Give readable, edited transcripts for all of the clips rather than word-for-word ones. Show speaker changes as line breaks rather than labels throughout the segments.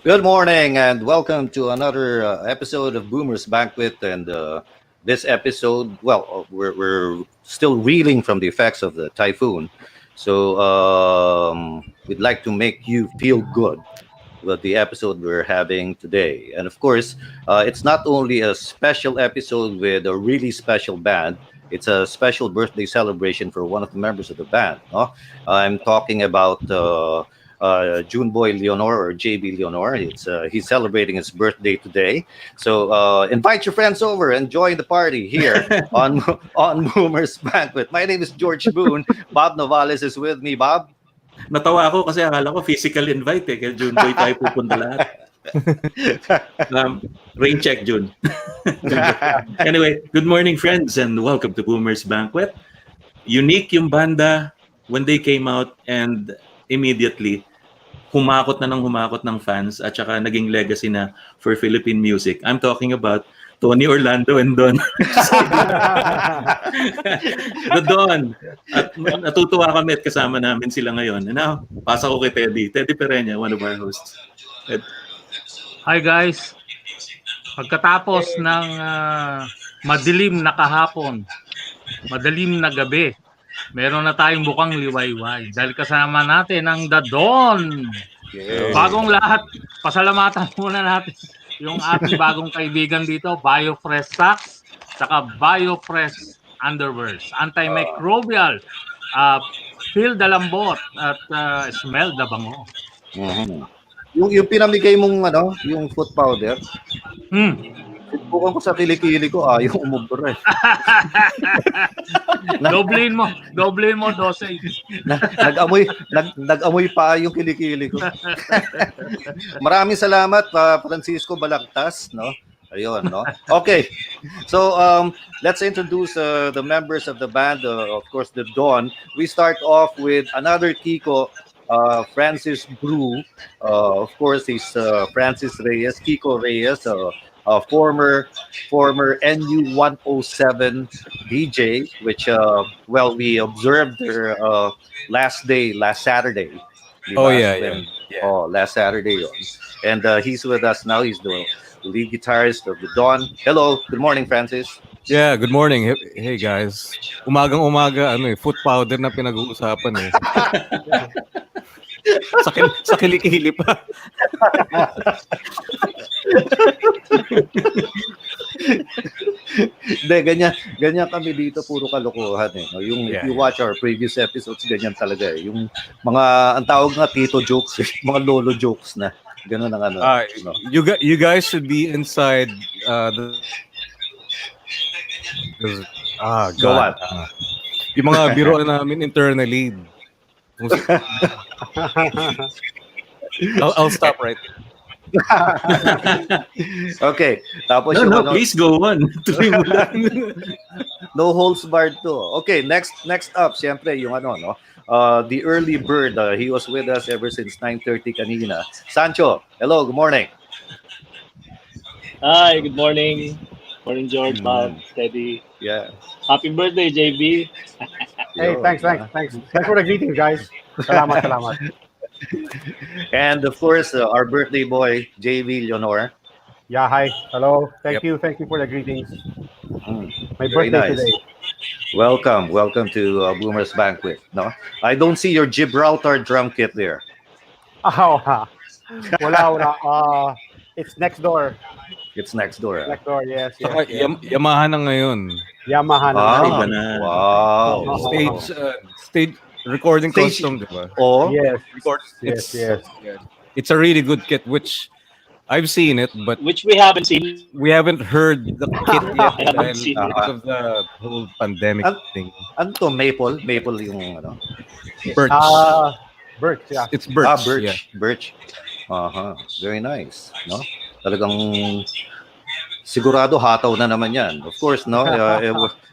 Good morning and welcome to another episode of Boomer's Banquet. And this episode, we're still reeling from the effects of the typhoon. So we'd like to make you feel good with the episode we're having today. And of course, it's not only a special episode with a really special band. It's a special birthday celebration for one of the members of the band. No? I'm talking about June Boy Leonor or JB Leonor. He's celebrating his birthday today. So invite your friends over and join the party here on on Boomer's Banquet. My name is George Boone. Bob Novales is with me. Bob.
Natawa ako kasi akala ko physical invite eh. Kaya June Boy tayo pupunta lahat. Rain check, June. Anyway, good morning friends and welcome to Boomer's Banquet. Unique yung banda when they came out and immediately humakot ng fans at saka naging legacy na for Philippine music. I'm talking about Tony Orlando and Don. The Don. At natutuwa kami at kasama namin sila ngayon. And now, pasa ko kay Teddy. Teddy Pereña, one of our hosts.
Hi guys. Pagkatapos ng madilim na kahapon, madilim na gabi, meron na tayong bukang liwayway dahil kasama natin ang The Don.
Yeah.
Bagong lahat, pasalamatan muna natin yung ating bagong kaibigan dito, BioFresh Socks, saka BioFresh Underwears. Antimicrobial, feel the lambot at smell the bango.
Mhm. Yung pinamigay mong yung foot powder, bukan ko sa kilikili ko, yung umubra eh.
Doblein mo dosage.
Nag-amoy pa yung kilikili ko. Maraming salamat Francisco Balagtas, no? Ayun, no? Okay. So, let's introduce the members of the band, of course, the Dawn. We start off with another Kiko, Francis Brew. Of course, he's Francis Reyes, Kiko Reyes, former NU 107 DJ, which we observed their last Saturday. Last Saturday yun. And he's with us now. He's the lead guitarist of the Dawn. Hello, good morning, Francis.
Yeah, good morning. Hey guys. Umagang-umaga foot powder na pinag-uusapan eh. sa kilikili pa.
Hindi, ganyan kami dito, puro kalokohan eh. No? If you watch our previous episodes, ganyan talaga eh. Yung mga, ang tawag nga tito jokes, mga lolo jokes na. Ganun ang no?
You guys should be inside God. Yung mga biro namin internally. I'll stop right there.
Okay. Tapos
Please go on.
No holds barred to. Okay, next up, siyempre, yung the early bird. He was with us ever since 9:30 kanina. Sancho, hello, good morning.
Hi, good morning. Morning, George, Bob, Teddy.
Yeah.
Happy birthday, JB.
Hey, thanks for the greeting, guys. Salamat.
And of course, our birthday boy, JV Leonor.
Yeah, hi. Hello. Thank you for the greetings. My birthday
nice.
today.
Welcome to Boomer's Banquet. No, I don't see your Gibraltar drum kit there.
Wala. It's next door.
It's next door.
Next door, yes.
Yamaha na ngayon.
Yamaha na.
Wow.
Stage recording custom, diba?
Oh,
yes.
Yes. It's a really good kit, which I've seen it, but
Which we haven't seen.
we haven't heard the kit yet
haven't seen it.
because of the whole pandemic thing.
Ano to? Maple yung
Birch.
Birch, yeah.
It's birch.
Birch.
Yeah.
Birch. Very nice, no? Talagang sigurado hataw na naman yan. Of course, no?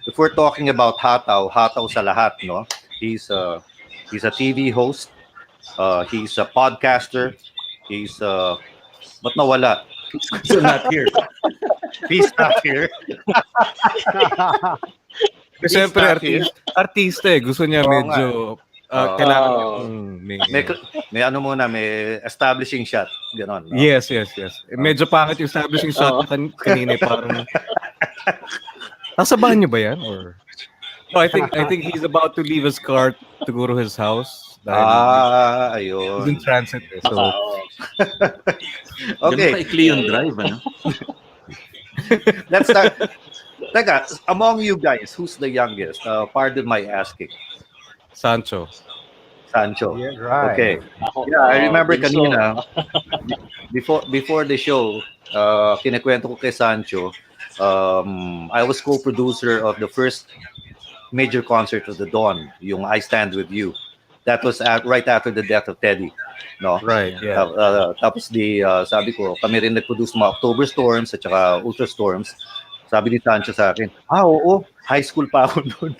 If we're talking about hataw sa lahat, no? He's a TV host. He's a podcaster. He's but nawala.
So not here.
He's not here.
Kasi siyempre artista eh. Gusto niya
Oo
medyo Kailangan
Oh.
yung may...
may ano muna, may establishing shot. Ganon, no?
Yes. Medyo pangit yung establishing shot kanina, parang... Nasa banyo ba yan? Or... No, I think he's about to leave his car to go to his house. Dahil he's in
Ayun.
transit. So,
Okay,
Ganun ka-ikli yung drive, ano?
let's start. Teka, among you guys, who's the youngest? Pardon my asking.
Sancho.
Sancho.
Yeah, right.
Okay.
Ako,
Yeah, I remember
Bunso.
kanina, before the show, kinikwento ko kay Sancho, I was co-producer of the first major concert of the Dawn, yung I Stand With You. That was right after the death of Teddy. No?
Right, yeah.
Tapos sabi ko, kami rin nag-produce mga October Storms at saka Ultra Storms. Sabi ni Sancho sa akin, oo, high school pa ako noon.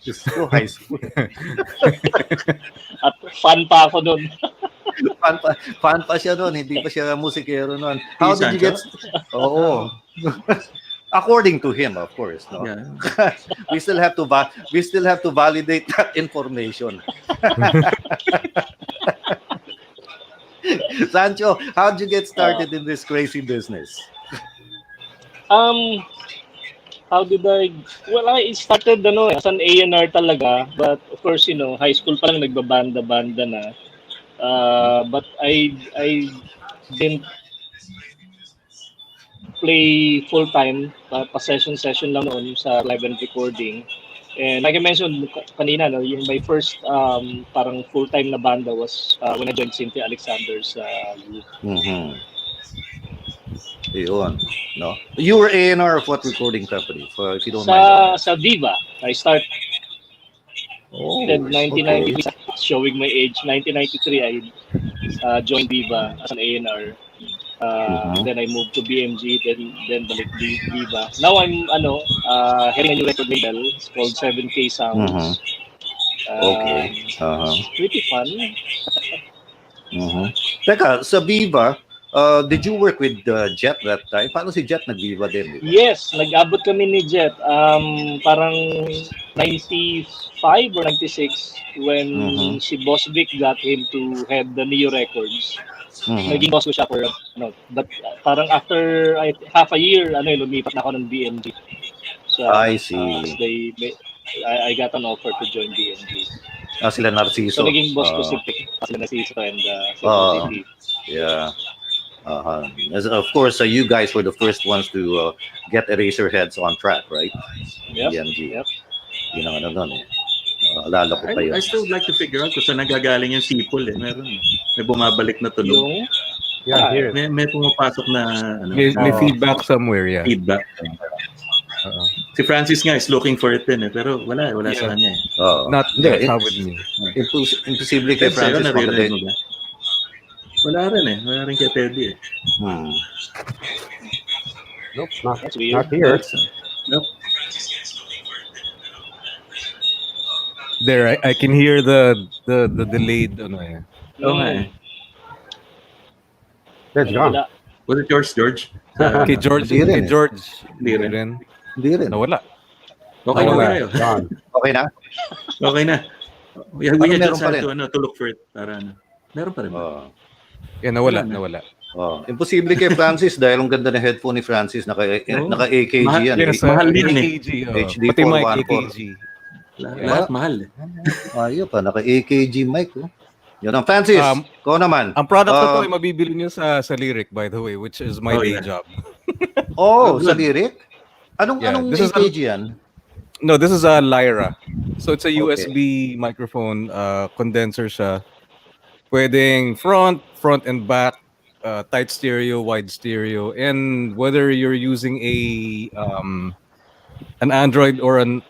Diyos ko, high school.
At fan pa ako nun.
fan pa siya noon, hindi pa siya musikero noon. How
Si
did you get... Oo. According to him, of course, no.
Yeah.
we still have to validate that information. Sancho, how did you get started in this crazy business?
How did I... Well, I started as an A&R talaga. But of course, high school pa lang nagbabanda-banda na. But I didn't play full-time. Pa-session lang noon sa live and recording. And like I mentioned kanina, my first parang full-time na banda was when I joined Cynthia Alexander's group.
Mm-hmm. Yun, no? You were A&R of what recording company, if you don't mind?
Sa Viva. I started in
okay.
1993, showing my age. 1993, I joined Viva as an A&R. Then I moved to BMG, then balik Viva. Now I'm heading a new record label. It's called 7K Sounds.
Okay.
Pretty fun.
Teka, sa Viva, did you work with Jet that time? Paano si Jet nag-Viva din? Diba?
Yes, nag-abot kami ni Jet. Parang 95 or 96 when si Boss Vic got him to head the Neo Records. Naging boss ko siya for but parang after half a year lumipat na ako ng BMG. So
I see.
I got an offer to join BMG.
Sila Narciso.
So naging boss ko si Vic, sila Narciso and si
yeah. Of course, you guys were the first ones to get Eraserheads on track, right?
Yep.
BMG.
Yep.
Yun ang ano nun eh. Alala ko pa yun.
I still would like to figure out kung saan nagagaling yung sipol eh. May bumabalik na tunog.
Yeah, here.
May pumapasok na
May feedback somewhere, yeah.
feedback. Si Francis nga is looking for it din eh. Pero wala sa kanya eh.
Not with me.
Imposible kay
Sa'yo,
Francis
naririnig mo
magaling.
ba? Wala rin eh. Wala rin kay Teddy eh.
Nope,
That's weird.
not here.
Nope.
There, I can hear the delayed eh.
Oo nga eh.
That's gone.
Wala.
Was it yours, George?
Kay George,
Hindi rin eh.
Hindi rin.
Hindi rin.
Nawala.
Okay na
Wala.
kayo.
Gone.
Okay na?
Okay na. We had
Meron
just
pa
had
rin?
to look for it. Para Meron pa rin.
Yeah, nawala.
Imposible kay Francis dahil ang ganda ng headphone ni Francis. Naka-AKG yan.
Yes,
Mahal din eh.
AKG.
HD
Pati mic
414.
AKG.
Lahat mahal eh.
Ayun pa, naka-AKG mic. Yun ang Francis. Ikaw naman.
Ang product na to ay mabibili niyo sa Lyric, by the way, which is my day job.
Sa Lyric? Anong
This is
AKG yan?
No, this is a Lyra. So it's a USB microphone, condenser siya. Pwedeng front and back, tight stereo, wide stereo, and whether you're using an Android or an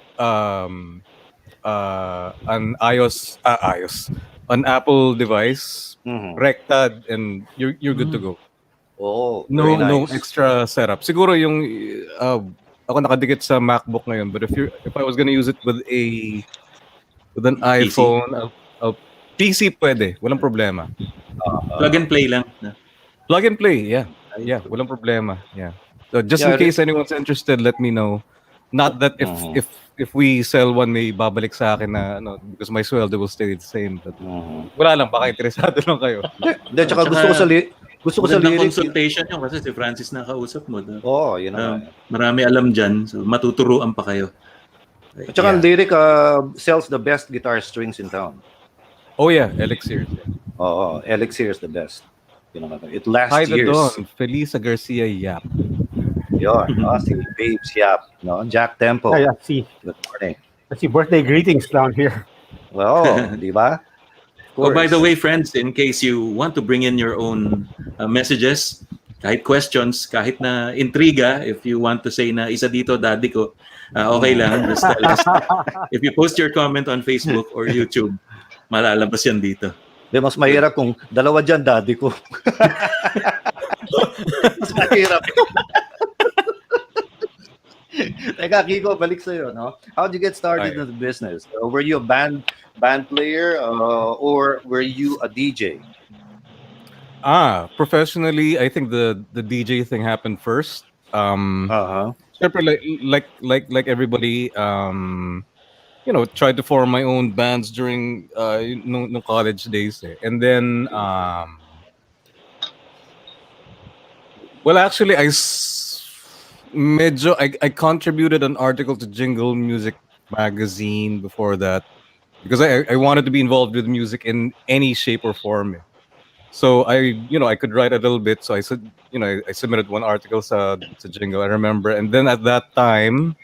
iOS, an Apple device, rectad, and you're good to go.
Oh,
No
very nice.
no extra setup. Siguro yung ako nakadikit sa MacBook ngayon, but if I was gonna use it with an iPhone, a PC pwede, walang problema.
Plug and play lang.
Plug and play, yeah, walang problema, yeah. So just in case anyone's interested, let me know. Not that if if we sell one, may babalik sa akin na ano, because my sweldo will stay the same. But
Mhm.
wala lang, baka interesado lang kayo.
Hindi,
At
tsaka
saka,
gusto ko sa
magandang
lyric.
consultation yun kasi si Francis na kausap mo.
Yun na nga.
Marami alam dyan. So, matuturuan pa kayo.
At saka ang
Yeah.
lyric sells the best guitar strings in town.
Oh yeah, Elixirs. Yeah.
Elixir is the best. Yun na nga. It
Hi
lasts
the
years.
Don, Felisa Garcia Yap.
Yun. Si Babes Yap. No? Jack Tempo.
Yeah, see.
Good morning.
Let's see, birthday greetings down here.
Well, di ba? Of
Oh, by the
course.
way, friends, in case you want to bring in your own messages, kahit questions, kahit na intriga, if you want to say na isa dito, daddy ko, okay lang. Just tell us. If you post your comment on Facebook or YouTube, malalabas yan dito.
Di, mas mahirap kung dalawa dyan, daddy ko. Mas mahirap. Teka, Kiko, balik sa'yo, no? How did you get started
Ay.
in the business? Were you a band player or were you a DJ?
Professionally, I think the DJ thing happened first.
Uh-huh.
Syempre, like everybody, tried to form my own bands during nung college days. And then, well, actually, I contributed an article to Jingle Music magazine before that because I wanted to be involved with music in any shape or form. So I could write a little bit. So I said, I submitted one article to Jingle. I remember, and then at that time,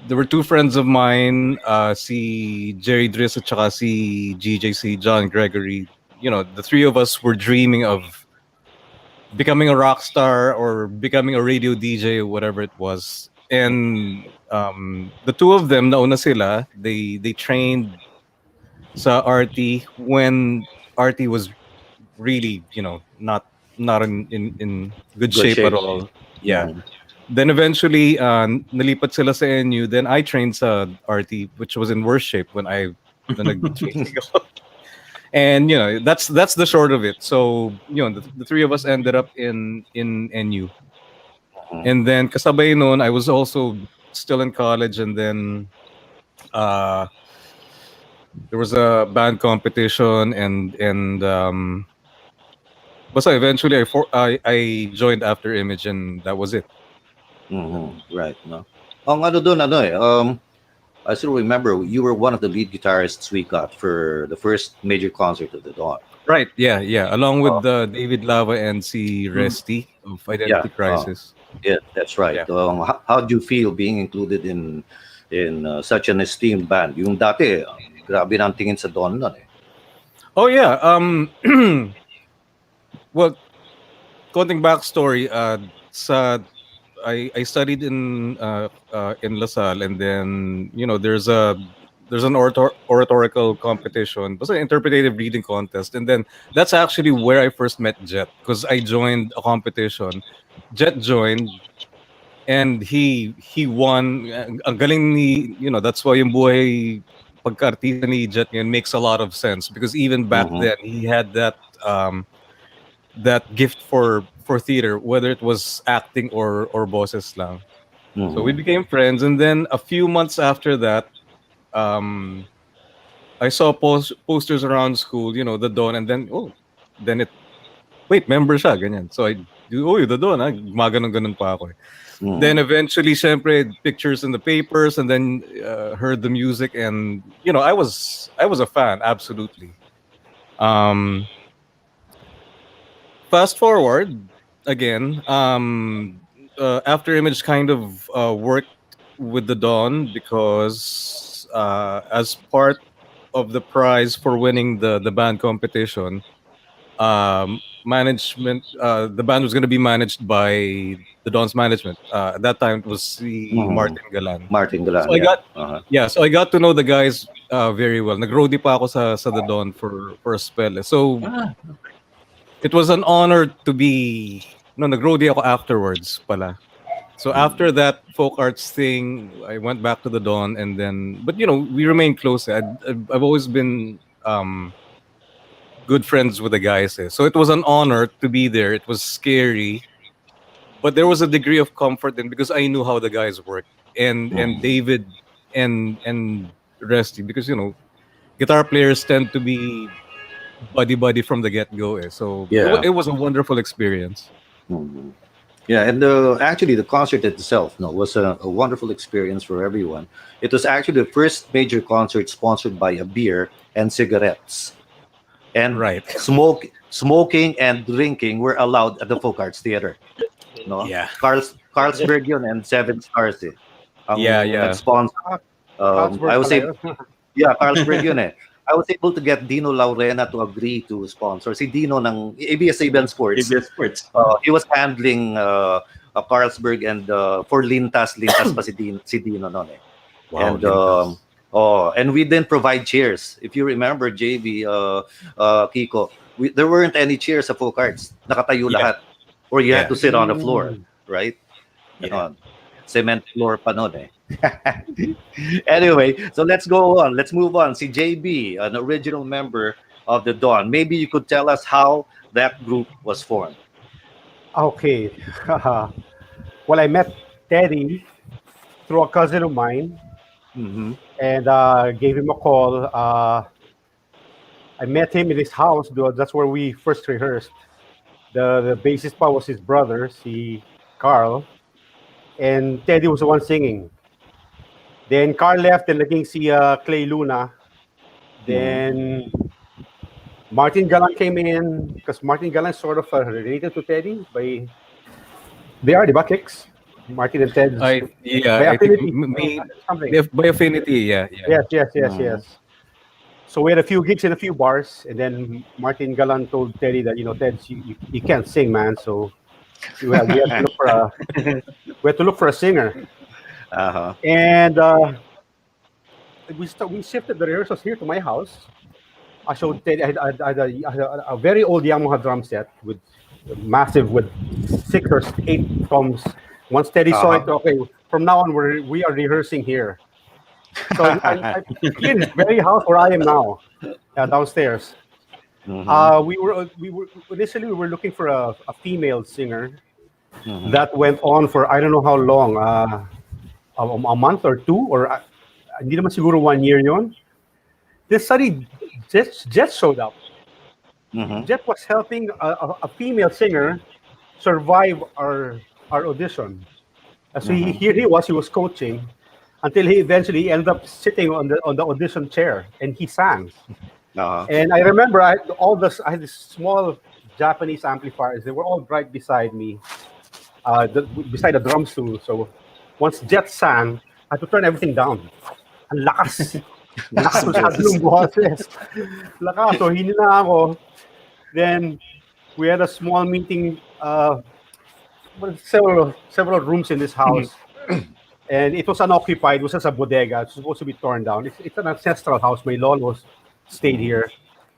there were two friends of mine, si Jerry Driss at saka si GJ, si John Gregory. The three of us were dreaming of becoming a rock star or becoming a radio DJ, whatever it was. And the two of them, nauna sila, they trained sa RT when RT was really, not in good shape
shape.
at all. Yeah.
Mhm.
Then eventually, nalipat sila sa NU. Then I trained sa RT, which was in worse shape when nag-training ako. And that's the short of it. So the three of us ended up in NU, and then kasabay noon, I was also still in college, and then there was a band competition, and but so eventually I joined After Image, and that was it.
Right, no? Ang ano doon, I still remember you were one of the lead guitarists we got for the first major concert of the Dawn.
Right. Yeah. Along with David Lava and si Resty of Identity Crisis.
Yeah, that's right.
Yeah.
How do you feel being included in such an esteemed band? Yung dati, grabe na ang tingin sa Dawn nun eh.
Oh yeah. Well, konting backstory. I studied in LaSalle, and then there's an oratorical competition, but an interpretative reading contest, and then that's actually where I first met Jet because I joined a competition. Jet joined, and he won. Ang galing ni that's why yung buhay pagka-artista ni Jet ngayon makes a lot of sense because even back then he had that gift for theater, whether it was acting or boses lang. So we became friends, and then a few months after that, I saw posters around school, the Dawn, and then wait, member siya, ganyan. So the Dawn, gumaganong-ganon pa ako. Then eventually, syempre, pictures in the papers, and then heard the music, and I was a fan, absolutely. Fast forward again, After Image kind of worked with the Dawn because as part of the prize for winning the band competition, management, the band was going to be managed by the Dawn's management. At that time, it was Martin Galan.
Martin Galan,
So I got to know the guys very well. Nag-roadie pa ako sa the Dawn for a spell. So it was an honor to be. No, nag-roadie ako afterwards pala. So after that folk arts thing, I went back to the Dawn, and then, but we remained close. I've always been good friends with the guys. So it was an honor to be there. It was scary, but there was a degree of comfort then because I knew how the guys work, and David and Resty, because guitar players tend to be buddy from the get go. So
Yeah.
it was a wonderful experience.
Mhm. Yeah, and actually, the concert itself, no, was a wonderful experience for everyone. It was actually the first major concert sponsored by a beer and cigarettes, and
Right.
smoking and drinking were allowed at the Folk Arts Theater. No,
Yeah.
Just
Carlsberg yun and Seven Stars eh.
Yeah.
Ang
Yeah.
nag-sponsor.
Carlsberg
I was
pala
able,
yun.
yeah, Carlsberg yun eh. I was able to get Dino Laurena to agree to sponsor. Si Dino ng ABS-CBN Sports.
ABS Sports.
He was handling Carlsberg and for Lintas pa si Dino noon eh.
Wow.
And and we didn't provide chairs. If you remember, JB, Kiko, there weren't any chairs sa folk arts. Nakatayo
Yeah.
lahat. Or you had
Yeah.
to sit on the floor, right?
Yeah.
Ganon. Cement floor pa noon eh. Anyway, so let's go on. Let's move on. Si JB, an original member of the Dawn. Maybe you could tell us how that group was formed.
Okay. Well, I met Teddy through a cousin of mine
Mm-hmm.
and gave him a call. I met him in his house. That's where we first rehearsed. The bassist pa was his brother, si Carl, and Teddy was the one singing. Then Carl left and naging si Clay Luna. Then Martin Galan came in because Martin Galan sort of related to Teddy by they are the Kicks. Martin and Ted.
I
By
I think
affinity. Something.
by affinity. Yeah. Yeah.
Yes. So we had a few gigs in a few bars, and then Martin Galan told Teddy that Ted, you can't sing, man. So we had to look for a singer,
Uh-huh.
and we shifted the rehearsals here to my house. I showed Teddy. I had a very old Yamaha drum set with massive with 6 or 8 toms. Once Teddy saw it, okay, from now on we are rehearsing here. So I in this very house where I am now, downstairs.
Mhm.
We were initially we were looking for a female singer.
Mhm.
That went on for I don't know how long, a month or two, or hindi naman siguro 1 year yon. This suddenly Jet showed up.
Mhm.
Jet was helping a female singer survive our audition. So here he was coaching until he eventually ended up sitting on the audition chair and he sang.
Uh-huh.
And I remember I had these small Japanese amplifiers. They were all right beside me, beside the drum stool. So once Jet sang, I had to turn everything down. Ang lakas. Lakas masyado yung boses. Lakas. So hindi na ako. Then we had a small meeting, several rooms in this house. And it was unoccupied. It was just a bodega. It's supposed to be torn down. It's an ancestral house. My lolos stayed here.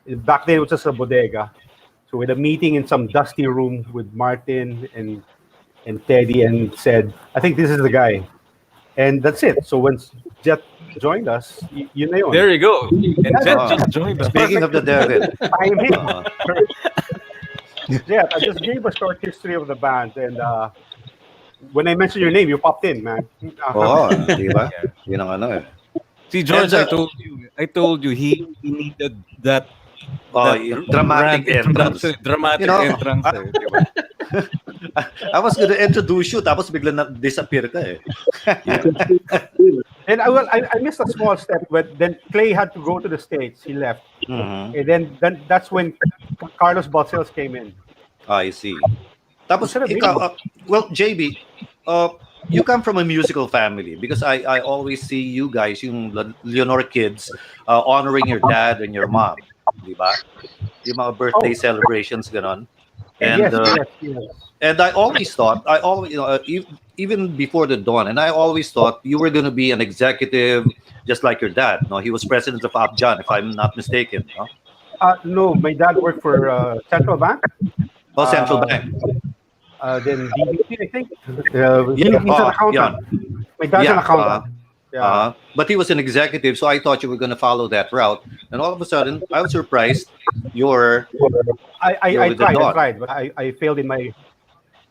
Back then, it was just a bodega. So we had a meeting in some dusty room with Martin and Teddy and said, I think this is the guy. And that's it. So when Jet joined us, you know.
There you go. And Jet
Ah.
just joined us.
Speaking of the devil,
Timing.
uh,
Jet, I just gave a short history of the band. And when I mentioned your name, you popped in, man.
di ba? Yun ang ano eh.
See, George,
And,
I told you he needed that
Yung dramatic entrance.
Dramatic
You know,
entrance. Di ba?
I was gonna introduce you, tapos bigla na-disappear ka eh.
And I missed a small step, but then Clay had to go to the States. He left.
Mhm.
And then that's when Carlos Balcells came in.
I see. Tapos
Should have
ikaw,
been.
well, JB, you come from a musical family because I always see you guys, yung Leonor kids, honoring your dad and your mom, di ba? Yung mga birthday celebrations, ganon. And
Yes.
and I always thought, even before the Dawn, and I always thought you were going to be an executive, just like your dad. No, he was president of Abjan, if I'm not mistaken. No,
No, my dad worked for Central Bank.
Central
Uh,
Bank.
Then DBC, I think.
Yeah,
He's an accountant. My dad's an accountant. Yeah.
But he was an executive, so I thought you were going to follow that route. And all of a sudden, I was surprised you're
I
with the Dawn.
tried, but I failed in my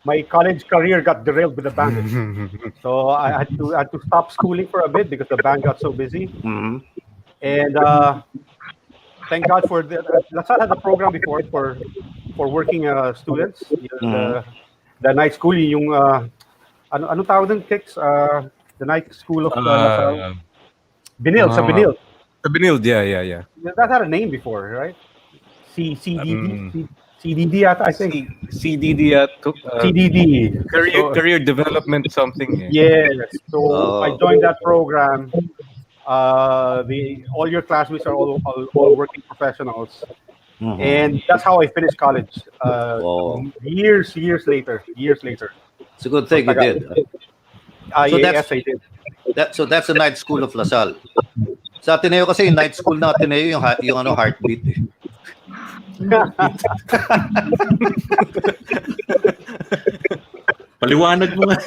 my college career got derailed with the Bandit. So I had to stop schooling for a bit because the band got so busy.
Mm-hmm.
And thank God for LaSalle had a program before for working students.
Mm-hmm.
The night school, yung ano tawag dun, Kicks? The night school of LaSalle.
Uh,
Binil, sa Binil.
the Benilde, yeah.
That had a name before, right? CDD?
Um,
CDD yata, I think.
CDD at
CDD.
career development something. Eh.
Yes. So I
Oh.
joined that program. All your classmates are all working professionals,
Mm-hmm.
and that's how I finished college.
Oh.
Years later.
It's a good thing you did. So
Yes, I did.
That's the night school of LaSalle. Sa Ateneo kasi yung night school na Ateneo yung ano heartbeat. Eh.
Paliwanag mo nga.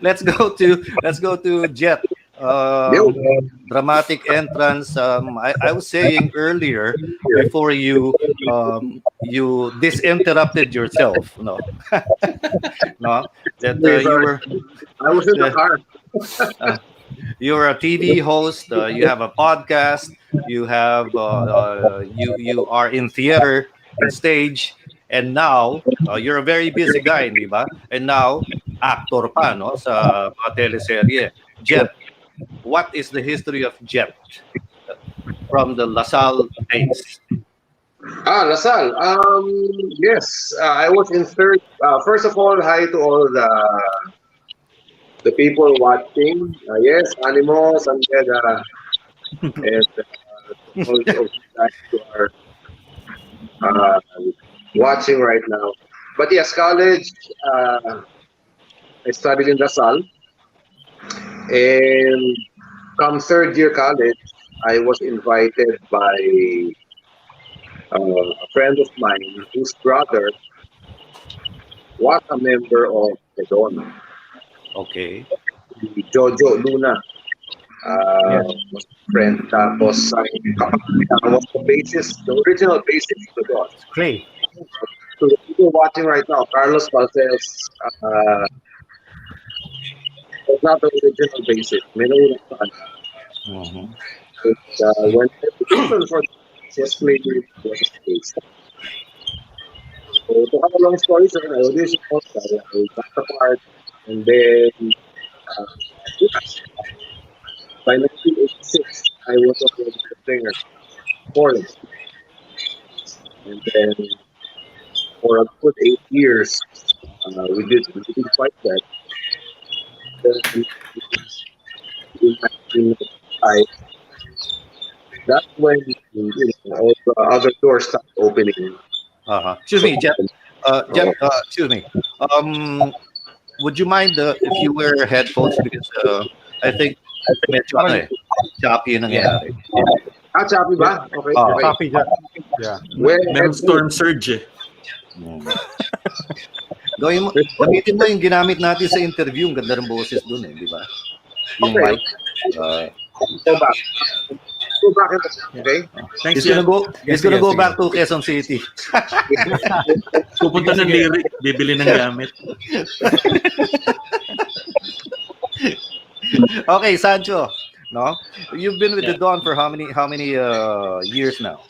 let's go to Jet. Dramatic entrance. I was saying earlier before you disinterrupted yourself. No, no, that
I was in the car.
you're a TV host. You have a podcast. You have you are in theater, in stage, and now you're a very busy guy, di ba? And now actor pa, no, sa mga teleserye. Jet, what is the history of Jet from the LaSalle days?
LaSalle. Yes, I was in third. First of all, hi to all the people watching. Yes, Animos, Angela, and all of you guys who are watching right now. But yes, college. I studied in LaSalle, and come third year college, I was invited by a friend of mine whose brother was a member of the Dawn,
Okay.
Jojo Luna. Was a friend. Tapos I was the original bassist of the Dawn.
Clay.
So the people watching right now, Carlos Valdes was not the original bassist. May
Mm-hmm.
when I for just played was a bass. So to have a long story short, I auditioned, I got the part, and then by 1986, I was already a singer, foreign. And then for a good 8 years, we did quite that. Then in 1995, that's when all the other doors started opening.
Excuse me, Jet. Jet. Excuse me. Would you mind if you wear headphones because I think medyo ano eh, choppy yung nangyayari.
Choppy ba? Okay. okay.
Copy that. Yeah.
Well,
Meron storm surge eh.
Gawin mo, gamitin mo yung ginamit natin sa interview, ang ganda ng boses dun eh, di ba? Yung
Okay.
mic.
Go back. Go back. Okay.
Thanks,
He's gonna
Jet.
go back to Quezon City.
Pupunta ng lyric, bibili ng gamit.
Okay, Sancho. No, you've been with the Dawn for how many years now?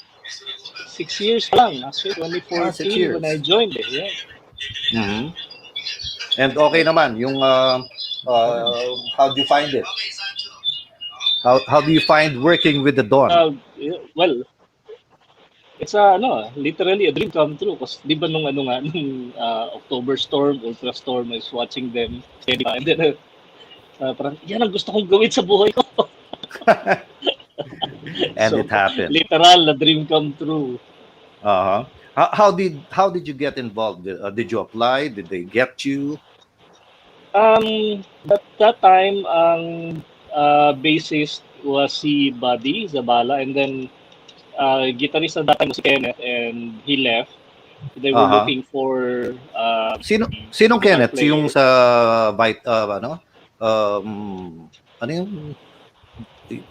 6 years lang. Actually, 2014
6 years.
when I joined it. Yeah.
Mm-hmm. And okay naman yung how do you find it? How do you find working with the Dawn?
Well, it's literally a dream come true. Kasi di ba nung October Storm, Ultra Storm, I was watching them. And then, parang, yan ang gusto kong gawin sa buhay ko.
And
So,
it happened.
Literal, a dream come true.
Uh-huh. How did you get involved? Did you apply? Did they get you?
That time, ang bassist was si Buddy Zabala, and then guitarist at that time was si Kenneth, and he left. They were
Uh-huh.
looking for
Sinong Kenneth?
player.
Yung sa ano yung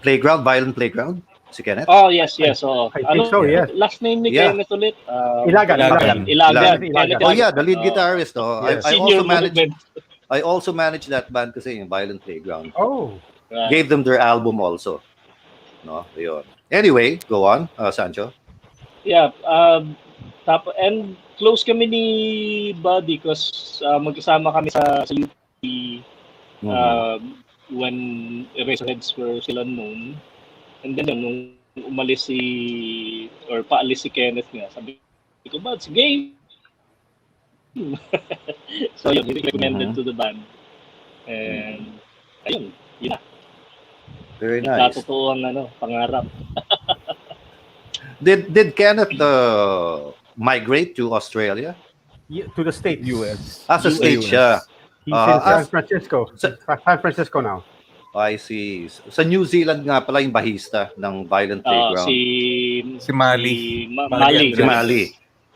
playground, violent playground? Si Kenneth?
Oh, yes. Oo.
I think
Ano
so, yes.
last name ni
Yeah.
Kenneth ulit?
Ilagan,
Ilagan.
Ilagan.
Ilagan.
Kenneth
Oh
Ilagan.
yeah, the
Ilagan.
lead guitarist. Oh,
Yes.
I
Senior
also managed.
movement.
I also managed that band kasi yung Violent Playground.
Oh,
Right.
Gave them their album also. No, yun. Anyway, go on, Sancho.
Yeah, and close kami ni Buddy because magkasama kami sa UP when Eraserheads were still unknown. And then yun, nung umalis or paalis si Kenneth nga, sabi ko, Buds, game! So yun, he recommended to the band. And ayun, yun na.
Very nice.
Nagkatotoo ang pangarap.
Did Kenneth migrate to Australia?
to the States.
US.
As a state siya.
He's in San
as-
Francisco.
sa-
San Francisco now.
I see. Sa New Zealand nga pala yung bahista ng Violent Playground.
Si Mali.
Mali.
Si Mali,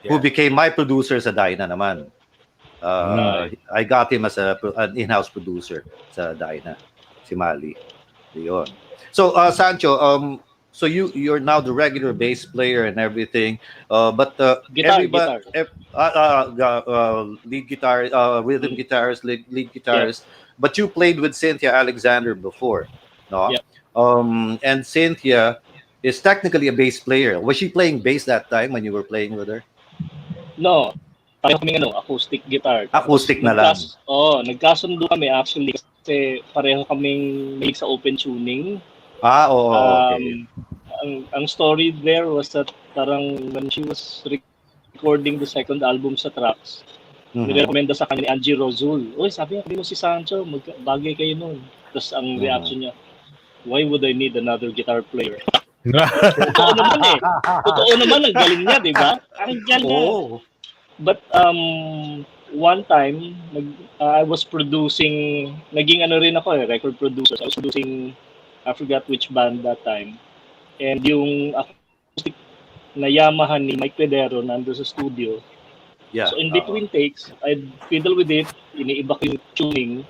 who
Yeah.
became my producer sa Dyna naman. I got him as an in-house producer sa Dyna. Si Mali. Yun. So, Sancho, so you're now the regular bass player and everything, but
Guitar.
lead guitar, rhythm guitarist, lead guitarist. But you played with Cynthia Alexander before, no?
Yeah.
And Cynthia is technically a bass player. Was she playing bass that time when you were playing with her?
No. Pareho kaming acoustic guitar.
Acoustic na lang.
Nagkasundo kami actually kasi pareho kaming mahilig sa open tuning.
Oo, okay.
Ang story there was that parang when she was recording the second album sa Tracks, nirekomenda sa kanya ni Angie Rozul. Uy, sabi mo si Sancho, bagay kayo nun. Tapos ang reaction niya, why would I need another guitar player? Totoo naman Totoo naman, ang galing niya, di ba? Ang galing niya. But one time, I was producing, naging rin ako record producer. I was producing, I forgot which band that time. And yung acoustic na Yamaha ni Mike Pedero nando sa studio.
Yeah.
So in between takes, I'd fiddle with it, iniiba ko yung tuning.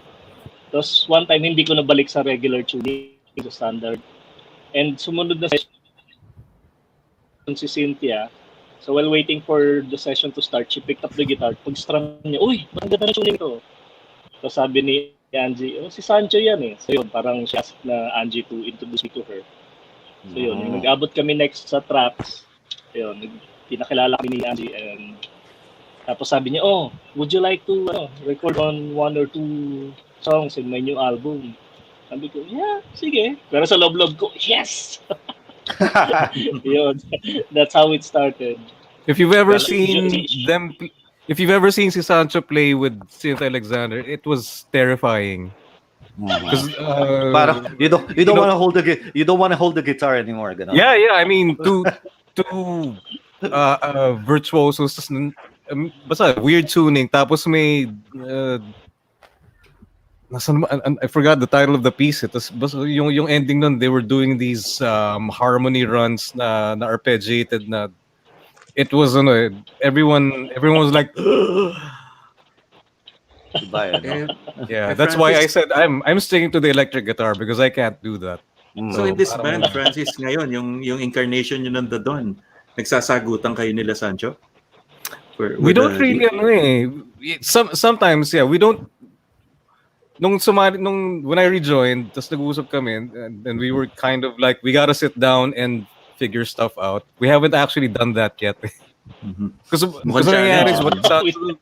Tapos one time, hindi ko nabalik sa regular tuning, sa standard. And sumunod na session si Cynthia. So while waiting for the session to start, she picked up the guitar. Pag strum niya, uy, ang ganda na tuning to. Tapos sabi ni Angie, si Sancho yan eh. So yun, parang siya asked na Angie to introduce me to her. So yun, nag-abot kami next sa Tracks. Yun, pinakilala kami ni Angie and tapos sabi niya, would you like to record on one or two songs in my new album? Sabi ko, yeah, sige. Pero sa loob-loob ko, yes! Yun, that's how it started.
If you've ever seen si Sancho play with Cynthia Alexander, it was terrifying. Because
Parang you don't want to hold the guitar anymore, ganun.
yeah, I mean two virtuosos, basta weird tuning, tapos may I forgot the title of the piece. Basta yung ending nun, they were doing these harmony runs na arpeggiated na. It was everyone was like yeah, that's why I said I'm sticking to the electric guitar because I can't do that.
So in this band, Francis, ngayon, yung incarnation nyo nanda doon, nagsasagutan kayo nila Sancho?
We don't really sometimes we don't when I rejoined, tas nag-uusap kami and we were kind of like we gotta sit down and figure stuff out. We haven't actually done that yet. Because nangyayari is what Sancho,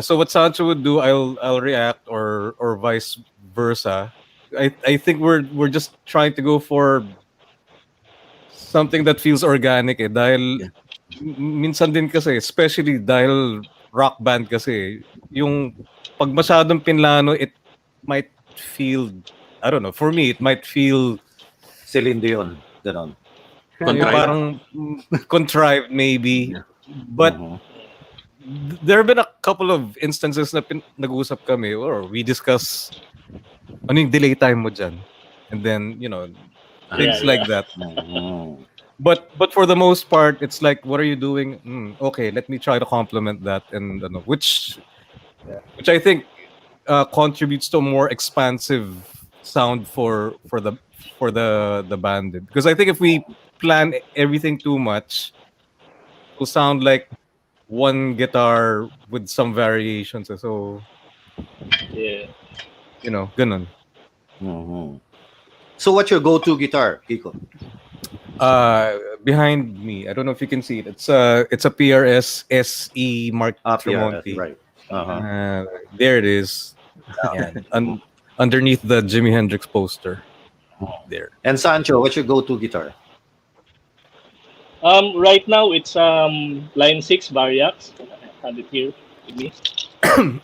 so what Sancho would do, I'll react or vice versa. I think we're just trying to go for something that feels organic dahil minsan din kasi, especially dahil rock band kasi, yung pag masyadong pinlano, it might feel, I don't know, for me, it might feel
Celine Dion, ganon.
Parang contrived maybe. But there have been a couple of instances na nag-usap kami or we discuss ano yung delay time mo dyan. And then, things like that. But for the most part, it's like, what are you doing? Okay, let me try to complement that, and which I think contributes to a more expansive sound for the band. Because I think if we plan everything too much, it'll sound like one guitar with some variations. So
Yeah.
ganun.
Mhm. So what's your go-to guitar, Kiko?
Behind me, I don't know if you can see it. It's a PRS SE Mark
PRS,
Tremonti.
right. Uh-huh.
There it is. Yeah, underneath the Jimi Hendrix poster. There.
And Sancho, what's your go-to guitar?
Right now it's line 6 Variax. I have it here with me.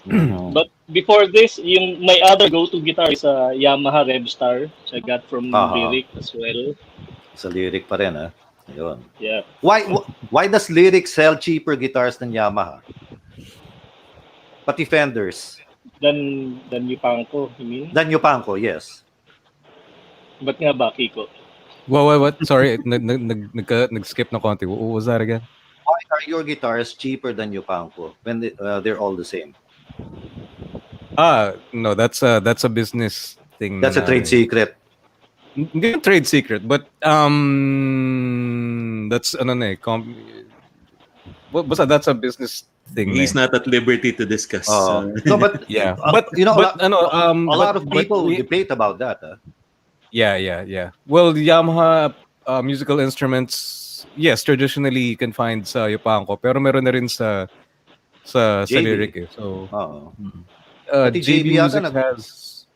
Mhm.
But before this, my other go-to guitar is a Yamaha Revstar, which I got from
Aha.
Lyric as well.
Sa Lyric pa rin, ha? Ayun.
Yeah.
Why does Lyric sell cheaper guitars than Yamaha? Pati Fenders.
Than Yupanko, you mean?
Than Yupanko, yes.
Ba't nga ba, Kiko?
What? Sorry, nag-skip na konti. What was that again?
Why are your guitars cheaper than Yupanko when they're all the same?
No, that's a business thing.
That's a trade secret.
Hindi yung trade secret, but that's that's a business thing.
He's not at liberty to discuss.
No, but
Yeah,
but you know,
but
a lot of
but
people
we-
debate about that.
Yeah. Well, Yamaha musical instruments, yes, traditionally you can find sa Yupanko, pero meron na rin sa
JB.
Lyric eh. So
Oo. Pati
JB
JB yata
Music has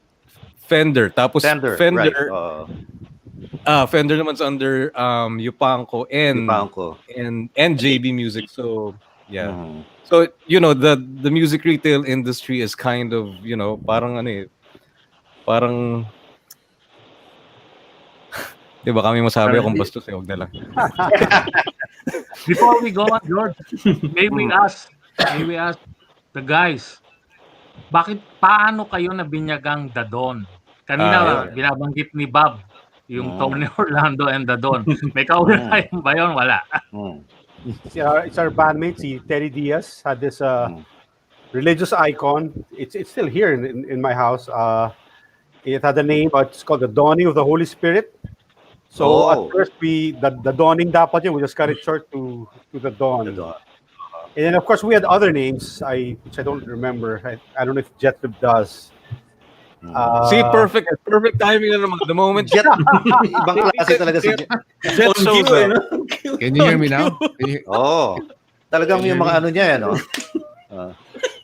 Fender, tapos
Fender,
Fender,
right.
Fender naman's under Yupanko
Yupanko.
and JB Music. So yeah.
Mhm.
So the music retail industry is kind of parang parang di ba kami masabi kung bastos wag na lang.
Before we go on, George, may we ask the guys, paano kayo nabinyagang The Don? Kanina,
Yun.
binabanggit ni Bob, yung Tony Orlando and The Don. May kaugnayan ba yun? Wala.
It's our bandmate, si Teddy Diaz, had this religious icon. It's still here in my house. It had a name, it's called the Dawning of the Holy Spirit. So at first the dawning dapat yun, we just cut it short to the dawn. And then of course we had other names, which I don't remember. I don't know if Jetlib does.
See, perfect timing na naman. The moment
Jet, ibang klase talaga si Jet.
Jet shows up.
Can you hear me now?
Talagang yung mga ano niya, no?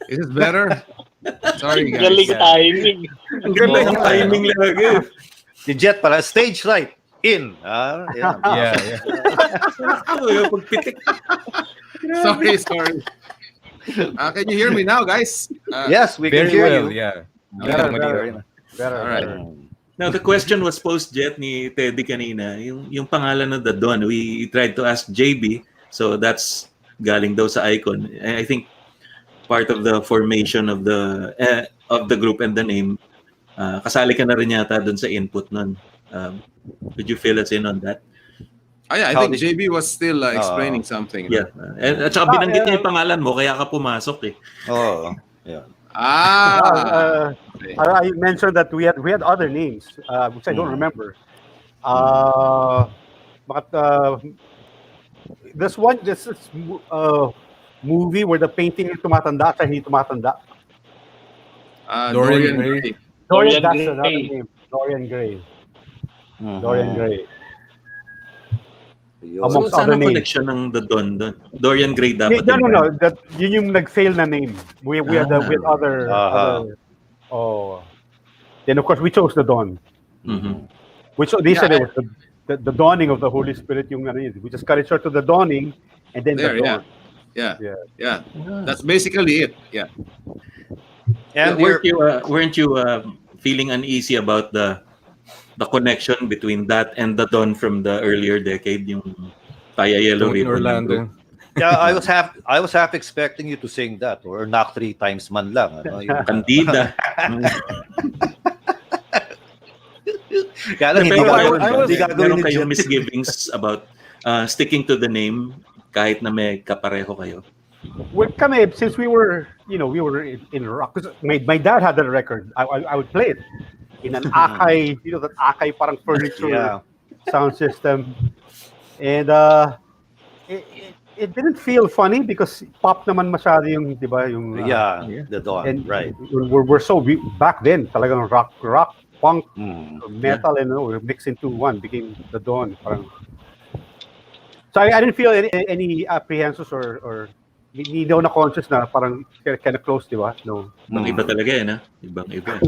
Is this better? Sorry, guys.
Galing timing.
Ang ganda yung timing lagi.
Si Jet pala, stage right. In. Yeah.
Pagpitik.
Sorry. Can you hear me now, guys?
Yes, we can
Very
hear
well,
you.
yeah.
Better.
All right.
Now, the question was posed, Jet, ni Teddy kanina. Yung pangalan ng The Don, we tried to ask JB. So that's galing daw sa icon. I think part of the formation of the group and the name, kasali ka na rin yata dun sa input nun. Could you fill us in on that?
I think JB was still explaining something.
Yeah. At saka binanggit niya yung pangalan mo, kaya ka pumasok eh.
Oh, yeah.
I mentioned that we had other names, which I don't remember. But this movie where the painting tumatanda at hindi tumatanda.
Dorian Gray.
Dorian
That's
Gray.
another name. Dorian Gray.
Mhm.
Dorian Gray.
Yun.
So,
Amongst
saan
other
ang
names.
connection ng The Don doon? Dorian Gray dapat.
No. Yun yung nag-fail na name. We had other. Then of course we chose the Dawn.
Mhm.
Which they said it was the dawning of the Holy Spirit. Yung ano yun. We just cut it short to the dawning, and then
There,
the dawn.
Yeah. That's basically it. Yeah.
And
Weren't you feeling uneasy about the connection between that and The Don from the earlier decade, yung Taya Yellow
Tony
Ribbon?
Orlando.
yeah, I was half expecting you to sing that or knock 3 times man lang. Ano? Yung,
Candida.
kaya lang, hindi gagawin
meron
ni
kayong
Jet.
misgivings about sticking to the name kahit na may kapareho kayo?
Well, kami, since we were in rock. 'Cause my dad had the record. I would play it. in an Akai, that Akai parang furniture
Yeah.
sound system. And it didn't feel funny because pop naman masyado yung, di ba, yung
Yeah.
Yeah.
The Dawn.
and
Right.
we're so back then talagang rock, punk,
Mm.
metal, and we mixed into one, became the Dawn. Parang, so I didn't feel any apprehensions or hindi daw na conscious na parang kind of close, di ba? No.
Ibang iba talaga eh, no? Ibang iba.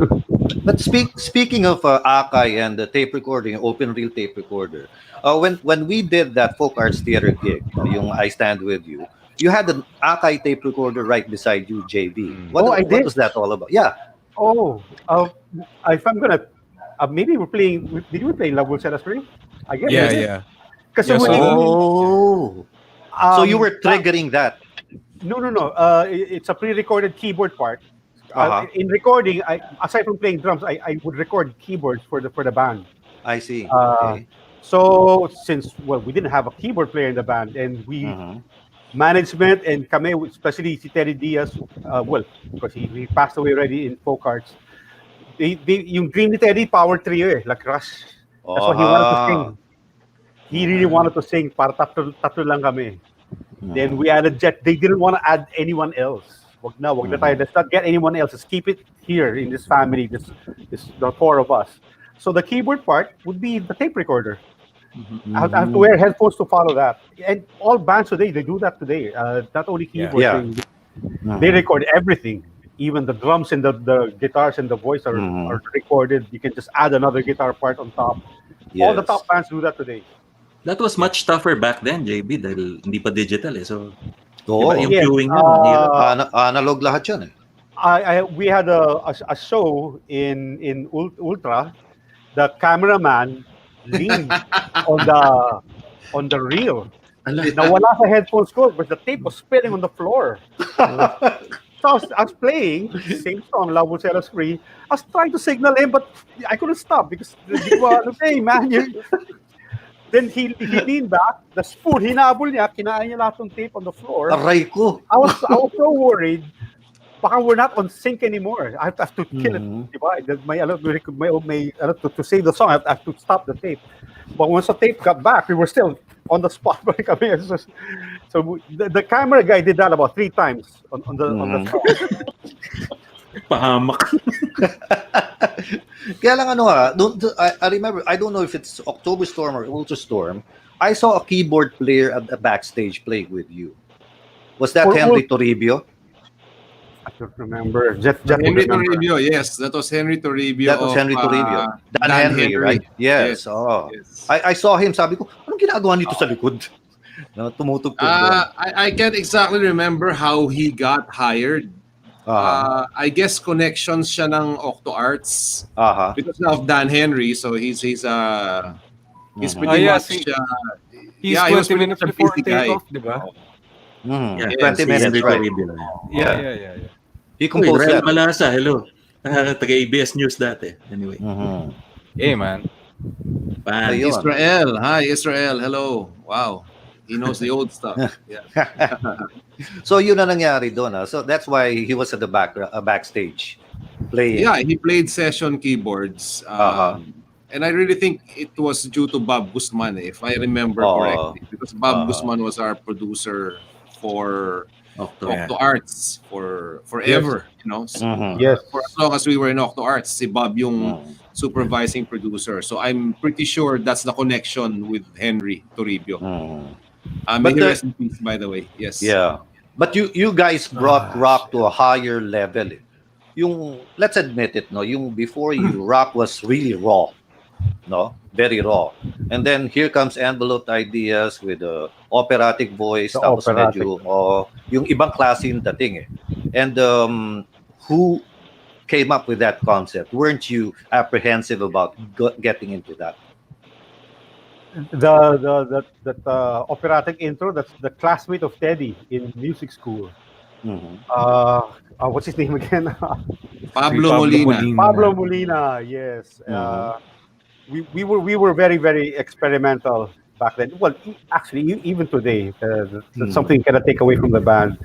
But speaking of Akai and the tape recording, open reel tape recorder, when we did that folk arts theater gig, yung I Stand With you had an Akai tape recorder right beside you, JB. What,
Oh, I
what
did?
was that all about? Yeah.
Oh, if I'm gonna, maybe we're playing. Did we play Love Will Set Us Free? I guess.
Yeah,
we did.
yeah.
Kasi
Yes,
when
we did.
Oh. So you were triggering that.
No. It's a pre-recorded keyboard part.
Uh-huh.
In recording, aside from playing drums, I would record keyboards for the band.
I see.
Uh,
Okay.
So since we didn't have a keyboard player in the band, and we management and kami, especially si Terry Diaz, because he passed away already in folk arts. Yung dream ni Terry, power trio like Rush. That's what he wanted to sing. He really wanted to sing. Para tatlo lang kami. Then we added Jet. They didn't want to add anyone else. Wag na tayo. Let's not get anyone else. Let's keep it here in this family. This the four of us. So the keyboard part would be the tape recorder. I have to wear headphones to follow that. And all bands today, they do that today. Not only keyboard,
Yeah.
they record everything. Even the drums and the guitars and the voice are recorded. You can just add another guitar part on top. All the
Yes.
top bands do that today.
That was much tougher back then, JB, dahil hindi pa digital eh. So,
Oo.
diba, yung
Yes,
queuing niya, mahirap.
Analog lahat yun eh.
We had a show in Ultra. The cameraman leaned on the reel. Nawala sa headphones ko, but the tape was spinning on the floor. So I was playing same song, Love Will Set Us Free. I was trying to signal him, but I couldn't stop because hey man, then he leaned back, the spoon, hinabol niya, kinain niya lahat ng tape on the floor.
Aray ko.
I was so worried. Baka we're not on sync anymore. I have to kill it. Diba? To save the song, I have to stop the tape. But once the tape got back, we were still on the spot. So the camera guy did that about 3 times on the song.
Pahamak.
Kaya lang I remember, I don't know if it's October Storm or Ultra Storm, I saw a keyboard player at the backstage playing with you. Was that Henry Toribio?
I don't remember.
Henry Toribio, yes. That was Henry Toribio.
That was Henry Toribio. Dan Henry, right? Yes. Oh.
Yes.
I saw him, sabi ko, anong ginagawa nito sa likod? Tumutugtog doon.
I can't exactly remember how he got hired. I guess connections siya ng Octo Arts because of Dan Henry, so he's pretty
Yes,
much
he's
he was
20 minutes
pretty
before
busy guy.
takeoff, di ba?
Yeah,
20 minutes,
Henry
right?
Toribio.
Yeah.
Uy,
He composed
Real
that.
Malasa, hello. Taga-ABS News dati. Anyway.
Hey, man.
Pan.
Ayun.
Israel, hi Israel, hello. Wow, he knows the old stuff. Yeah.
So yun na nangyari doon. So that's why he was at the backstage playing.
Yeah, he played session keyboards. And I really think it was due to Bob Guzman, if I remember correctly, because Bob Guzman was our producer for Octo Arts for forever, you know. So
Yes.
for as long as we were in Octo Arts, si Bob yung supervising producer. So I'm pretty sure that's the connection with Henry Toribio. May he rest in peace, by the way. Yes.
Yeah. But you guys brought rock to a higher level. Yung, let's admit it, no, yung before you, rock was really raw. No? Very raw. And then here comes Envelope Ideas with a operatic voice.
The
Tapos
operatic.
medyo, yung ibang klase yung dating eh. And who came up with that concept? Weren't you apprehensive about getting into that?
That operatic intro, that's the classmate of Teddy in music school. What's his name again?
Pablo Molina.
Pablo Molina, yes. We were very, very experimental back then. Well, actually, even today, that's something you cannot take away from the band.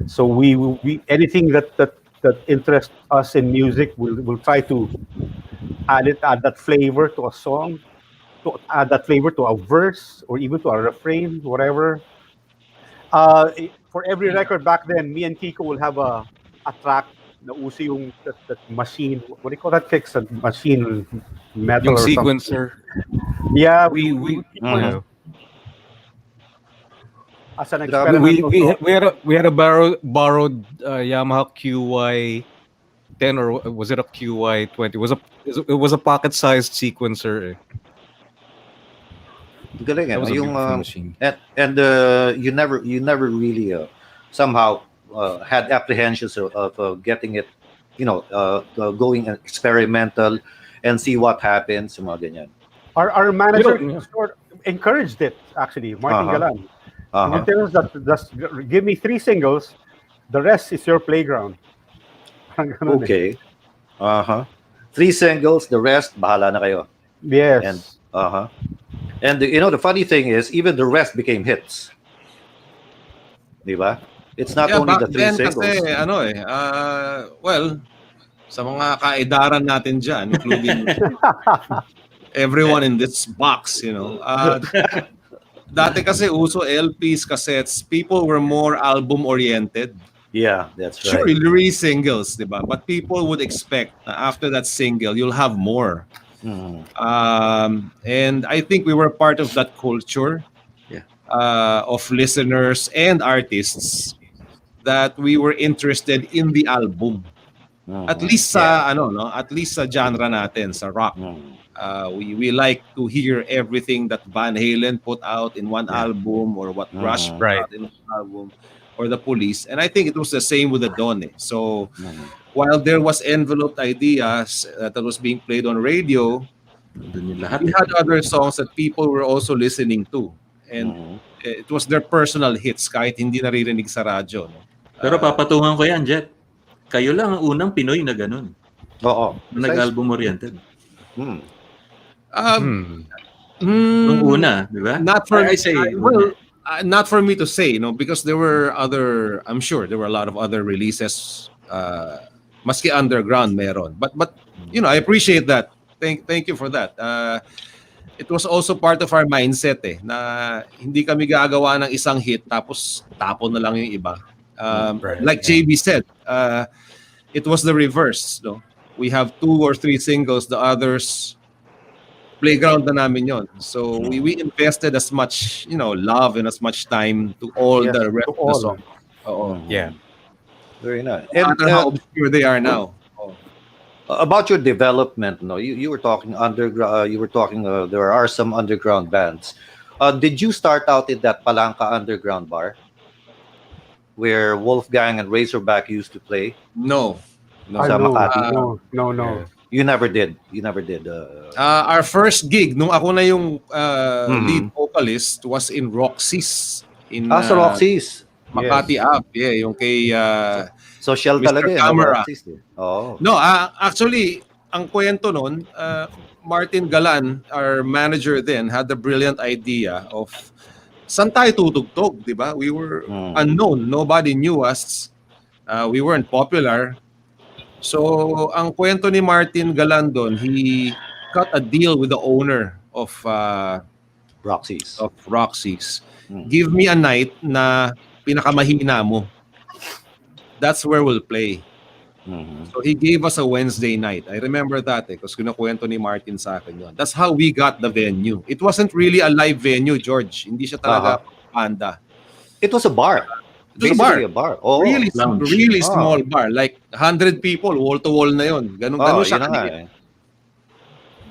So we anything that interests us in music, we'll try to add that flavor to a song, to add that flavor to a verse or even to a refrain, whatever. For every record back then, me and Kiko will have a track na uso yung that machine. What do you call that? Kicks a machine metal
Yung
or something.
sequencer.
Yeah,
We
one
yeah.
as an
Grabe,
experimental song.
We had a borrowed Yamaha QY 10 or was it a QY 20? It was a pocket sized sequencer.
Galing,
That
ano?
was a
Yung,
beautiful machine.
and you never really somehow had apprehensions of getting it, going experimental and see what happens, yung mga ganyan.
Our manager
Yeah.
encouraged it actually, Martin
Uh-huh.
Galan.
Uh-huh.
He tells us that just give me 3 singles, the rest is your playground. Parang ganun eh.
Okay. Uh-huh. 3 singles, the rest, bahala na kayo.
Yes.
And uh-huh. And the funny thing is, even the rest became hits. Diba? It's not
Yeah,
only
back
the 3
then
singles.
kasi well, sa mga kaedaran natin dyan, including everyone in this box, dati kasi uso LPs, cassettes, people were more album-oriented.
Yeah, that's
Sure,
right.
you'll release singles, diba? But people would expect na after that single, you'll have more.
Mhm.
And I think we were part of that culture of listeners and artists that we were interested in the album. At least sa at least sa genre natin, sa rock.
Mhm.
We like to hear everything that Van Halen put out in one album or what Rush put
Right.
out in one album or the Police. And I think it was the same with the Dawn. So
Mhm.
while there was enveloped ideas that was being played on radio,
Doon yung lahat.
we had other songs that people were also listening to. And
Mhm.
it was their personal hits kahit hindi naririnig sa radyo. No?
Pero papatungan ko yan, Jet. Kayo lang ang unang Pinoy na ganun.
Oo.
Na nag-album oriented.
Hmm.
Nung una, di ba?
Not for
I say,
not for me to say, because there were other. I'm sure there were a lot of other releases. Maski underground meron, but I appreciate that. Thank you for that. It was also part of our mindset na hindi kami gagawa ng isang hit tapos tapon na lang yung iba. Like JB said, it was the reverse. No, we have 2 or 3 singles, the others playground na namin yon. So we invested as much love and as much time to all
Yes,
the rest
to
of the
all.
songs. Oo.
Yeah.
Very nice.
No
And
matter how obscure they are now.
about your development, you were talking underground. You were talking. There are some underground bands. Did you start out in that Palanca underground bar, where Wolfgang and Razorback used to play?
No.
Sa Makati?
No.
You never did. You never did.
Our first gig nung ako na yung lead vocalist was in Roxy's in
Sa Roxy's.
Makati Ave. Yeah, yung kay
Social
Mr.
talaga yan.
Camera.
Roxy's. Oh.
No, actually, ang kwento nun, Martin Galan, our manager then, had the brilliant idea of saan tayo tutugtog, di ba? We were unknown. Nobody knew us. We weren't popular. So, ang kwento ni Martin Galan doon, he cut a deal with the owner of
Roxy's.
Roxy's. Give me a night na pinakamahina mo. That's where we'll play. So he gave us a Wednesday night. I remember that because kinukwento ni Martin sa akin yun. That's how we got the venue. It wasn't really a live venue, George. Hindi siya talaga banda.
It was a bar.
It was a
Basically a bar. Oh,
really small bar. Like 100 people, wall-to-wall na yun. Ganun siya
yun na nga
kaliit.
eh.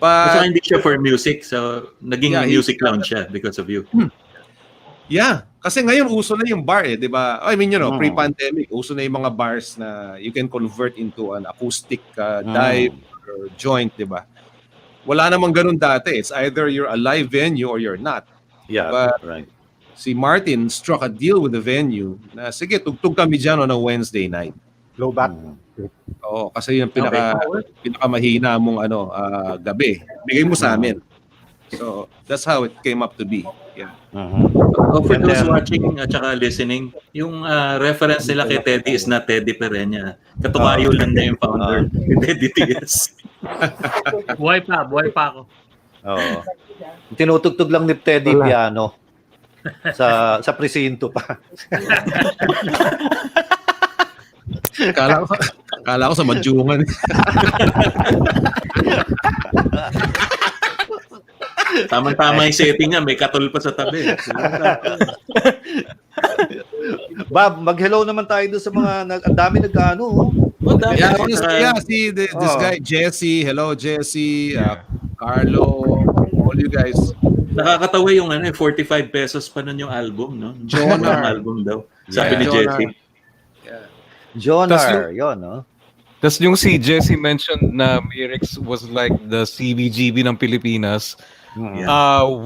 Basta
But,
hindi siya for music. So, naging
Yeah,
music lounge siya because of you.
yeah. Kasi ngayon, uso na yung bar di ba? I mean, pre-pandemic, uso na yung mga bars na you can convert into an acoustic dive or joint, di ba? Wala namang ganun dati. It's either you're a live venue or you're not.
Yeah,
But,
right.
Si Martin struck a deal with the venue na, sige, tugtog kami dyan on a Wednesday night.
Low back.
Oo, kasi yung pinakamahina mong gabi. Bigay mo sa amin. So that's how it came up to be. Yeah.
For
And
those
then-
watching at saka listening, yung reference nila kay Teddy is not Teddy Perenya. Katukayo lang niya yung founder, ni Teddy TS.
Buhay pa ako.
Oo. Tinutugtog lang ni Teddy
Wala.
piano sa presinto pa.
Kala ko sa Madyungan.
Tama-tama yung setting niya, may katol pa sa tabi.
Bob, mag-hello naman tayo doon sa mga ang dami nag-ano. Oh.
See this
Oh.
guy Jesse. Hello Jesse, Carlo, all you guys.
Nakakatawa yung 45 pesos pa nun yung album, no?
Jonar.
Yung album daw. Sabi
Yeah,
ni
Jonar.
Jesse.
Jonar, yun, no?
Tapos yung si Jesse mentioned na Mirix was like the CBGB ng Pilipinas.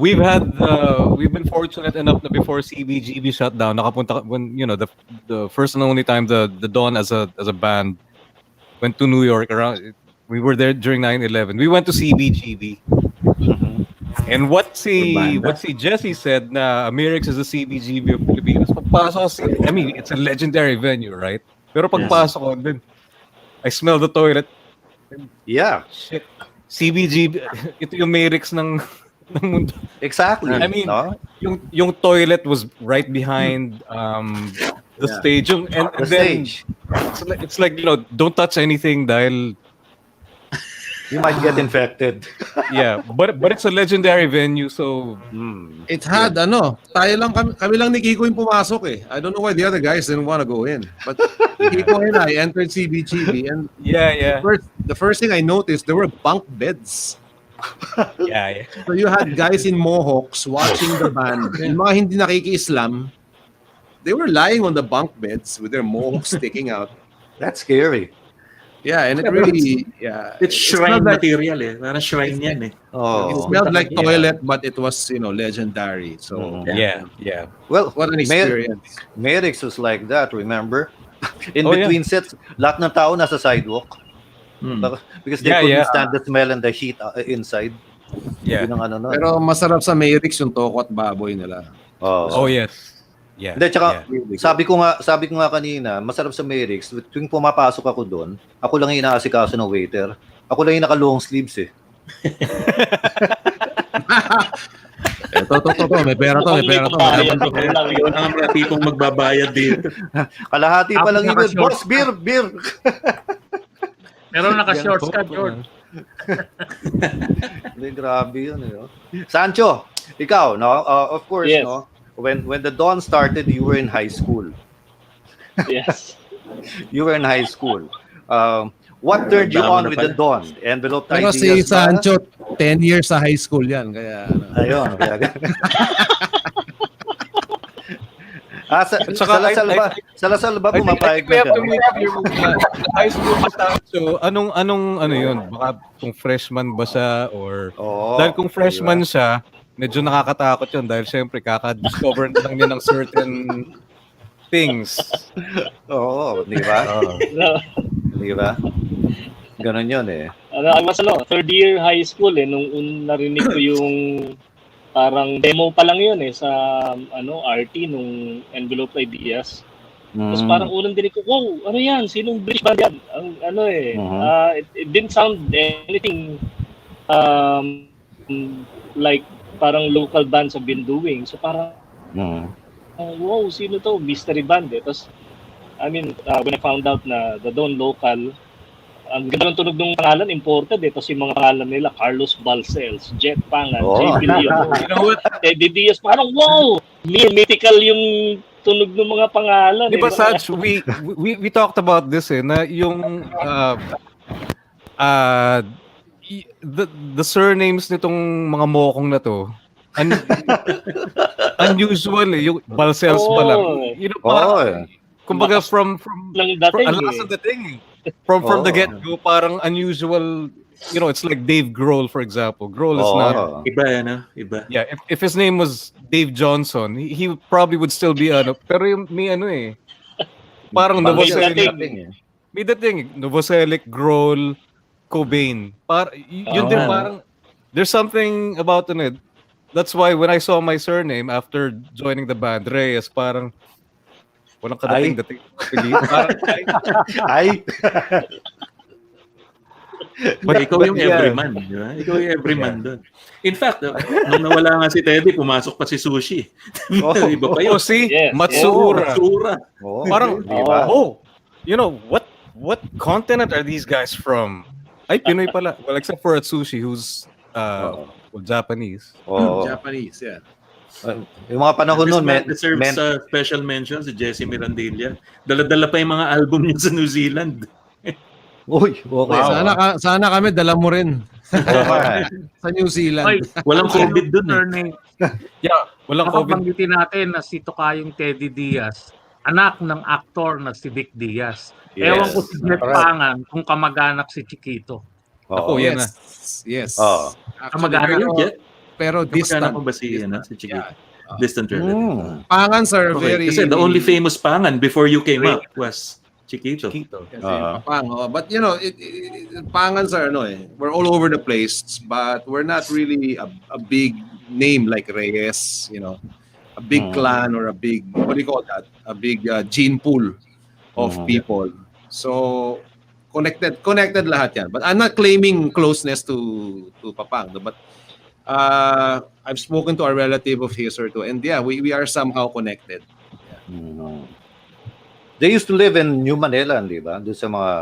We've been fortunate enough na before CBGB shut down, nakapunta when the first and only time the Dawn as a band went to New York around. We were there during 9/11. We went to CBGB. And what si Jesse said na Mirix is a CBGB of Pilipinas. Pagpasok, I mean, it's a legendary venue, right? Pero pagpasok ko din, I smell the toilet.
Yeah.
Shit. CBGB, ito yung Mirix ng mundo.
Exactly.
I mean,
no?
yung toilet was right behind the stage. And
The
then,
stage.
it's like, don't touch anything dahil
You might get infected.
yeah, but it's a legendary venue, so
It had tayo lang kami lang ni Kiko yung pumasok eh. I don't know why the other guys didn't want to go in. But Kiko and I entered CBGB and
yeah.
the first thing I noticed, there were bunk beds.
Yeah.
So you had guys in mohawks watching the band. Yung mga hindi nakiki-Islam, they were lying on the bunk beds with their mohawks sticking out.
That's scary.
Yeah, and it really,
It's shrine material eh. Parang shrine yan eh.
Oh.
It smelled like toilet, but it was, legendary. So
Yeah.
Well,
what an experience.
Merix was like that, remember? In
Oh, yeah.
between sets, lahat ng tao nasa sidewalk. Because they couldn't stand the smell and the heat inside.
Yeah.
Yun ang ano.
Pero masarap sa Mayrix yung toko at baboy nila.
Oh yes. Yeah.
Hindi, tsaka,
yeah.
sabi ko nga kanina, masarap sa Merix, tuwing pumapasok ako doon, ako lang yung inaasikaso ng waiter. Ako lang yung naka-long sleeves eh.
Ito, may pera to.
Ikaw na mga tipong magbabayad dito.
Kalahati pa lang yun.
Naka-short.
Boss, beer!
Pero naka-shorts ka, George.
Hindi, grabe yun. Sancho, ikaw, no? Of course,
Yes.
no? When the Dawn started, you were in high school.
Yes.
You were in high school. What turned you on with the Dawn? Envelope
Pero
ideas
si
ba?
Sancho, 10 years sa high school yan. Kaya,
Ayun. Sa Lasal ba
I think
pumapayag
we have
na
to make clear high school pa tayo. So, anong ano yun? Baka kung freshman ba siya or dahil kung freshman siya, medyo nakakatakot yun dahil syempre kaka-discover na lang niya ng certain things.
Oo, di ba?
No,
Di ba? Ganon yun eh.
I was third year high school nung narinig ko yung parang demo pa lang yun sa RT nung Envelope Ideas. Tapos parang unang dinig ko, wow, ano yan? Sinong British band yan? It didn't sound anything like parang local bands have been doing. So parang, wow, sino to? Mystery band eh. Tapos, when I found out na the Don local, ang ganda ng tunog ng pangalan, imported eh. Tapos yung mga pangalan nila, Carlos Balcells, Jet Pangan, JP Leon, Teddy Diaz, parang wow! Mythical yung tunog ng mga pangalan.
Di ba, Saj, we talked about this na yung the surnames nitong mga mokong na to, unusual eh. Yung Balcells pa lang. Kumbaga from
lang dating
alas ang dating eh. From the get-go, parang unusual. It's like Dave Grohl, for example. Grohl is not...
Iba yan, Iba.
Yeah, if his name was Dave Johnson, he probably would still be pero yung may parang Novoselic. May dating. Novoselic, Grohl, Cobain. Yun din parang there's something about it. That's why when I saw my surname after joining the band, Reyes, parang walang
Ay.
kadating-dating sa apelyido. Parang, ay,
Ay.
Ikaw
but
yung
yeah.
everyman, di ba? Ikaw yung everyman
Yeah.
doon. In fact, nung nawala nga si Teddy, pumasok pa si Sushi.
Oh.
Iba pa
oh,
yun.
si
Yes,
Matsuura.
Matsura.
Oh,
Parang,
di ba?
oh, you know, what continent are these guys from? Ay, Pinoy pala. Well, except for Atsushi, who's
Oo.
well, Japanese.
Oo.
Japanese, yeah.
Yung mga panahon
This
noon,
man deserves special mention si Jesse Mirandilla. Dala-dala pa yung mga album niya sa New Zealand.
Uy, okay.
Sana kami dala mo rin
Oo nga.
sa New Zealand.
Oy,
Walang COVID dun eh.
surname.
Yeah, walang
Dapat
COVID.
banggitin natin na si Tokayong Teddy Diaz, anak ng aktor na si Vic Diaz.
Yes.
Ewan ko si Jet
Correct.
Pangan kung kamag-anak si Chiquito.
Oo.
Ako, yan na.
Yes.
Oo.
Kamag-anak yun, Jet?
pero
Kamag-anak
distant.
mo ba si Chiquito?
Yeah.
Distant relative.
Pangans are
Okay,
very...
kasi the only famous Pangan before you came up was Chiquito.
Kasi Papang, but you know, Pangans are we're all over the place, but we're not really a big name like Reyes, a big clan or a big, what do you call that? A big gene pool of people. So connected lahat yan. But I'm not claiming closeness to Papang, but I've spoken to a relative of his or two, and yeah, we are somehow connected.
They used to live in New Manila, di ba? Doon sa mga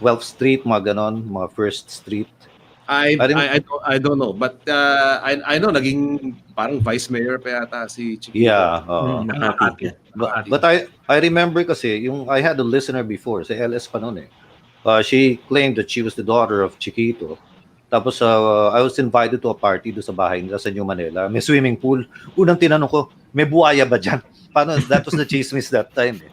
12th Street, mga ganon, mga 1st Street.
I don't know, but I know naging parang vice mayor pa yata si Chiquito.
Yeah.
Makati.
But I remember kasi, I had a listener before, sa LS pa noon eh. She claimed that she was the daughter of Chiquito. Tapos I was invited to a party doon sa bahay nila sa New Manila. May swimming pool. Unang tinanong ko, may buhaya ba dyan? Paano? That was the chismis that time eh.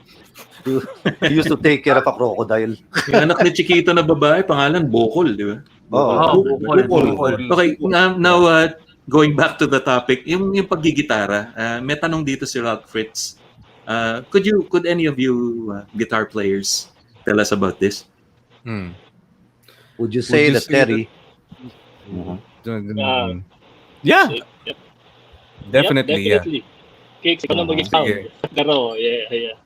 He used to take care of a crocodile.
Yung anak ni Chiquito na babae, pangalan Bokol, di ba?
Bukol.
Okay, now going back to the topic, yung paggigitara, may tanong dito si Rock Fritz. Could any of you guitar players tell us about this?
Would you say that Terry?
Yeah,
Yep.
definitely, yeah.
Cakes, ikaw na mag-expound.
Sige.
Pero, yeah.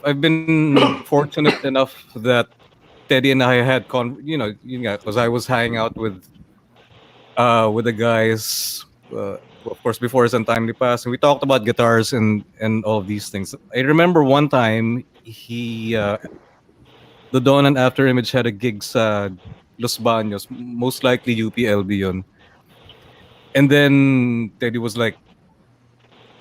I've been fortunate enough that Teddy and I had because I was hanging out with the guys, of course, before his untimely pass, and we talked about guitars and all of these things. I remember one time the Dawn and After Image had a gig sa Los Baños, most likely UPLB yun. And then Teddy was like,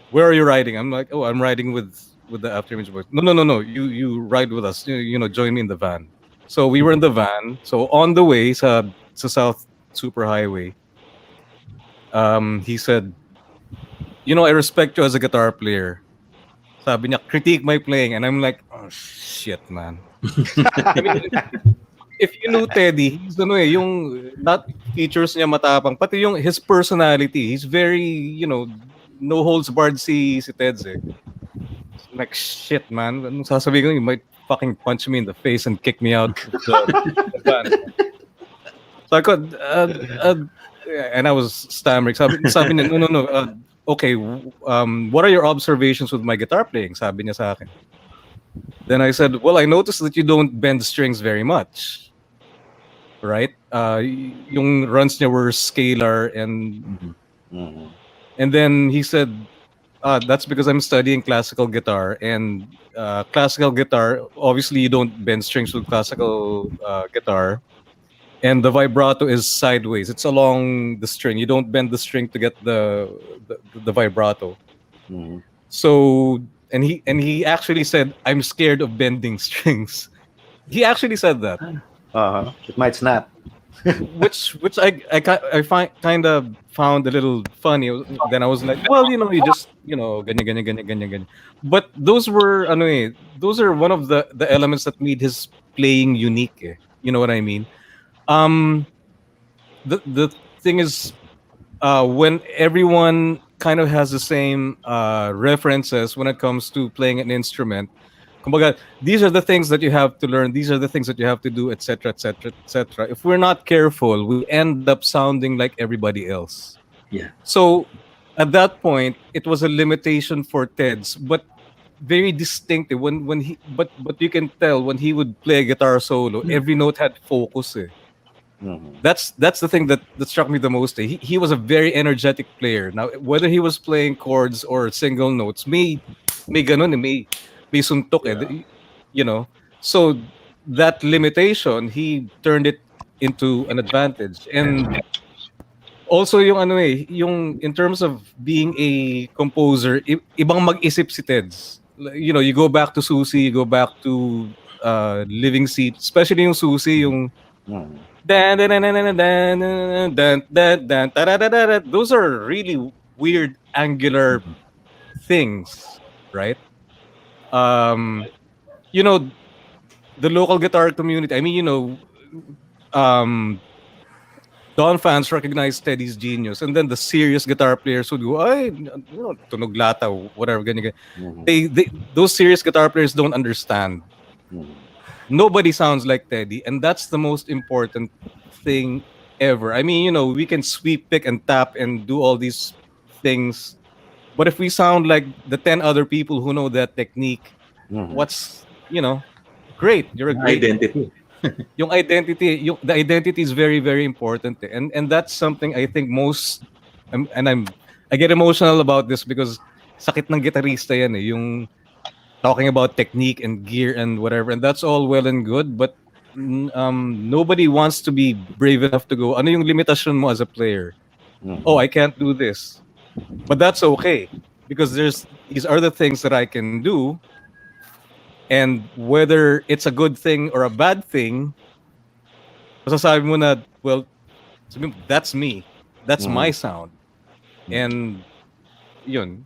"Where are you riding?" I'm like, "Oh, I'm riding with the After Image boys." No. You ride with us. Join me in the van. So we were in the van. So on the way sa South Superhighway, he said, "I respect you as a guitar player." Sabi niya, "Critique my playing." And I'm like, "Oh shit, man." I mean, if you know Teddy, he's yung not features niya matapang, pati yung his personality, he's very, no holds barred si Ted's eh. Like, shit, man. Anong sasabihin ko, you might fucking punch me in the face and kick me out of the van. So I could, and I was stammering. Sabi niya, no. Okay, what are your observations with my guitar playing? Sabi niya sa akin. Then I said, well, I noticed that you don't bend strings very much. Right? Yung runs niya were scalar and then he said, that's because I'm studying classical guitar, and classical guitar, obviously you don't bend strings with classical guitar, and the vibrato is sideways. It's along the string. You don't bend the string to get the vibrato. So and he actually said, "I'm scared of bending strings." He actually said that.
It might snap.
which I find kind of found a little funny. Then I was like, well, you just ganyan. But those were those are one of the elements that made his playing unique. You know what I mean? The thing is, when everyone kind of has the same references when it comes to playing an instrument, kumbaga, these are the things that you have to learn. These are the things that you have to do, etc., etc., etc. If we're not careful, we end up sounding like everybody else.
Yeah.
So at that point, it was a limitation for Ted's, but very distinctive. When he but you can tell when he would play a guitar solo, every note had focus. Eh.
Mhm.
That's the thing that struck me the most. Eh. He was a very energetic player. Now whether he was playing chords or single notes, may ganun eh, may suntok eh. You know. So that limitation, he turned it into an advantage. And also yung ano eh, yung in terms of being a composer, ibang mag-isip si Teds. You know, you go back to Susie, you go back to Living Seat, especially yung Susie, yung
Mhm.
dan dan dan dan dan dan dan dan dan tararara. Those are really weird angular things, right? You know, the local guitar community. I mean, you know, um, Don fans recognize Teddy's genius, and then the serious guitar players would go, "Ay, you know, tunog lata, whatever." Ganyan.
Mhm.
They those serious guitar players don't understand.
Mhm.
Nobody sounds like Teddy, and that's the most important thing ever. I mean, you know, we can sweep, pick, and tap and do all these things, but if we sound like the 10 other people who know that technique,
Mhm.
what's great. You're a great
Identity.
the identity is very very important eh. And that's something I think most I get emotional about this because sakit ng gitarista yan eh, yung talking about technique and gear and whatever, and that's all well and good, but nobody wants to be brave enough to go ano yung limitasyon mo as a player. Oh,
Mhm.
I can't do this, but that's okay because there's these other things that I can do, and whether it's a good thing or a bad thing, masasabi mo na, well, sabi mo, that's me. That's my
Mhm.
sound.
Mhm.
And yun,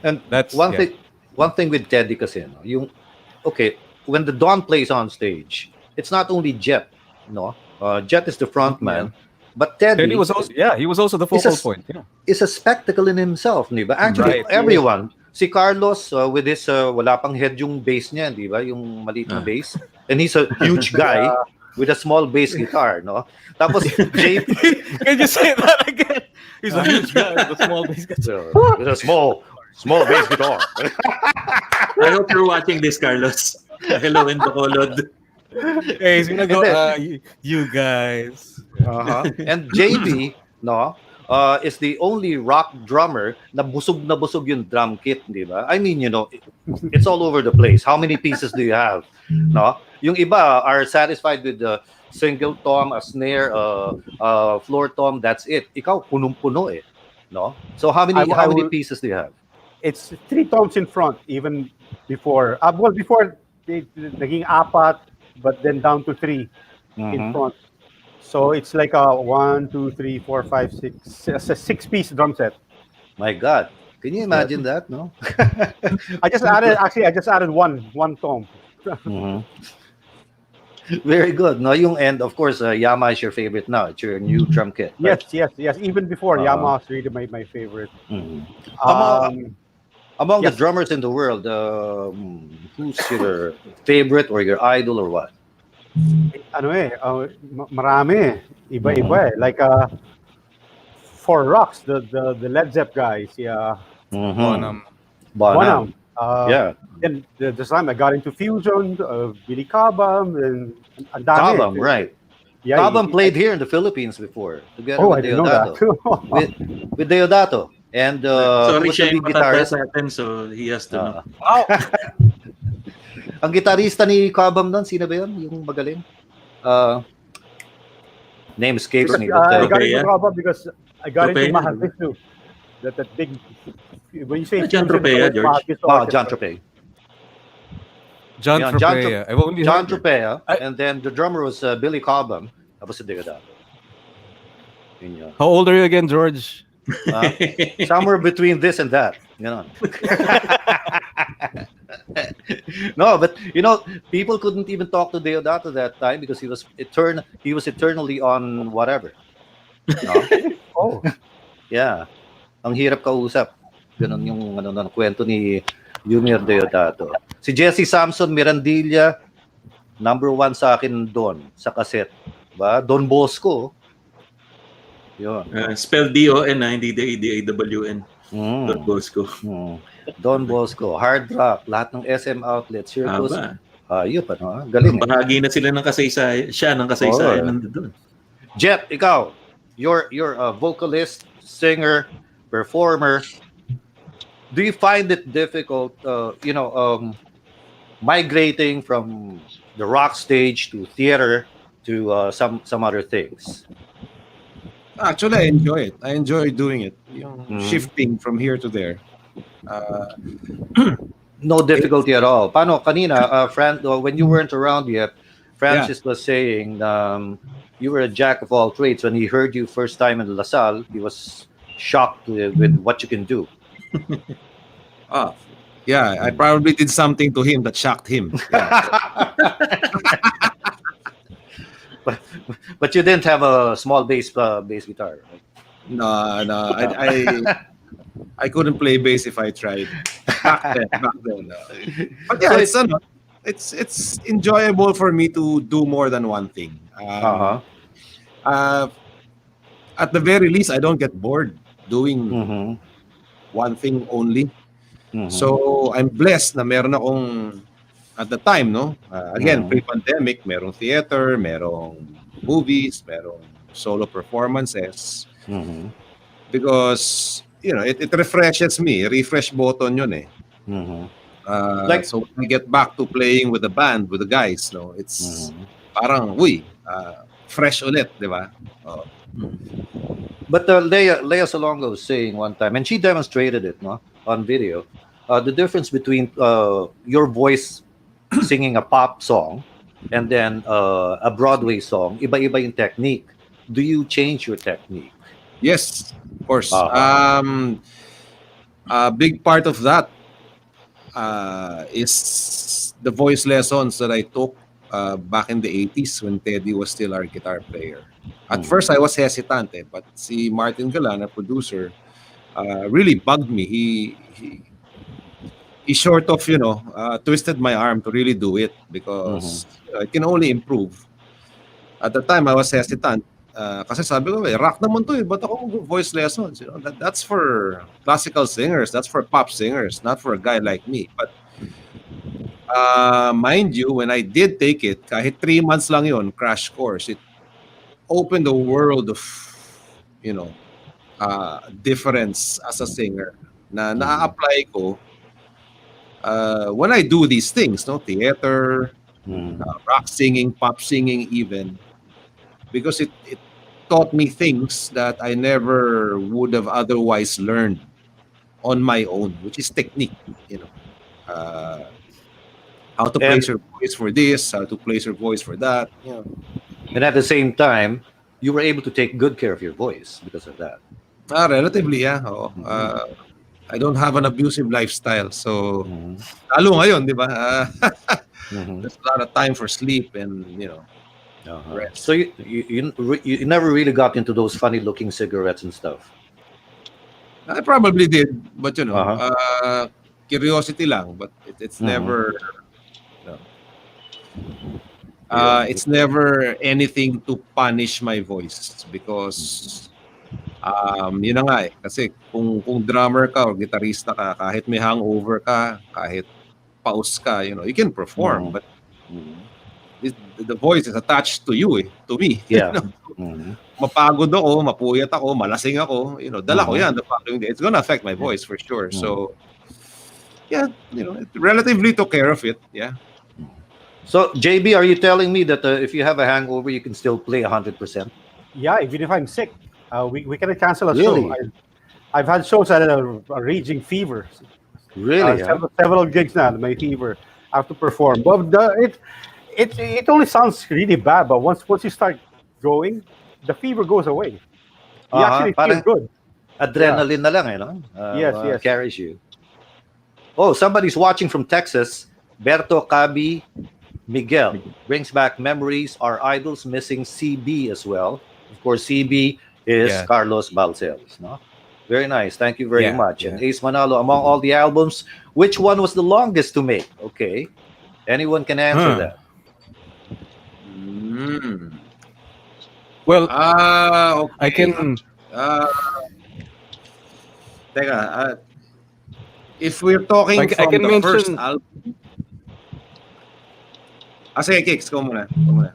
And
that's
one
yeah.
thing, one thing with Teddy kasi, no, yung okay, when the Don plays on stage, it's not only Jet, no. Jet is the front
Yeah.
man, but
Teddy
Teddy
was also he was also the
is a
focal point. Yeah.
is a spectacle in himself, di ba? Actually,
Right.
everyone. Si Carlos with his wala pang head yung bass niya, di ba? Yung maliit na
Ah.
bass. And he's a huge guy with a small bass guitar, no? Tapos Jay
Can you say that again? He's a huge guy with a small bass guitar.
with a small bass guitar.
I hope you're watching this, Carlos. Hello in Bacolod.
Hey, he's gonna go,
And then-
you guys.
Uh-huh. And JB, no, is the only rock drummer na busog yung drum kit, di ba? I mean, you know, it's all over the place. How many pieces do you have? No? Yung iba are satisfied with the single tom, a snare, floor tom, that's it. Ikaw, punong-puno eh. No? So how many
I will-
pieces do you have?
It's 3 tones in front, even before. Before naging apat, but then down to 3 in
Mhm.
front. So it's like a 1, 2, 3, 4, 5, 6. It's a 6-piece drum set.
My God. Can you imagine that, no?
I just added one tom.
Mhm. Very good. No, yung and of course, Yamaha is your favorite now. It's your new drum kit. Right?
Yes. Even before
Uh-huh.
Yamaha is really my favorite.
Mhm. Among
Yes.
the drummers in the world, who's your favorite or your idol or what?
Marami. Iba-iba eh. Like for rocks, the Led Zepp guys, yeah.
Mhm.
Bonham.
Bonham. Yeah.
Then the time I got into fusion, Billy Cobham, and ang dami.
Cobham, right.
Yeah,
Cobham played here in the Philippines before, together
Oh, I
with
didn't know
Deodato.
that.
with Deodato. And
Sorry,
who was the
siya
lead
yung matanda
guitarist?
sa atin, so he has to know.
Ang gitarista ni Cobham doon, sino ba yun? Yung magaling? Name escapes
Because,
me.
I
But,
got into
Tropea?
Cobham because I got into
Tropea?
Mahavishnu. That big. When you say
John
fusion,
Tropea,
it's
George.
Mahavishnu
John
Orchestra.
Tropea.
John
Yeah,
Tropea. I've only
John
heard
Tropea.
I-
And then the drummer was Billy Cobham. Tapos si Deodato. Yun yun.
How old are you again, George?
Somewhere between this and that. You know. No, but you know, people couldn't even talk to Deodato that time because he was eternally on whatever. No?
Oh,
Yeah. Ang hirap kausap. Ganun yung kwento ni Junior Deodato. Si Jesse Samson Mirandilla, number one sa akin doon, sa cassette. Ba? Don Bosco. Yun.
Spell D-O-N, hindi D-A-W-N. Don
Mm.
Bosco.
Don Bosco, Hard Rock, lahat ng SM outlets, Circus.
Aba.
Ayun pa, no? Galing.
Bahagi na sila ng kasaysayan. Siya ng kasaysayan nandun.
Jet, ikaw, you're a vocalist, singer, performer. Do you find it difficult, migrating from the rock stage to theater to some other things?
Actually, I enjoy it. I enjoy doing it. Yung shifting from here to there.
No difficulty at all. Paano kanina, when you weren't around yet, Francis was saying you were a jack of all trades. When he heard you first time in La Salle, he was shocked with what you can do.
Yeah, I probably did something to him that shocked him. Yeah.
But you didn't have a small bass guitar, right?
No, I couldn't play bass if I tried back then. But yeah,
So
it's enjoyable for me to do more than one thing. At the very least, I don't get bored doing one thing only. So I'm blessed na meron akong at the time, no? Again, pre-pandemic, merong theater, merong movies, merong solo performances. Because, it refreshes me. Refresh button yun eh. So when I get back to playing with the band, with the guys, no? It's parang, fresh ulit, di ba?
But Lea Salonga was saying one time, and she demonstrated it, no, on video, the difference between your voice singing a pop song and then a Broadway song, iba-iba yung technique. Do you change your technique?
Yes, of course. A big part of that is the voice lessons that I took back in the 80s when Teddy was still our guitar player. At first, I was hesitant, but si Martin Galan, our producer, really bugged me. He sort of, twisted my arm to really do it because it can only improve. At the time, I was hesitant. Kasi sabi ko, rock naman to eh. Ba't ako voice lessons? That's for classical singers. That's for pop singers, not for a guy like me. But mind you, when I did take it, kahit 3 months lang yon, crash course, it opened a world of, difference as a singer na na-apply ko when I do these things, no, theater, rock singing, pop singing, even, because it taught me things that I never would have otherwise learned on my own, which is technique, how to place your voice for this, how to place your voice for that.
And at the same time, you were able to take good care of your voice because of that.
Relatively, yeah. I don't have an abusive lifestyle, so lalo ngayon, di ba? There's a lot of time for sleep and rest.
So you never really got into those funny looking cigarettes and stuff.
I probably did, but curiosity lang. But it's never. It's never anything to punish my voice because yun na nga eh. Kasi kung drummer ka or gitarista ka, kahit may hangover ka, kahit paus ka, you can perform. But the voice is attached to you eh, to me.
Yeah.
Mapagod ako, mapuyat ako, malasing ako, dala ko yan the following day. It's gonna affect my voice for sure. So, yeah, it relatively took care of it, yeah.
So, JB, are you telling me that if you have a hangover, you can still play 100%?
Yeah, even if I'm sick, we cannot cancel a
Really?
show. I've had shows that are a raging fever.
Really?
Several gigs now, my fever. I have to perform. But it only sounds really bad, but once you start going, the fever goes away. You actually feel good.
Adrenaline na lang, no?
Yes.
Carries you. Oh, somebody's watching from Texas. Berto Cabi Miguel brings back memories. Our idols missing CB as well. Of course, CB is Carlos Balcells. No, very nice. Thank you very much. And Ace Manalo, among all the albums Which one was the longest to make? Okay. Anyone can answer that.
Mm.
Well,
Okay.
I can
Uh, teka, if we're talking
I
from
can
the first
mention
album, sige, Kicks, go muna. Go muna.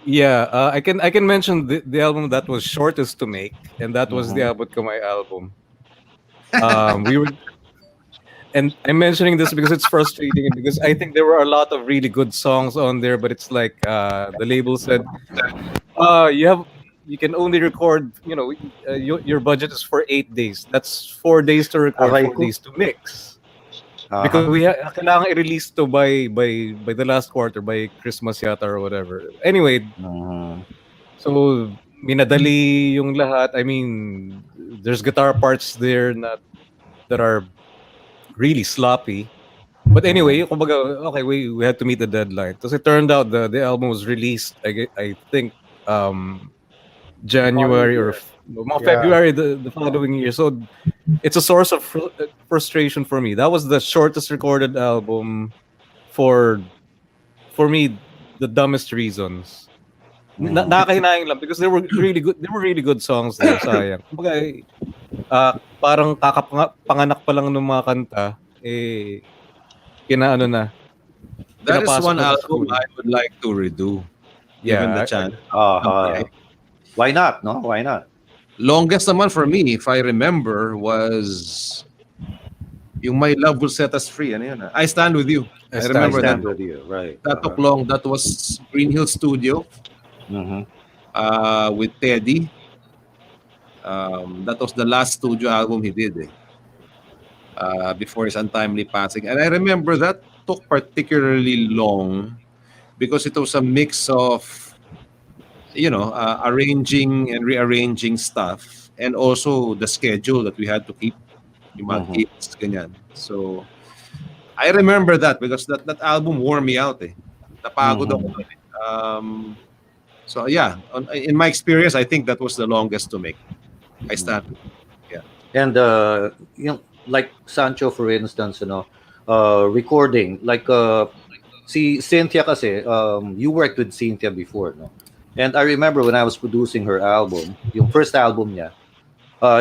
yeah, I can mention the album that was shortest to make, and that was the
Mhm.
Abot Kamay album. We were and I'm mentioning this because it's frustrating because I think there were a lot of really good songs on there, but it's like the label said, you can only record, your budget is for 8 days. That's 4 days to record,
Aray
4
ko.
days to mix. Because
Aha.
kailangan i-release to by the last quarter, by Christmas yata or whatever. Anyway,
Mhm.
so minadali yung lahat. I mean, there's guitar parts there that are really sloppy. But anyway,
Mhm.
kumbaga, okay, we had to meet the deadline. So it turned out the album was released, I think,
The following
January or
year.
mga
Yeah.
February the following year. So it's a source of frustration for me. That was the shortest recorded album for for me, the dumbest reasons.
Mhm.
Nakakahinayang lang because there were really good songs there, sayang. Kumbaga, parang panganak pa lang ng mga kanta, kinaano na,
That is
pinapasok
one
na sa
album
school.
I would like to redo, given the
Yeah,
chance.
Aha.
Okay.
Why not? No? Why not?
Longest naman for me, if I remember, was yung My Love Will Set Us Free. Ano yun? I Stand With You. I
I
remember that.
stand with you. Right.
That took long. That was Green Hill Studio
Mhm.
with Teddy. That was the last studio album he did before his untimely passing. And I remember that took particularly long because it was a mix of, arranging and rearranging stuff, and also the schedule that we had to keep, yung mga
Mhm.
gigs, ganyan. So, I remember that because that album wore me out Napagod ako.
Mhm.
So yeah, in my experience, I think that was the longest to make. I stand. Yeah.
And like Sancho, for instance, recording like see Cynthia kasi, you worked with Cynthia before, no? And I remember when I was producing her album, yung first album niya,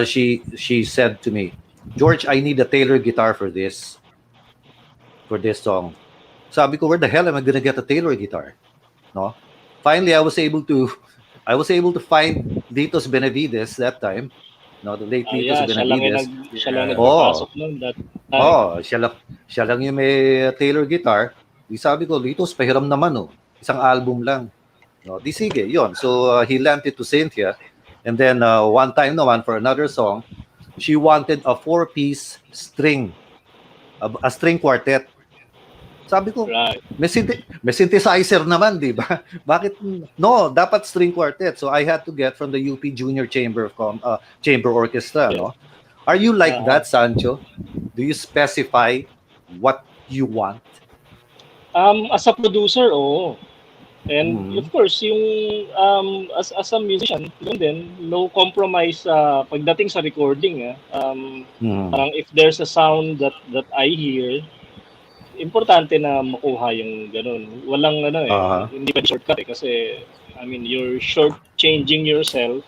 she said to me, George, I need a Taylor guitar for this song. Sabi ko, where the hell am I gonna get a Taylor guitar? No? Finally, I was able to find Ditos Benavides that time. No, the late Ditos
Yeah,
Benavides.
siya lang
Oh,
nagpapasok noon that time.
siya lang yung may Taylor guitar. Di sabi ko, Ditos, pahiram naman, oh. Isang album lang. No, di sige, yon. So he lent it to Cynthia. And then one time naman for another song, she wanted a four-piece string, a string quartet. Sabi ko,
Right.
may synthesizer naman, di ba? Bakit? No, dapat string quartet. So I had to get from the UP Junior Chamber Orchestra, no? Are you like that, Sancho? Do you specify what you want?
As a producer, oo. And of course, yung as a musician, yun din, no compromise pagdating sa recording. Parang if there's a sound that I hear, importante na makuha yung ganun. Walang hindi pa shortcut kasi I mean, you're shortchanging yourself.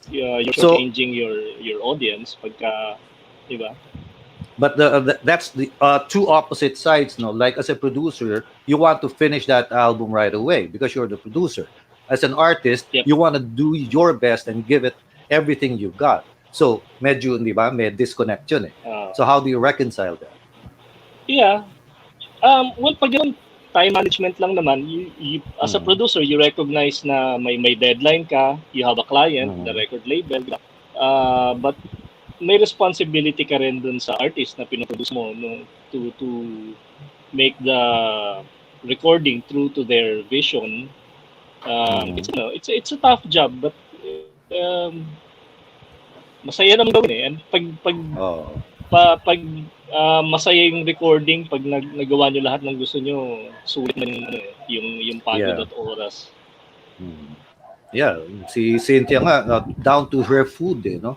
You're
So-
shortchanging your audience pagka, di ba?
But that's the two opposite sides, no? Like as a producer, you want to finish that album right away because you're the producer. As an artist,
Yep.
you want to do your best and give it everything you've got. So, medyo, di ba, may disconnect yun eh. So, how do you reconcile that?
Yeah. Well, pag yun, time management lang naman, you as a producer, you recognize na may deadline ka, you have a client, the record label, but may responsibility ka rin dun sa artist na pinoproduce mo, no, to make the recording true to their vision. It's a tough job, but masaya naman gawin eh. And pag masaya yung recording, pag nagawa nyo lahat ng gusto nyo, sulit na yung pagod at oras.
Yeah, si Cynthia nga, down to her food, no?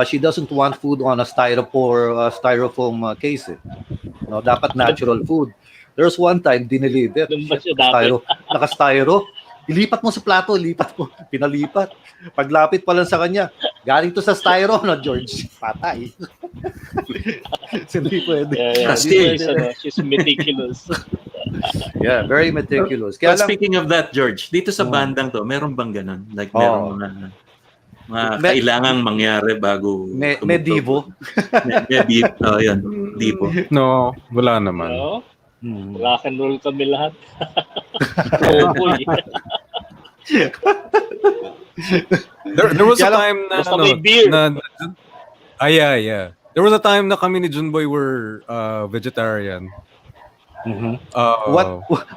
she doesn't want food on a styrofoam case. Eh. No, dapat natural food. There's one time dineliver,
Doon ba
shit,
siya dati?
naka-styro. Ilipat mo sa plato, ilipat mo. Pinalipat. Paglapit pa lang sa kanya, galing to sa styro, no, George? Patay. Hindi pwede.
Yeah.
Still.
She's meticulous.
Yeah, very meticulous. Kaya
But
lang,
speaking of that, George, dito sa bandang to, meron bang ganun? Like, meron mga kailangang mangyari bago
may divo.
May divo. Yan, divo.
No, wala naman.
No?
Hmm.
Rock and roll kami lahat. Cowboy.
There was a time na,
basta may beer.
Yeah. There was a time na kami ni Junboy were vegetarian.
Mm-hmm.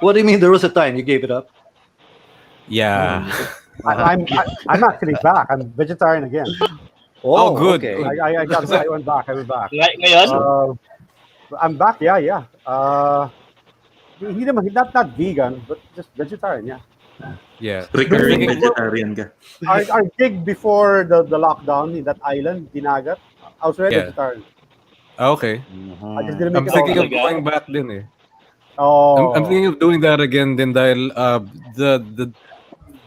What do you mean there was a time you gave it up?
Yeah.
I'm actually back. I'm vegetarian again.
Oh, good.
Okay.
I went back.
Ngayon?
I'm back. Yeah. Hindi naman, not vegan, but just vegetarian. Yeah.
Yeah.
Recurring vegetarian ka.
Our gig before the lockdown in that island, Dinagat, I was already vegetarian.
Okay.
I just didn't
I'm
make
thinking
it
of going back din eh.
Oh.
I'm thinking of doing that again din dahil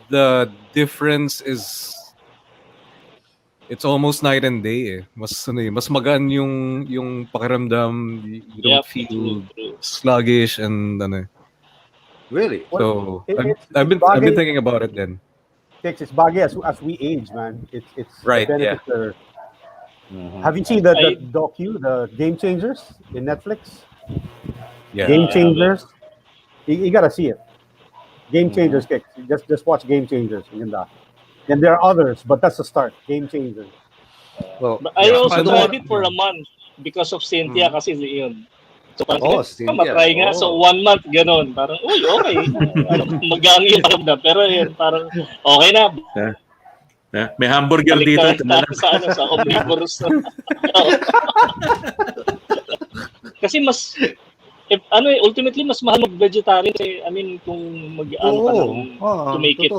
the difference is it's almost night and day eh. Mas magaan yung pakiramdam, you don't feel sluggish and
Really?
So I've been thinking about it then.
It's baggy as we age, man. It's
right.
Yeah. Have you seen the docu, the Game Changers in Netflix?
Yeah.
Game Changers. You gotta see it. Game Changers, Kicks. Just watch Game Changers. And there are others, but that's the start. Game Changers.
Well,
I also tried it for a month because of Cynthia kasi yun. So parang matry nga. So 1 month, gano'n. Parang, uy, okay. Magang yung paramdam. Pero yun, parang okay na.
May hamburger dito.
Sa omnivorous. Kasi ultimately, mas mahal mag-vegetarian. Kasi, I mean, kung to make it,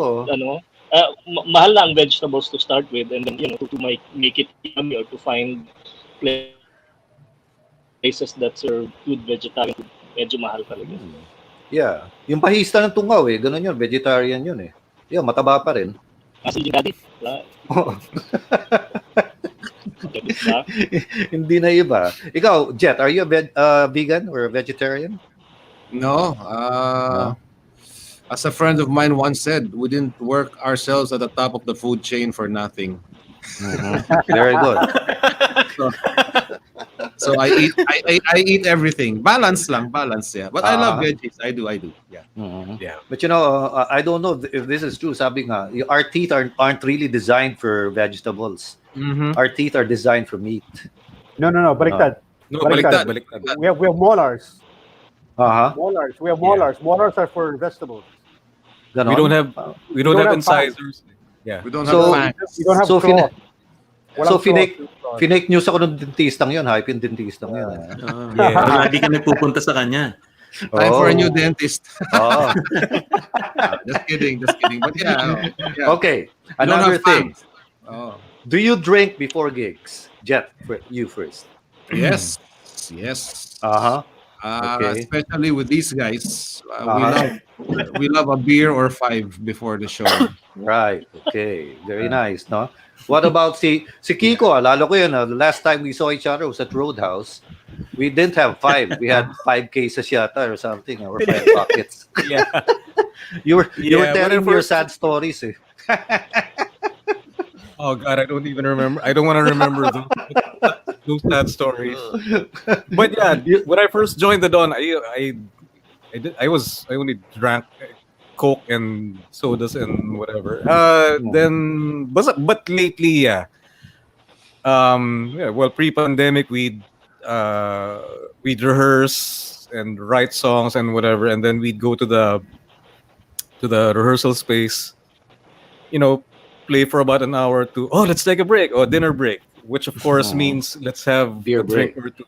mahal na ang vegetables to start with. And then, to make it yummy or to find places that serve good vegetarian food, medyo mahal talaga.
Yeah. Yung pahista ng tungaw ganun yun, vegetarian yun eh. Yeah, mataba pa rin.
Kasi hindi
Hindi na iba. Ikaw, Jet, are you a vegan or a vegetarian?
No. As a friend of mine once said, we didn't work ourselves at the top of the food chain for nothing.
Very good.
So I eat everything. Balance, yeah. But I love veggies. I do. Yeah.
Yeah. But I don't know if this is true. Sabi nga, our teeth aren't really designed for vegetables. Our teeth are designed for meat.
No. Baliktad.
Baliktad.
We have molars.
Molars.
We have molars. Yeah. Molars are for vegetables.
We don't have incisors. Yeah.
We don't have fangs.
We don't have claws.
So finake news ako ng dentistang yun, hype yung dentistang yun.
Lagi ka nagpupunta sa kanya.
Time for a new dentist. Just kidding. But yeah.
Okay, another thing.
Oh.
Do you drink before gigs? Jet, you first.
Yes.
Okay.
Especially with these guys, we love a beer or 5 before the show.
Right. Okay. Very nice, no? What about si Kiko? Lalo ko yun. The last time we saw each other was at Roadhouse. We didn't have 5. We had 5 cases yata or something, or 5 buckets.
Yeah.
You were telling me your sad stories. Eh.
Oh God, I don't even remember. I don't want to remember those sad stories. But yeah, when I first joined the Dawn, I only drank Coke and sodas and whatever. Then, but lately, yeah. Well, pre-pandemic, we'd rehearse and write songs and whatever, and then we'd go to the rehearsal space. Play for about an hour to let's take a break or dinner break, which of course means let's have
beer
a drink
break.
or two.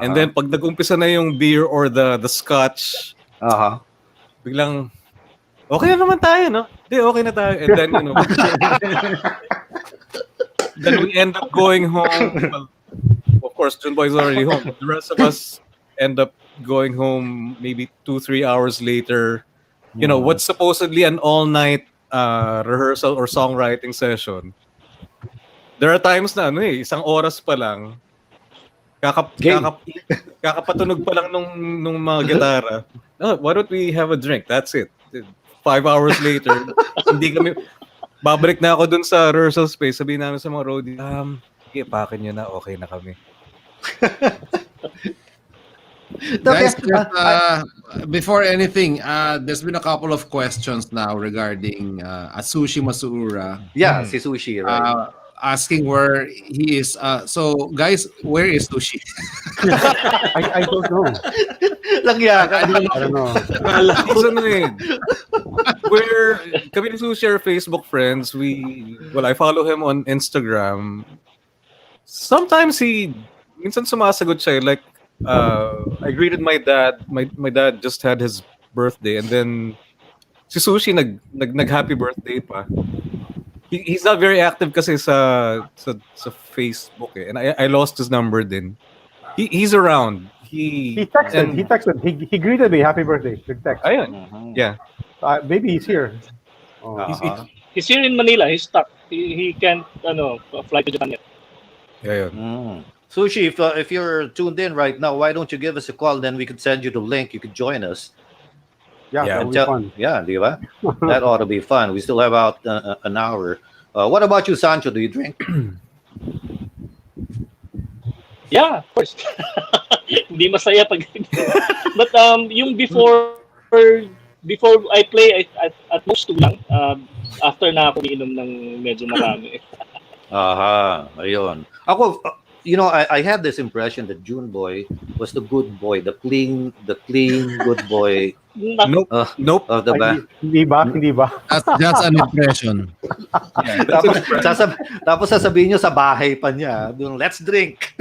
And then pag nag-umpisa na yung beer or the scotch, biglang okay na naman tayo, no? Hindi, okay na tayo. And then, Then we end up going home. Well, of course, Junboy's already home. But the rest of us end up going home maybe 2-3 hours later. You know, what's supposedly an all-night rehearsal or songwriting session. There are times na isang oras pa lang,
Game.
kakapatunog pa lang nung mga gitara. Oh, why don't we have a drink? That's it. 5 hours later, hindi kami babalik na ako dun sa rehearsal space. Sabihin namin sa mga roadie, sige, pakin nyo na, okay na kami.
Guys, before anything, there's been a couple of questions now regarding Atsushi Masuura.
Yeah, si Sushi, right?
Asking where he is. So, guys, where is Sushi?
I don't know.
Langya ka.
I don't know.
He's kami ni Sushi are Facebook friends. I follow him on Instagram. Sometimes minsan sumasagot siya, like, I greeted my dad. My dad just had his birthday, and then si Sushi nag happy birthday pa. He's not very active kasi sa Facebook and I lost his number din. He's around. He
texted. He greeted me, happy birthday. Text.
Ayun. Yeah.
Maybe he's here.
He's here in Manila. He's stuck. He can't fly to Japan yet.
Yeah.
Sushi, if you're tuned in right now, why don't you give us a call? Then we could send you the link. You could join us.
Yeah, that'll be fun.
Yeah, di ba? That ought to be fun. We still have about an hour. What about you, Sancho? Do you drink?
Yeah, of course. Hindi masaya pag but yung before I play at most 2 lang. After na ako inom ng medyo marami.
Ayun. Ako, I had this impression that Junboy was the good boy, the clean good boy.
Nope.
Of the band.
Hindi ba?
That's just an impression.
Yeah. Tapos sasabihin nyo sa bahay pa niya, let's drink.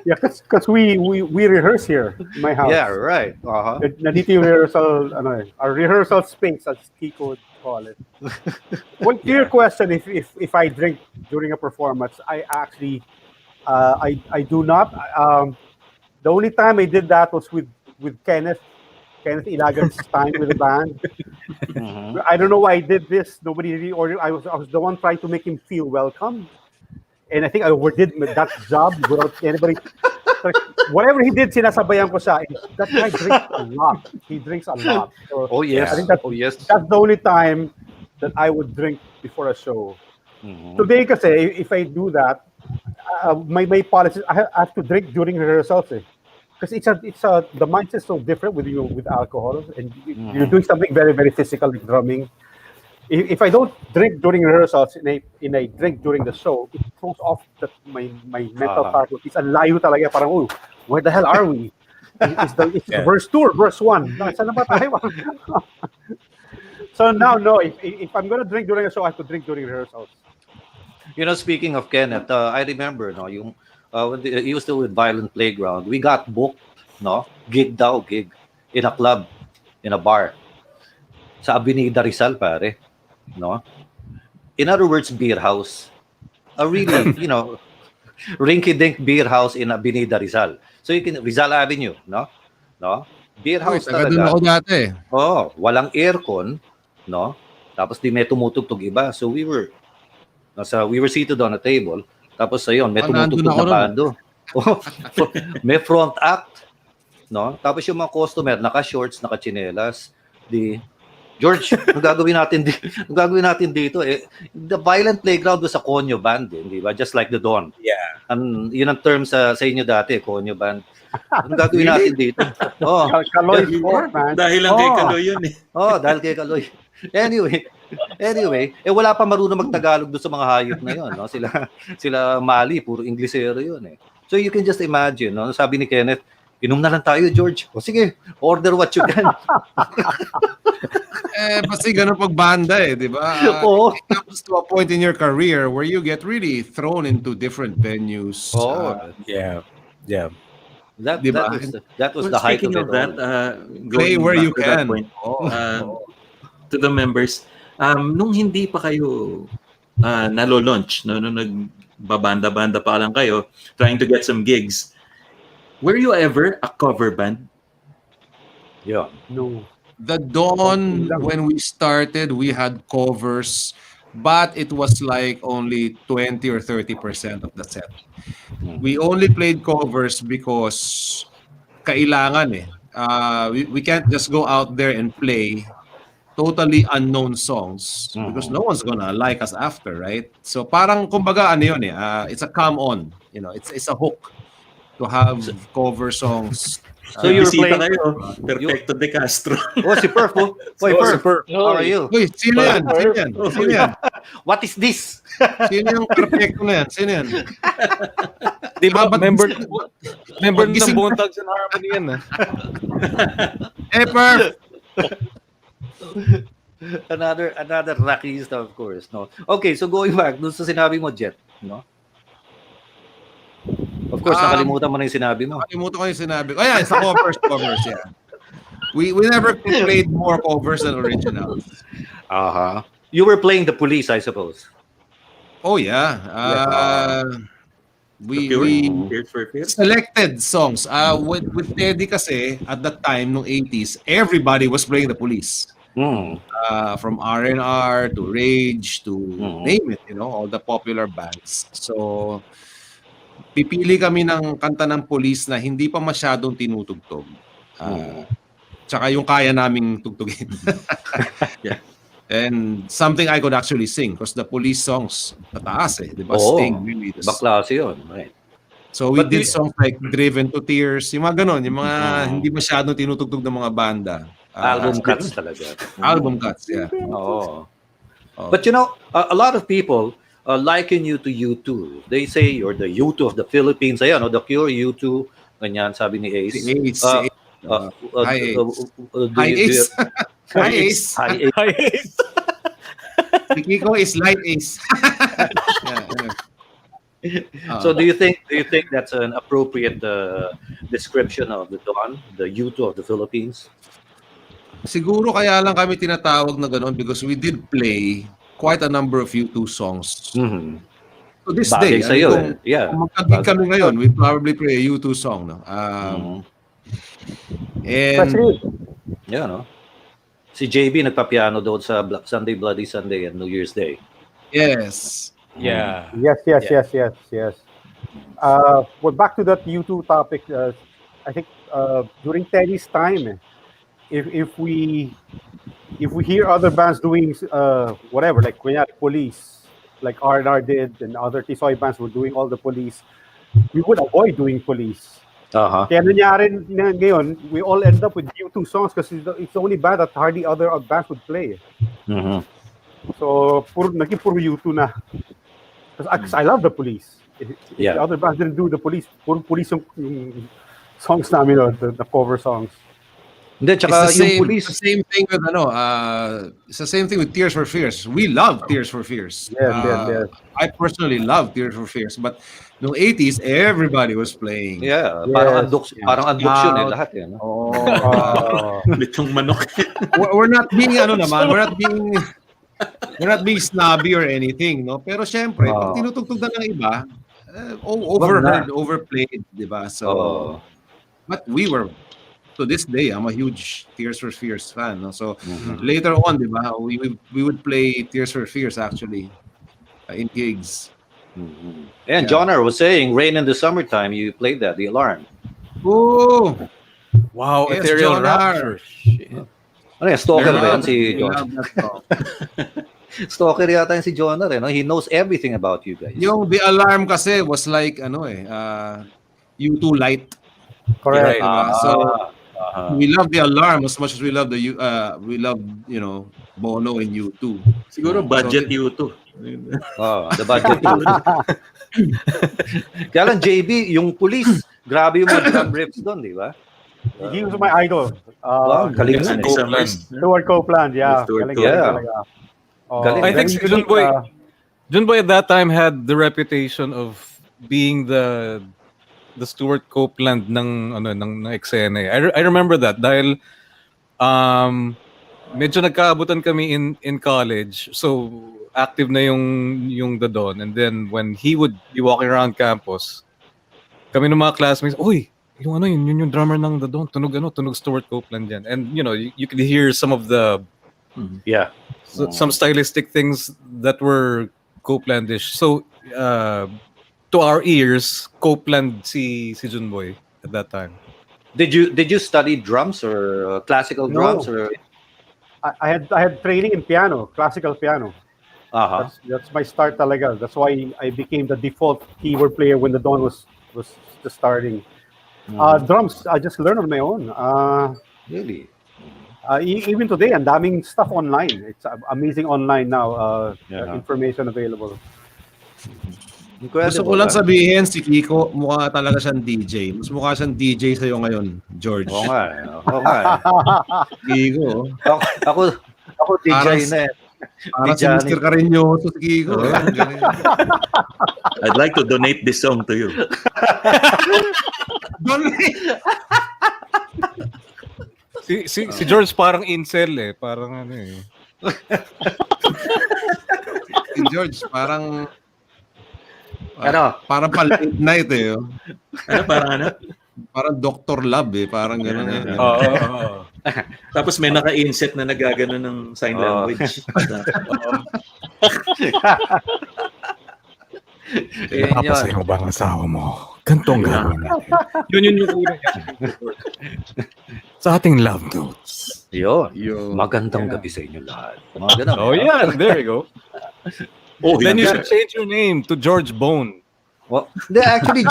Yeah, because we rehearse here in my house.
Yeah, right.
Nandito yung rehearsal, our rehearsal space, as Kiko would call it. One clear question: if I drink during a performance, I actually, I do not. The only time I did that was with Kenneth Ilagan's time with the band. I don't know why I did this. Nobody really ordered. I was the one trying to make him feel welcome, and I think I overdid that job without anybody. Whatever he did, sinasabayan ko siya. That guy drinks a lot. He drinks a lot. So
oh yes.
I think that's the only time that I would drink before a show. Today, kasi if I do that, my policy, I have to drink during rehearsals. Because the mindset's so different with alcohol, and you're doing something very, very physical, like drumming. If I don't drink during rehearsals, in a drink during the show, it throws off my mental faculties. Ang layo talaga, parang, where the hell are we? It's verse 2 or verse 1. Saan na ba tayo? So now, no, if I'm gonna drink during a show, I have to drink during rehearsals.
Speaking of Kenneth, I remember, when he was still with Violent Playground, we got booked, gig in a club, in a bar, sa Avenida Rizal, pare, In other words, beer house. A really, rinky-dink beer house in Avenida Rizal. So Rizal Avenue, no? Beer house talaga.
Doon ako dati.
Walang aircon, Tapos di may tumutugtog iba. So we were seated on a table. Tapos ayun, may tumutugtog na bando. May front act, Tapos yung mga customer naka-shorts, naka-chinelas. George, ang gagawin natin dito the Violent Playground was a conyo band, di ba? Just like the Dawn.
Yeah.
Yun ang term sa inyo dati, conyo band. Ang gagawin natin dito?
Kaloy sport, man.
Dahil lang kay Kaloy yun
dahil kay Kaloy. Anyway, wala pa marunong magtagalog doon sa mga hayop na yun, Sila Mali, puro Inglesero yun So you can just imagine, sabi ni Kenneth, inom na lang tayo, George. Sige, order what you can.
Kasi ganun pag banda di ba? It comes to a point in your career where you get really thrown into different venues.
Yeah.
That was the height of it.
That,
play where you can.
To the members, nung hindi pa kayo nalo-launch, no, nung nagbabanda-banda pa lang kayo, trying to get some gigs. Were you ever a cover band?
Yeah.
No.
The Dawn, when we started, we had covers, but it was like only 20 or 30% of the set. We only played covers because kailangan eh. We can't just go out there and play totally unknown songs because no one's gonna like us after, right? So parang kumbaga ano yun eh, it's a come on, you know, it's a hook to have cover songs.
So you were
Bisita
playing.
kayo, Perfecto de Castro.
Oh, si Perf. Oh. Oy,
Oh, si
Perf.
Perf.
How are you?
Uy, sino yan? Sino yan? Sino yan?
What is this?
Sino yung perfecto na yan? Sino yan?
Di ba,
Ba't
member
ba't
ng
gising-
Bone Thugs and Harmony yan.
Perf!
Another rockista, of course, no. Okay, so going back dun sa sinabi mo, Jet, no? Of course, nakalimutan mo na yung sinabi mo.
Nakalimutan ko yung sinabi ko. Ayan, sa covers, yeah. We never played more covers than originals.
You were playing the Police, I suppose.
Oh yeah. We
Tears for Fears.
selected songs. With Teddy kasi at that time nung 80s, everybody was playing the Police. From R&R to Rage to name it, you know, all the popular bands. So pipili kami ng kanta ng Police na hindi pa masyadong tinutugtog. Tsaka yung kaya naming tugtugin.
Yeah.
And something I could actually sing because the Police songs mataas eh, di ba?
Oo.
Sting, really.
Baklase yun, right?
So we
But
did
you-
songs like Driven to Tears, yung mga ganon, yung mga hindi masyadong tinutugtog ng mga banda.
Album cuts talaga.
Album cuts, yeah.
Oh. But you know, a lot of people liken you to U2. They say you're the U2 of the Philippines. Ayan, the pure U2. Ganyan, sabi ni Ace.
Si Ace, Hi, Ace. Hi, Ace. Hi, Ace.
Hi, Ace.
Si Kiko is Light Ace.
So do you think that's an appropriate description of the Dawn, the U2 of the Philippines?
Siguro kaya lang kami tinatawag na gano'n because we did play quite a number of U2 songs. To this
Bagay
day,
sa'yo,
kung magkagig kami ngayon, we probably play a U2 song. No? And
Yeah, no? Si JB nagpa-piano doon sa Sunday Bloody Sunday and New Year's Day.
yes.
Yeah.
Yes. Well, back to that U2 topic. I think during Teddy's time, if we hear other bands doing whatever, like Police, like R&R did, and other Tisoy bands were doing all the Police, we would avoid doing Police. Kaya nangyari ngayon, we all end up with U2 songs because it's the only band that hardly other bands would play. So, naging puro U2 na. Because I love the Police. If the other bands didn't do the Police, puro Police yung songs namin, the cover songs.
Hindi, tsaka
It's the
yung
same,
Police.
the same thing with it's the same thing with Tears for Fears. We love Tears for Fears.
Yes.
I personally love Tears for Fears, but no 80s everybody was playing.
Yeah,
Yes.
parang undox yun eh, lahat eh. No?
Litong manok.
We're not being we're not being snobby or anything, no? Pero syempre, pag tinutugtog na ng iba, overheard, overplayed, di ba? So, but we were, to this day, I'm a huge Tears for Fears fan. No? So later on, di ba, we would play Tears for Fears actually in gigs.
And Johnner was saying, Rain in the Summertime, you played that, The Alarm.
Oh,
Wow,
yes,
Ethereal
John R.
Rapture. Shit.
Ano yan, stalker ba yan si
We
John?
love that song.
Stalker yata yan si Johnner, eh, no? He knows everything about you guys.
Yung The Alarm kasi was like U2 light.
Correct.
Diba? So we love The Alarm as much as we love Bono and U2.
Siguro budget U2.
The budget. Kaya lang, JB, yung Police, grabe yung mga drum riffs doon, di ba?
He was my idol.
Wow, galing
Yes,
yan eh.
Copeland.
Stuart Copeland, yeah.
Stuart
Galing,
Copeland.
talaga.
Galing.
I think
very
si
unique,
Junboy at that time had the reputation of being the Stuart Copeland ng eksena. I remember that dahil medyo nagkaabutan kami in college. So active na yung The Don, and then when he would be walking around campus, kami ng mga classmates, uy, yun yung drummer ng The Don, tunog Stuart Copeland yan. And you could hear some of the
Yeah.
some stylistic things that were Copelandish. So to our ears, Copeland si Junboy at that time.
Did you study drums or classical drums or?
I had training in piano, classical piano. That's my start talaga. That's why I became the default keyboard player when the Dawn was just starting. Drums, I just learned on my own.
Really?
Even today, ang daming stuff online. It's amazing online now. Information available.
Gusto ko lang sabihin, si Kiko, mukha talaga siyang DJ. Mas mukha siyang DJ sa'yo ngayon, George.
Oo nga.
Kiko.
Ako DJ na eh.
Parang si Mr. Cariñoso si Kiko.
I'd like to donate this song to you.
Donate!
Si George parang incel eh. Parang ano eh.
Si George parang
Parang
late night eh. Parang Dr. Love eh. Parang gano'n eh.
Oo.
Tapos may naka-inset na nagagano ng sign language.
Napapasaya mo ba ang asawa mo? Gantong gawin natin. Yun yung una niya. Sa ating love notes.
Yun. Magandang gabi sa inyo lahat. Mga ganun.
Oh yeah, there you go. Then you should change your name to George Bone.
Well, actually,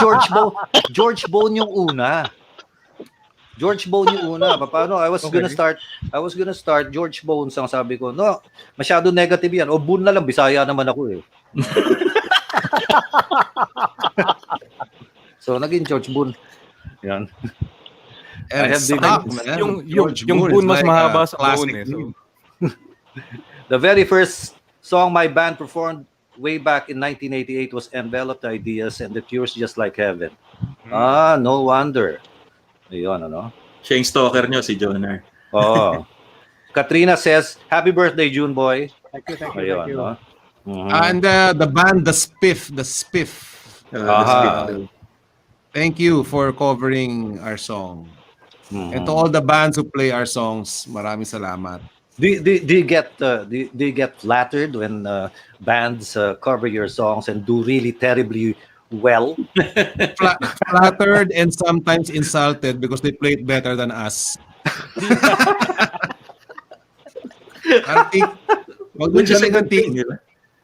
George Bone yung una. George Bone yung una. Paano? I was gonna start George Bones ang sabi ko. No, masyado negative yan. O Boone na lang, Bisaya naman ako eh. So naging George Boone. Yan.
Yung Boone mas mahaba sa Boone eh. So.
The very first song my band performed way back in 1988 was Enveloped Ideas and the Tears Just Like Heaven. No wonder. Ayun, ano?
Siya yung stalker nyo, si Jonar.
Oh. Katrina says, happy birthday, June Boy.
Thank you.
Ayun, no?
And the band, The Spiff. Thank you for covering our song. And to all the bands who play our songs, maraming salamat.
Do you get flattered when bands cover your songs and do really terribly well?
Flattered and sometimes insulted because they play it better than us.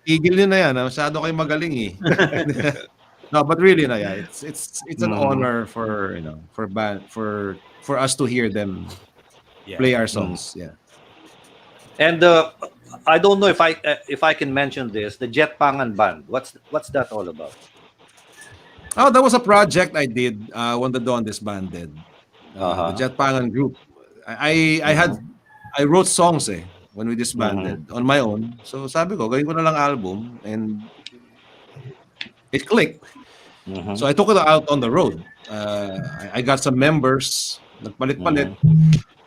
Tigil nyo na yan. Masyado kayo magaling eh. No, but really na yeah. It's an honor for for us to hear them play our songs. Yeah.
And I don't know if I can mention this, the Jet Pangan Band. What's that all about?
Oh, that was a project I did when the Dawn disbanded. The Jet Pangan group. I wrote songs when we disbanded on my own. So sabi ko, gawin ko na lang album, and it clicked. So I took it out on the road. I got some members, nagpalit-palit.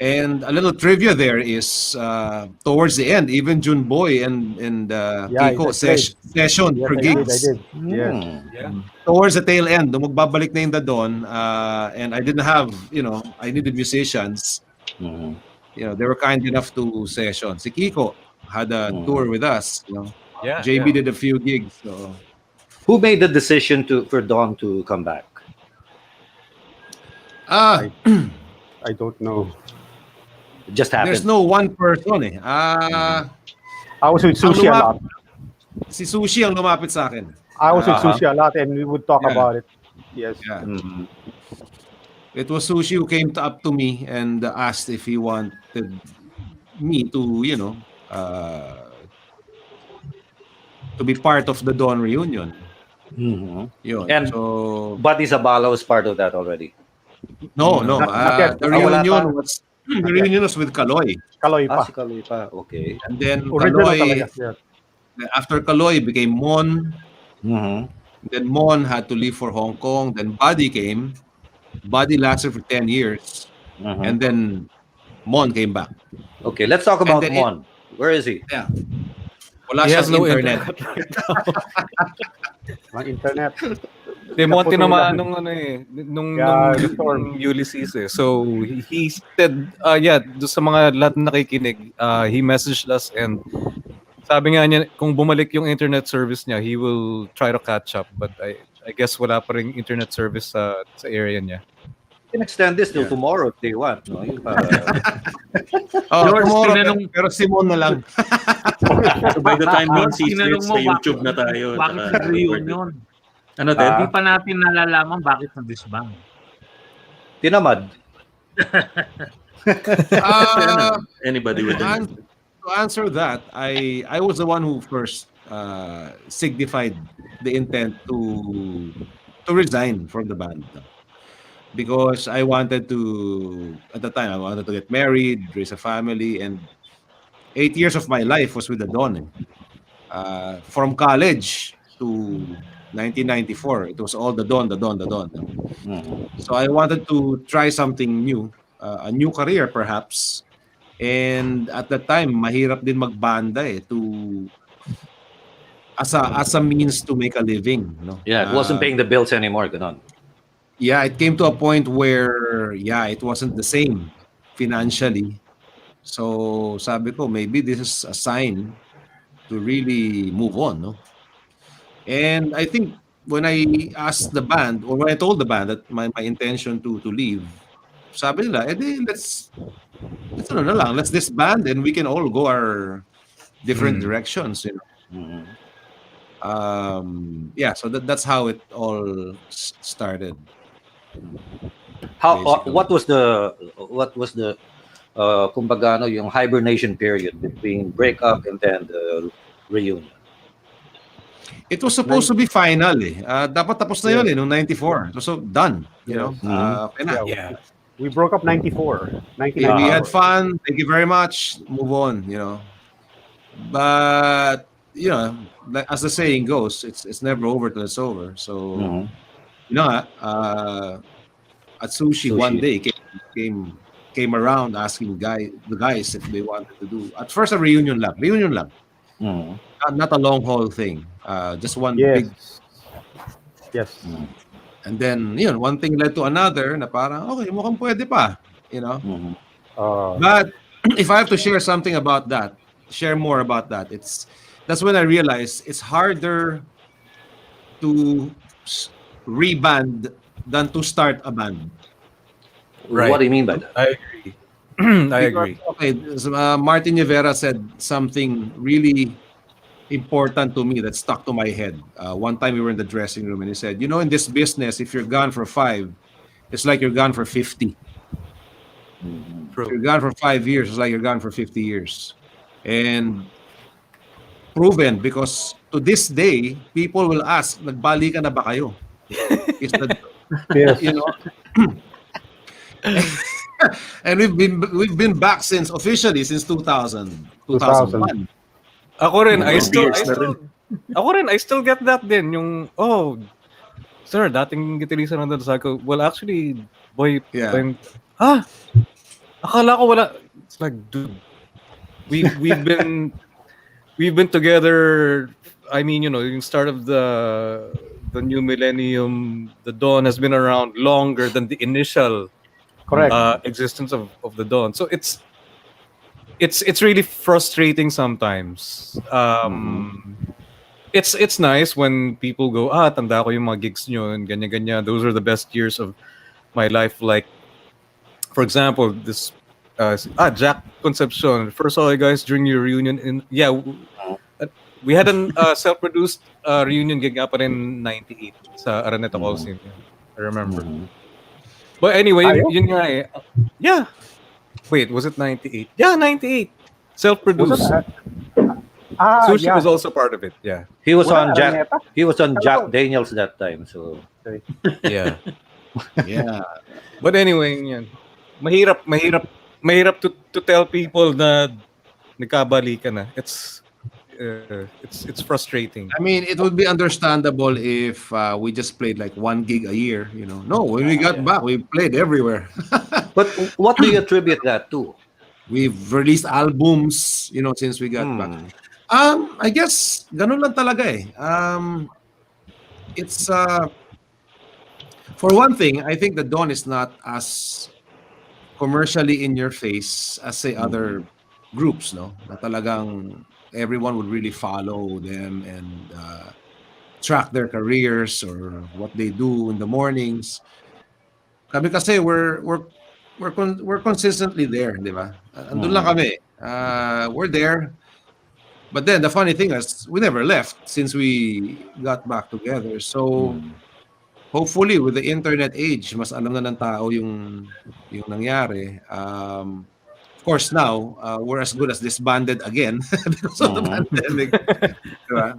And a little trivia there is towards the end, even June Boy and Kiko session for gigs.
I did. Yeah.
Towards the tail end, nung magbabalik na yung The Dawn, and I didn't have, I needed musicians. They were kind enough to session. Si Kiko had a tour with us. JB did a few gigs. So.
Who made the decision for Dawn to come back?
I don't know.
It just happened.
There's no one person
I was with Sushi a lot.
Si Sushi ang lumapit sa akin.
I was with Sushi a lot and we would talk about it. Yes.
Yeah. It was Sushi who came up to me and asked if he wanted me to, to be part of the Dawn reunion.
And
so,
Buddy Zabala was part of that already.
No.
Not yet.
The reunion was with Kaloy.
Kaloy pa.
Si Kaloy pa. Okay.
And then
Original
Kaloy,
talaga.
after Kaloy became Mon. Then Mon had to leave for Hong Kong. Then Buddy came. Buddy lasted for 10 years. And then Mon came back.
Okay, let's talk about Mon. Where is he?
Yeah. Wala
He has
siyang
no
internet.
internet right now.
Ang internet.
Demonte naman
Naputulan.
nung ano eh,
Yeah, the storm.
nung Ulysses eh. So he said, yeah, do sa mga lahat na nakikinig, he messaged us and sabi nga niya kung bumalik yung internet service niya, he will try to catch up. But I guess wala pa ring internet service sa area niya.
You can extend this till
Yeah.
tomorrow if they want. No? Yung para,
Oh,
George,
tomorrow,
tinanong-
pero Simon na lang.
So by the time nun,
George, tinanong
sa
mo,
YouTube na tayo.
bakit
tsaka
nag-reunion?
Ano,
Hindi
Ted?
pa natin nalalaman bakit na-disband.
tinamad.
Anybody with an
To answer that, I was the one who first signified the intent to resign from the band because I wanted to at the time I wanted to get married, raise a family, and 8 years of my life was with the Don. From college to 1994, it was all the Don, the Don, the Don.
Mhm.
So I wanted to try something new, a new career perhaps. And at the time, mahirap din magbanda as a means to make a living, no?
Yeah, it wasn't paying the bills anymore. Ganon.
Yeah, it came to a point where it wasn't the same financially. So sabi ko, maybe this is a sign to really move on, no? And I think when I asked the band or when I told the band that my intention to leave, sabi nila, let's ano na lang, let's disband and we can all go our different directions, you know.
Mhm.
Yeah, so that's how it all started.
How?
Basically.
What was the kumbaga, yung hibernation period between breakup and then the reunion?
It was supposed to be final eh. Dapat tapos na yun eh, noong 94. So done, you know. Okay na.
Yeah. We broke up 94.
We had
1994.
fun. Thank you very much. Move on, you know. But you know, as the saying goes, it's never over till it's over. So
Mhm.
you know, at sushi one day came around asking the guys if they wanted to do at first a reunion lang,
Mhm.
not a long haul thing, just one
Yes.
big.
Yes.
And then yun, one thing led to another na parang okay, mukhang pwede pa, you know.
Mhm.
But if I have to share more about that, that's when I realized it's harder to reband than to start a band.
Right.
What do you mean by that?
I agree. I agree.
Okay, Martin Rivera said something really important to me that stuck to my head. One time we were in the dressing room and he said, in this business, if you're gone for 5, it's like you're gone for 50. If you're gone for 5 years, it's like you're gone for 50 years. And proven because to this day, people will ask, nagbalikan na ba kayo? Is that,
Yes.
and we've been back officially since 2001.
Ako rin, I
years na rin.
still get that din. Yung, sir, dating gitarista na doon. Sabi ko, well, actually, boy,
Yeah.
akala ko wala. It's like, dude, we've been together. I mean, yung start of the new millennium, the Dawn has been around longer than the initial
Correct.
existence of the Dawn. So it's really frustrating sometimes. It's nice when people go, tanda ko yung mga gigs nyo and ganyan. Those are the best years of my life. Like, for example, this Jack Concepcion. First saw you guys during your reunion we had an self-produced reunion gig pa rin 98 sa Araneta Coliseum. I remember. But anyway, yun nga eh. Yeah. Wait, was it 98? Yeah, 98. Self-produced. Sushi
yeah.
was also part of it. Yeah.
He was
Wala,
on Jack.
Araneta?
He was on Jack Daniels that time. So
Yeah.
Yeah.
But anyway, yan. Mahirap to tell people na nagkabalikan na. It's frustrating.
I mean, it would be understandable if we just played like one gig a year, No, when we got back, we played everywhere.
but what do you attribute that to?
We've released albums, since we got back. I guess ganun lang talaga eh. It's for one thing, I think the Dawn is not as commercially in your face as say other groups, no? Na talagang everyone would really follow them and track their careers or what they do in the mornings. Kami kasi we're consistently there, di ba? Andun lang kami. We're there. But then the funny thing is we never left since we got back together. So hopefully with the internet age, mas alam na ng tao yung nangyari. Of course now, we're as good as disbanded again because of the pandemic. Diba?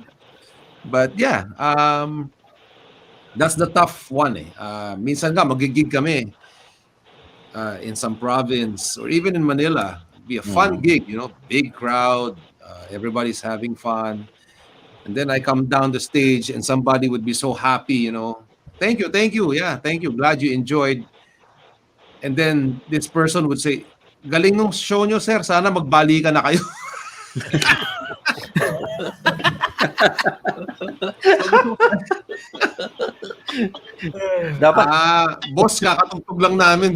But yeah, that's the tough one eh. Minsan nga magigig kami in some province or even in Manila. It'd be a fun gig, big crowd, everybody's having fun. And then I come down the stage and somebody would be so happy, thank you, yeah, thank you, glad you enjoyed. And then this person would say, galing nung show nyo, sir, sana magbalikan na kayo.
Dapat
boss, kakatugtog lang namin.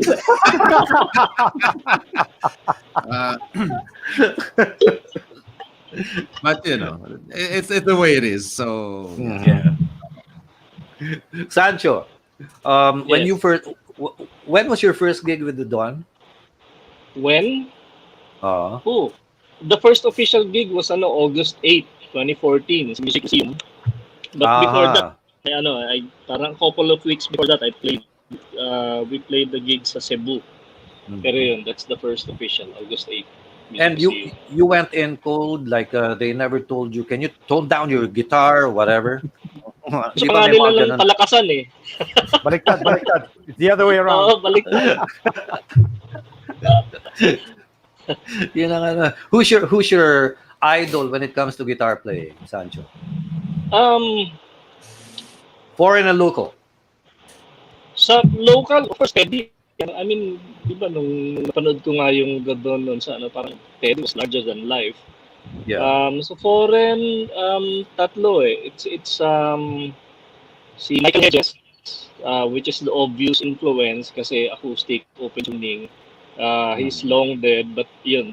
But it's the way it is. So
Sancho, when
Yes.
you first, when was your first gig with the Dawn?
When?
Uh,
Oh, the first official gig was August 8, 2014 sa Music Museum. But before that, I parang couple of weeks before that I played we played the gig sa Cebu. Pero yun, that's the first official, August 8.
and you went in cold, like they never told you, can you tone down your guitar, whatever?
So
Di ba may
nila
mga
lang
ganun?
palakasan eh.
Baliktad. It's the other way around.
Oo, baliktad.
Yun ang ano. Who's your idol when it comes to guitar playing, Sancho? Foreign and local.
Sa local, of course, Teddy. I mean, di ba nung napanood ko nga yung gano'n nun sa parang Teddy was larger than life.
Yeah.
So foreign, tatlo eh. It's si Michael Hedges, which is the obvious influence kasi acoustic open tuning. He's long dead, but yun,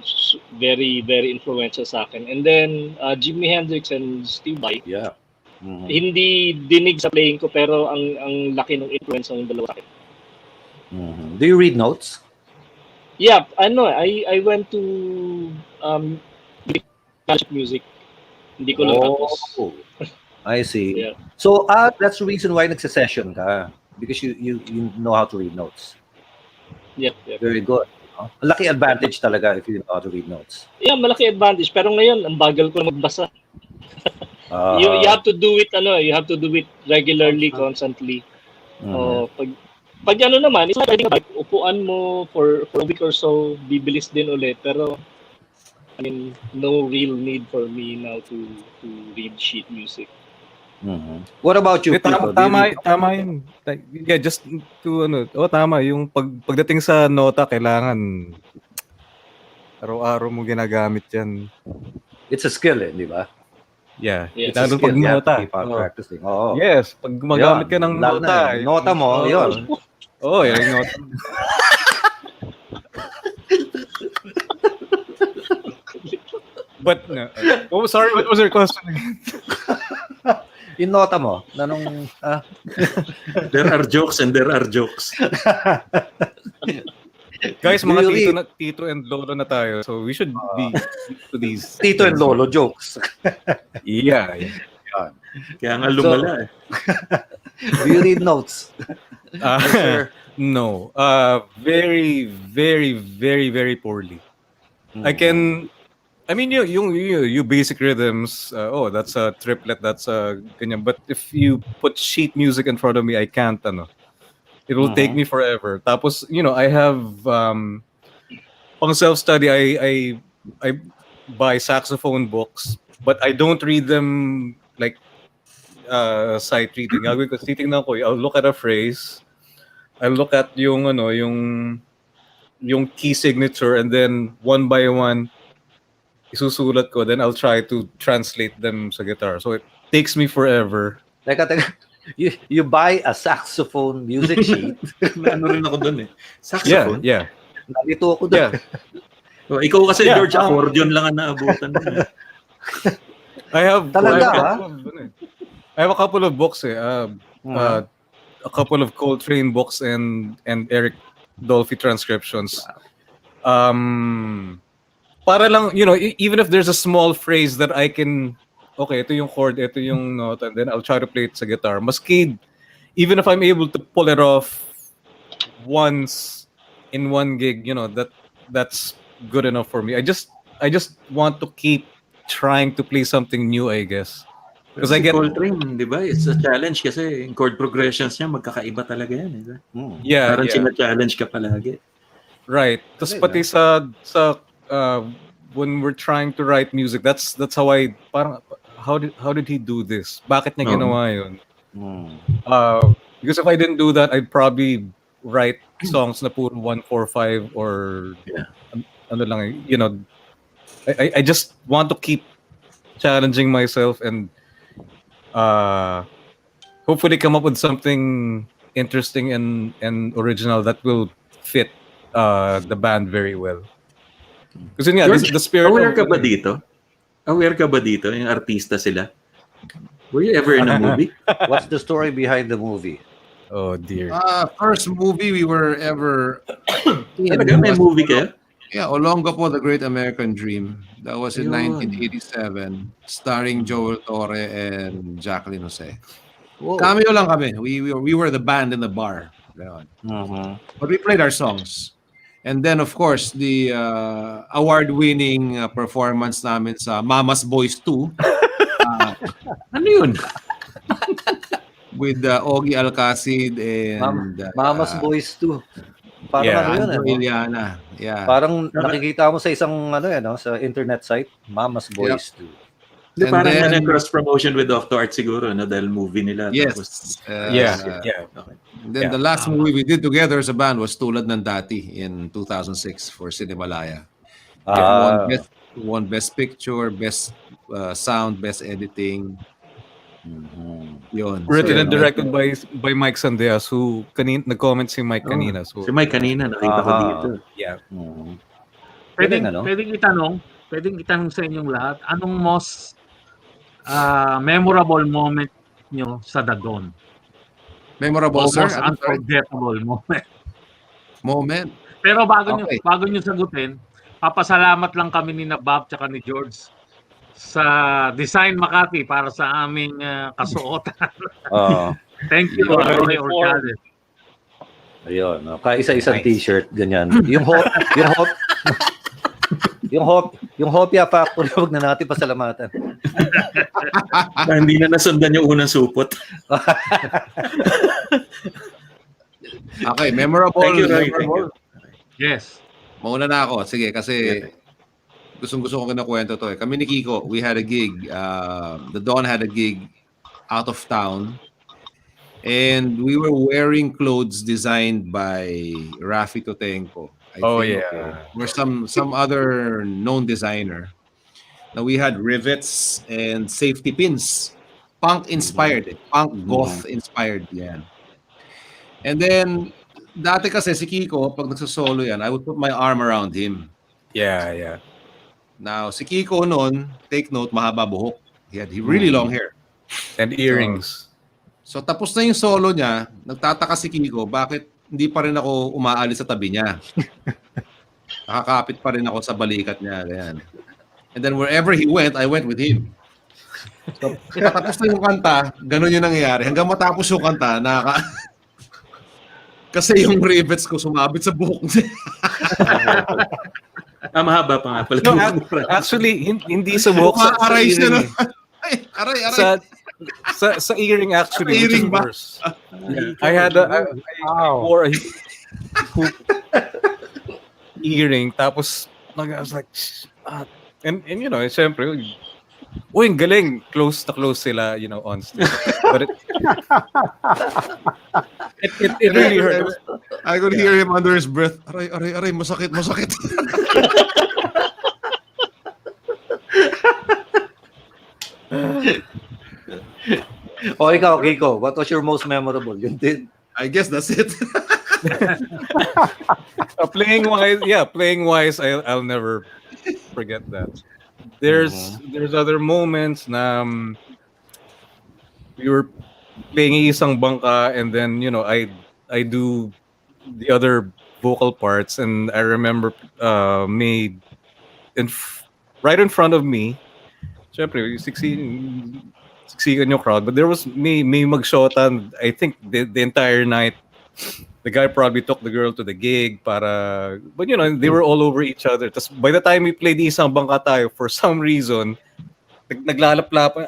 very, very influential sa akin. And then, Jimi Hendrix and Steve Vai.
Yeah.
Hindi dinig sa playing ko, pero ang laki ng influence ng dalawa sa akin.
Do you read notes?
Yeah, I went to music. Hindi ko lang tapos.
I see.
Yeah.
So, that's the reason why nagsa-session ka. Because you know how to read notes.
Yep.
Very good. Lucky advantage talaga if you know how to read notes.
Yeah, malaki advantage. Pero ngayon, ang bagal ko na magbasa. You have to do it, you have to do it regularly, constantly. Pag naman, it's like riding a bike, upuan mo for a week or so, bibilis din ulit. Pero, I mean, no real need for me now to read sheet music.
What about you, Pico?
Tama yun. Like, yeah, just to tama yung pagdating sa nota kailangan araw-araw mo ginagamit 'yan.
It's a skill, di ba?
Yeah.
Yes.
Lalo pag
You have to
nota.
keep on practicing. Oo.
Yes, pag gumagamit ka ng
Lalo
nota.
na, nota mo, yun.
Yung nota. But sorry, what was your question again?
Yung nota mo, nanong
There are jokes and there are jokes.
Guys,
Do
mga
you
tito and lolo na tayo. So we should be used to these.
Tito and Lolo jokes.
Yeah.
Kaya nga lumala eh.
Do you read notes? Sir?
No. Very, very, very, very poorly. I mean, you basic rhythms. That's a triplet. That's a ganyan. But if you put sheet music in front of me, I can't. It will take me forever. Tapos, I have pang self-study. I buy saxophone books, but I don't read them like sight reading. Gagawin ko, titingnan ko. I'll look at a phrase. I'll look at yung key signature, and then one by one, isusulat ko, then I'll try to translate them sa guitar. So it takes me forever.
Teka. You buy a saxophone music sheet.
Ano rin ako doon eh. Saxophone?
Yeah.
Nalito ako doon.
Yeah. Ikaw kasi,
Yeah,
George, accordion lang ang naabutan mo.
I have
Talaga,
I have a couple of books a couple of Coltrane books and Eric Dolphy transcriptions. Para lang, even if there's a small phrase that I can, okay, ito yung chord, ito yung note, and then I'll try to play it sa guitar. Maski, even if I'm able to pull it off once in one gig, that's good enough for me. I just want to keep trying to play something new, I guess. Because I get
Coltrane, di ba? It's a challenge kasi yung chord progressions niya magkakaiba talaga yan. Di ba? Parang sina-challenge ka palagi.
Right. Tapos pati sa when we're trying to write music, that's how I parang how did he do this? Bakit niya ginawa yun? Because if I didn't do that, I'd probably write songs na puro 1-4-5 or ano lang, I just want to keep challenging myself and hopefully come up with something interesting and original that will fit the band very well. Kasi nga, the spirit
aware ka ba dito? Aware ka ba dito? Yung artista sila? Were you ever in a movie?
What's the story behind the movie?
Oh dear.
First movie we were ever in
Talaga, may movie kayo?
Yeah, Olonga po, The Great American Dream. That was in
Ayun.
1987, starring Joel Torre and Jacqueline Jose.
Whoa.
Cameo lang kami. We were the band in the bar. Ganon. But we played our songs. And then, of course, the award-winning performance namin sa Mama's Boys 2
Ano yun?
with Ogie Alcacid and
Mama's Boys 2. Parang
Yeah,
ano yun,
Andrew Iliana. Yeah.
Parang nakikita mo sa isang sa internet site, Mama's Boys 2.
Di,
And
parang
then-
yan cross-promotion with Octo Art siguro, no? Dahil movie nila.
Yes.
Tapos,
Yeah.
okay.
Then the last movie we did together as a band was Tulad ng Dati in 2006 for Cinemalaya. Won Best Picture, Best Sound, Best Editing. Yun.
Written
So,
and directed by Mike Sandeas, who nag-comment si Mike kanina. So
Si Mike kanina, nakita ko dito.
yeah.
Pwedeng itanong sa inyong lahat, anong most memorable moment nyo sa Dagon?
Memorable, sir?
Most unforgettable moment.
Moment.
Pero
Okay.
bago nyo sagutin, papasalamat lang kami ni Bob tsaka ni George sa Design Makati para sa aming kasuotan. Thank you, Roy Orcales.
Ayun, kaisa-isang t-shirt ganyan. Yung Hopia Factory, huwag na natin pasalamatan.
Hindi na nasundan yung unang supot.
Okay, memorable.
Thank you, Roy. Thank you.
Yes.
Mauna na ako. Sige, kasi gustong-gusto kong kinakwento to eh. Kami ni Kiko, we had a gig. The Dawn had a gig out of town. And we were wearing clothes designed by Rafi Totenko. I think, or some other known designer. Now we had rivets and safety pins. Punk inspired. Punk goth inspired yan. And then, dati kasi si Kiko, pag nagsasolo yan, I would put my arm around him.
Yeah.
Now, si Kiko noon, take note, mahaba buhok. He had really long hair.
And earrings.
So tapos na yung solo niya, nagtataka si Kiko, bakit hindi pa rin ako umaalis sa tabi niya? Nakakapit pa rin ako sa balikat niya. Ganyan. And then wherever he went, I went with him. So, tapos na yung kanta, ganun yung nangyayari. Hanggang matapos yung kanta, kasi yung rivets ko sumabit sa buhok niya.
Mahaba pa nga pala.
No, actually, hindi sa buhok. Sa
Aray siya.
earring.
Ay, aray.
Sa earring actually, which is
Earring ba?
worse. I wore a hoop earring, tapos I was like, and syempre, uy, ang galing, close sila, on stage. But it really hurt.
I could hear him under his breath. Aray, masakit.
O ikaw, Kiko, what was your most memorable? Yun din.
I guess that's it.
Playing wise, I'll never forget that. There's other moments na we were playing isang bangka, and then I do the other vocal parts, and I remember may right in front of me. Syempre, siksikan yung crowd, but there was may magshota. I think the entire night the guy probably took the girl to the gig but they were all over each other. Tas by the time we played isang bangka tayo, for some reason naglalaplapan.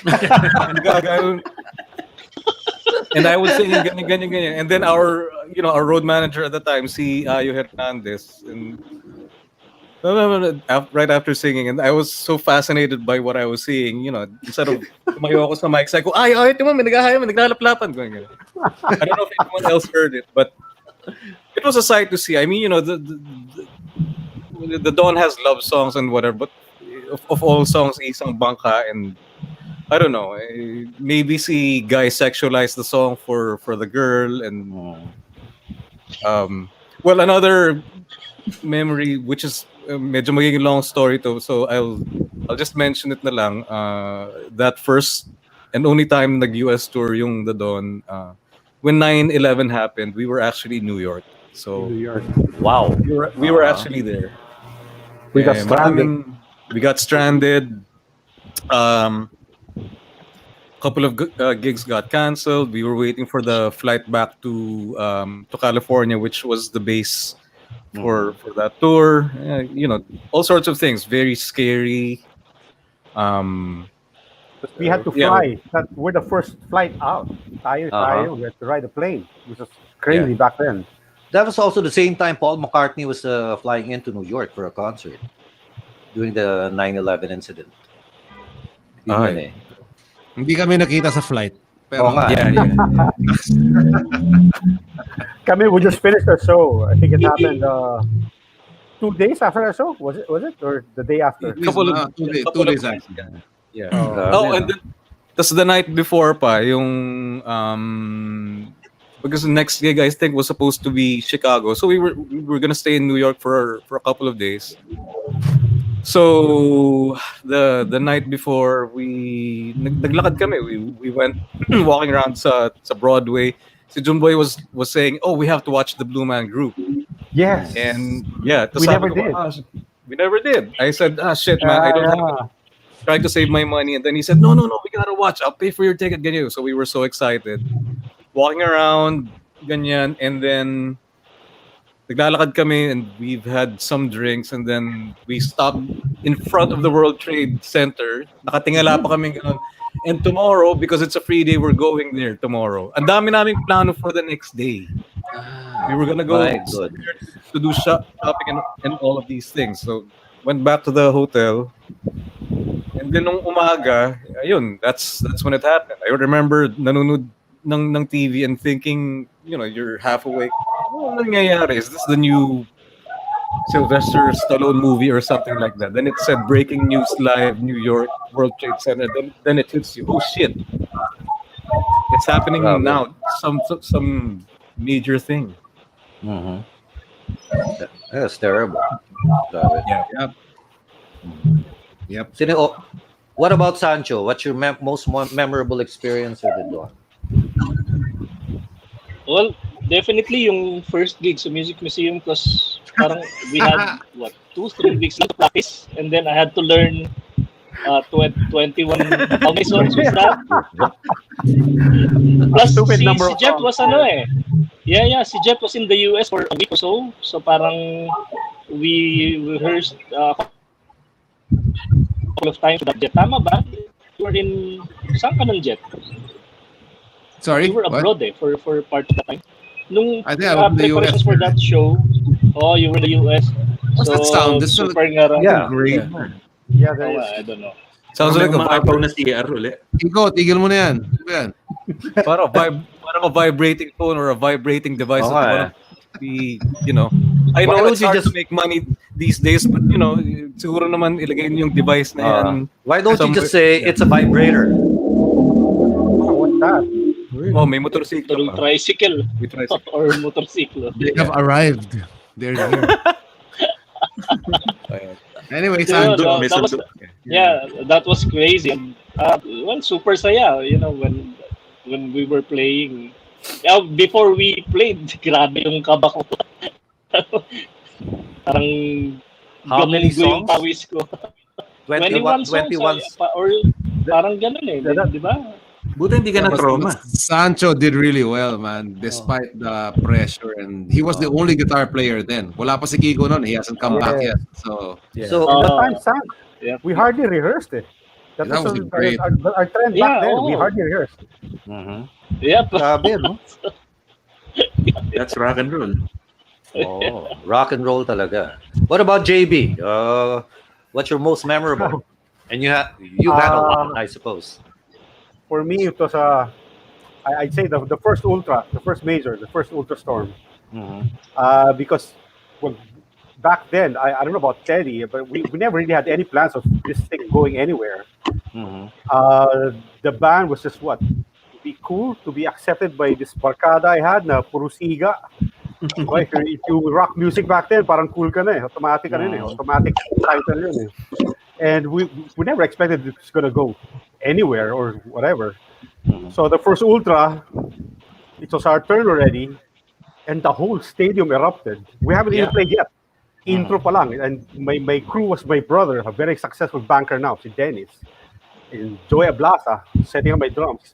Nagaganon. And I was singing ganyan. And then our road manager at the time, si Ayo Hernandez, and right after singing, and I was so fascinated by what I was seeing, instead of tumayo ako sa mic, sabi ko, ay, ito may naghahayo, may naglalaplapan. Ganyan. I don't know if anyone else heard it, but it was a sight to see. I mean, the Dawn has love songs and whatever, but of all songs, isang bangka, and I don't know, maybe si guy sexualized the song for the girl, and well, another memory, which is medyo magiging long story to, so I'll just mention it na lang. That first and only time nag-US tour yung The Dawn, when 9/11 happened, we were actually in New York. So
New York.
Wow.
we were actually there.
We got stranded.
We got stranded. Couple of gigs got canceled. We were waiting for the flight back to California, which was the base for that tour. All sorts of things. Very scary.
But we had to fly. We're the first flight out. Tayo. We had to ride a plane, which was crazy back then.
That was also the same time Paul McCartney was flying into New York for a concert during the 9/11 incident. Yun eh.
Hindi kami nakita sa flight. Pero
Kami, we just finished our show. I think it happened 2 days after our show. Was it? Or the day after?
Couple of
2 days after.
Yeah. And then, that's the night before pa, yung because the next gig I think was supposed to be Chicago. So we were gonna stay in New York for a couple of days. So the night before, we naglakad kami. We went walking around sa Broadway. Si Jumboy was saying, "Oh, we have to watch the Blue Man Group."
Yes.
And
we never did.
We never did. I said, shit, man, I don't have trying to save my money. And then he said, no, we gotta watch. I'll pay for your ticket, ganyan. So we were so excited. Walking around, ganyan. And then naglalakad kami, and we've had some drinks, and then we stopped in front of the World Trade Center. Nakatingala pa kami ganun. And tomorrow, because it's a free day, we're going there tomorrow. Ang dami naming plano for the next day. We were gonna go to do shopping and all of these things. So went back to the hotel, and then nung umaga, ayun, that's when it happened. I remember nanonood ng TV and thinking, you're half awake. Ano nangyayari? Is this the new Sylvester Stallone movie or something like that? Then it said breaking news live, New York, World Trade Center. Then it hits you. Oh shit! It's happening now. Some major thing.
Mm-hmm. That's terrible.
Yeah.
Yep.
What about Sancho? What's your most memorable experience with the Dawn?
Well, definitely yung first gig sa Music Museum, because parang we had 2-3 weeks lang to practice, and then I had to learn 21 how many songs was that? Plus si Jeff was si Jeff was in the US for a week or so, so parang we rehearsed a couple of times with Jet. Tama ba? You were in saan ka ng Jet?
Sorry?
You were abroad for part of the time. Nung
I think I was in the US
for that show, you were in the US.
What's that sound? This
super ngarang.
great.
Yeah, there is.
I don't know.
Sounds like a
Umapaw na CR ulit.
Ikaw, tigil mo na yan. Ano ba yan?
parang a vibrating phone or a vibrating device.
Okay.
That be, I
Why
know
don't
it's
you
hard to
just
make money these days, but siguro naman ilagay niyo yung device na yan
why don't you just
somewhere.
say
Yeah.
it's a vibrator?
Oh, what's that?
Oh, may motorsiklo
Through
pa.
tricycle
May tricycle.
or motorcycle.
They have arrived. They're here.
Ayan.
Anyway,
Yeah,
Sancho.
May
that was
sundo.
that was crazy. And, well, super saya, when we were playing. Before we played, grabe yung kaba ko. Parang
How many
gamunggo yung
songs?
pawis ko. 21 songs
21.
or parang ganun di ba?
Buti hindi ka na trauma.
Sancho did really well, man, despite the pressure. And he was the only guitar player then. Wala pa si Kiko nun. He hasn't come back yet. So,
Yeah.
So
The time, Sam,
Yeah.
we hardly rehearsed it.
That was great.
Our trend
Yeah,
back then. We
oo.
hardly rehearsed.
Yep.
grabe, no?
That's rock and roll.
Oh, rock and roll talaga. What about JB? What's your most memorable? And you had a lot, I suppose.
For me, it was I'd say the first Ultra, the first major, the first Ultra Storm. Because well, back then, I don't know about Teddy, but we never really had any plans of this thing going anywhere. The band was just what? To be cool, to be accepted by this barkada I had na puro siga. Okay, if you rock music back then, parang cool ka na eh. Automatic ka na yun eh. Automatic title yun eh. And we never expected it was gonna go anywhere or whatever. So the first Ultra, it was our turn already, and the whole stadium erupted. We haven't even played yet. Intro pa lang. And my crew was my brother, a very successful banker now, si Dennis. And Joey Ablasa, setting up my drums.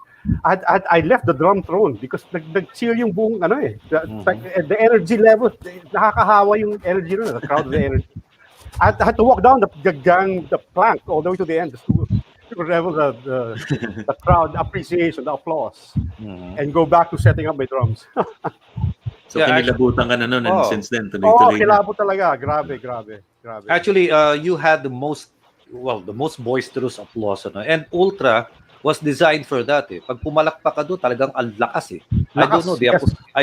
I left the drum throne because nag-cheer yung buong the energy level, nakakahawa yung energy nun, the crowd, the energy. I had to walk down the plank all the way to the end just to revel the crowd appreciation, the applause, and go back to setting up my drums.
So kinilabutan ka na nun and since then
Oh,
tuloy-tuloy na.
kilabot talaga. Grabe.
Actually, you had the most boisterous applause. Ano? And Ultra was designed for that. Eh. Pag pumalakpak ka doon, talagang ang lakas. Eh. I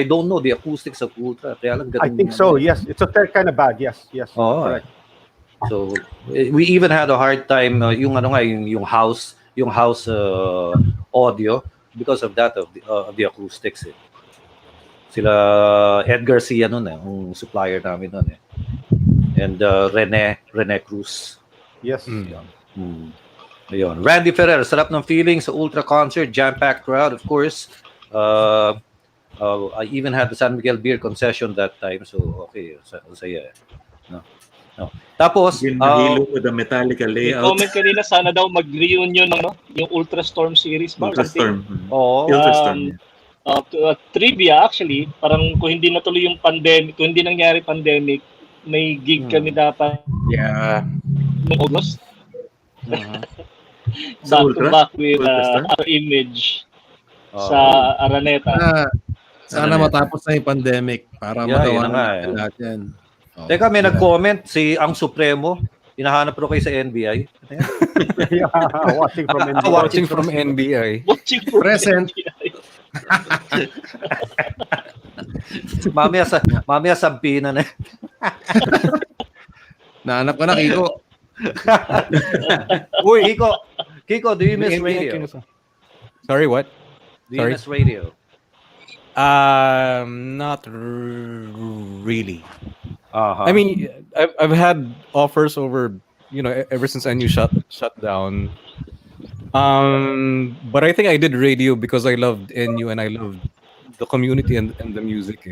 don't know the acoustics of Ultra. Kaya lang
I think so, yes. It's a kind of bad, yes.
Oh,
correct.
So we even had a hard time yung house audio because of that of the acoustics. Eh. Sila Edgar Garcia noon yung supplier namin noon eh. And Rene Cruz.
Yes.
Ayun. Randy Ferrer, sarap ng feeling sa Ultra concert, jam-packed crowd, of course. I even had the San Miguel beer concession that time, so okay, saya. No. Tapos,
Nahilo with the Metallica layout.
Comment kanina, sana daw mag-reunion yung Ultra Storm series ba?
Ultra Storm.
Ultra
Storm.
Trivia actually, parang kung hindi natuloy yung pandemic, kung hindi nangyari pandemic, may gig kami dapat noong August. Back to back with our image sa Araneta.
Sana matapos na yung pandemic para magawa na lahat yan.
Teka, may nag-comment si Ang Supremo. Hinahanap ro kayo sa NBI.
Watching from NBI.
Watching from NBI.
Watching from
Present.
NBI.
Mamaya sabihin na.
Nahanap ka na, Kiko.
Uy, Kiko, do you miss radio?
Sorry, what?
Do you miss radio?
Not really. I mean, I've had offers over, ever since I knew shut down. But I think I did radio because I loved NU and I loved the community and the music.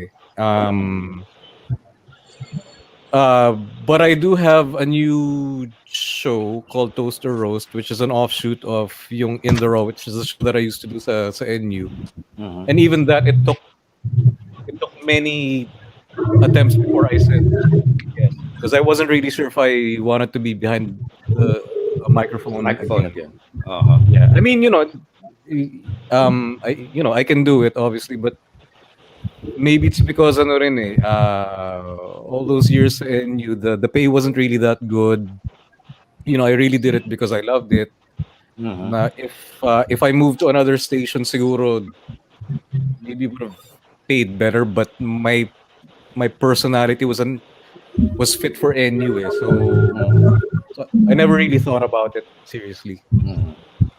But I do have a new show called Toaster Roast, which is an offshoot of yung In the Raw, which is a show that I used to do sa NU. And even that, it took many attempts before I said yes, because I wasn't really sure if I wanted to be behind a microphone
again.
Yeah, I mean, I can do it obviously, but maybe it's because all those years in the pay wasn't really that good. I really did it because I loved it. If I moved to another station, siguro maybe would have paid better, but my personality was was fit for NU.
Mm.
So I never really thought about it seriously.
Mm.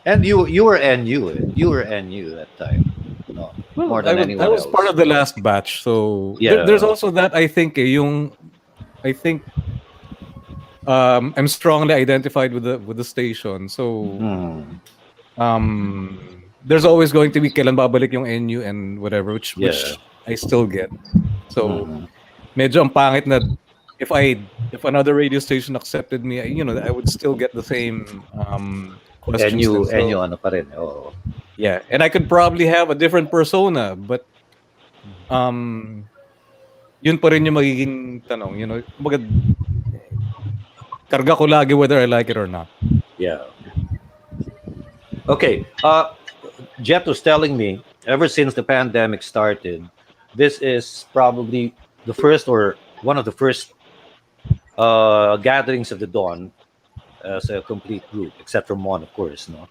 And you were NU. You were NU that time. No, more
Well,
than
I
anyone
was part
else.
of the last batch, so there's
Yeah.
also that. I think I think I'm strongly identified with the station. So
Mm.
there's always going to be kailan babalik yung NU and whatever,
Yeah.
which I still get. So
Mm.
medyo ang pangit na if another radio station accepted me, I would still get the same questions din.
NU
So
ano pa rin. Oo.
yeah, and I could probably have a different persona, but um yun pa rin yung magiging tanong, kumbaga, karga ko lagi whether I like it or not.
Yeah. Okay. Jet was telling me ever since the pandemic started, this is probably the first or one of the first gatherings of the Dawn as a complete group, except from one, of course. No.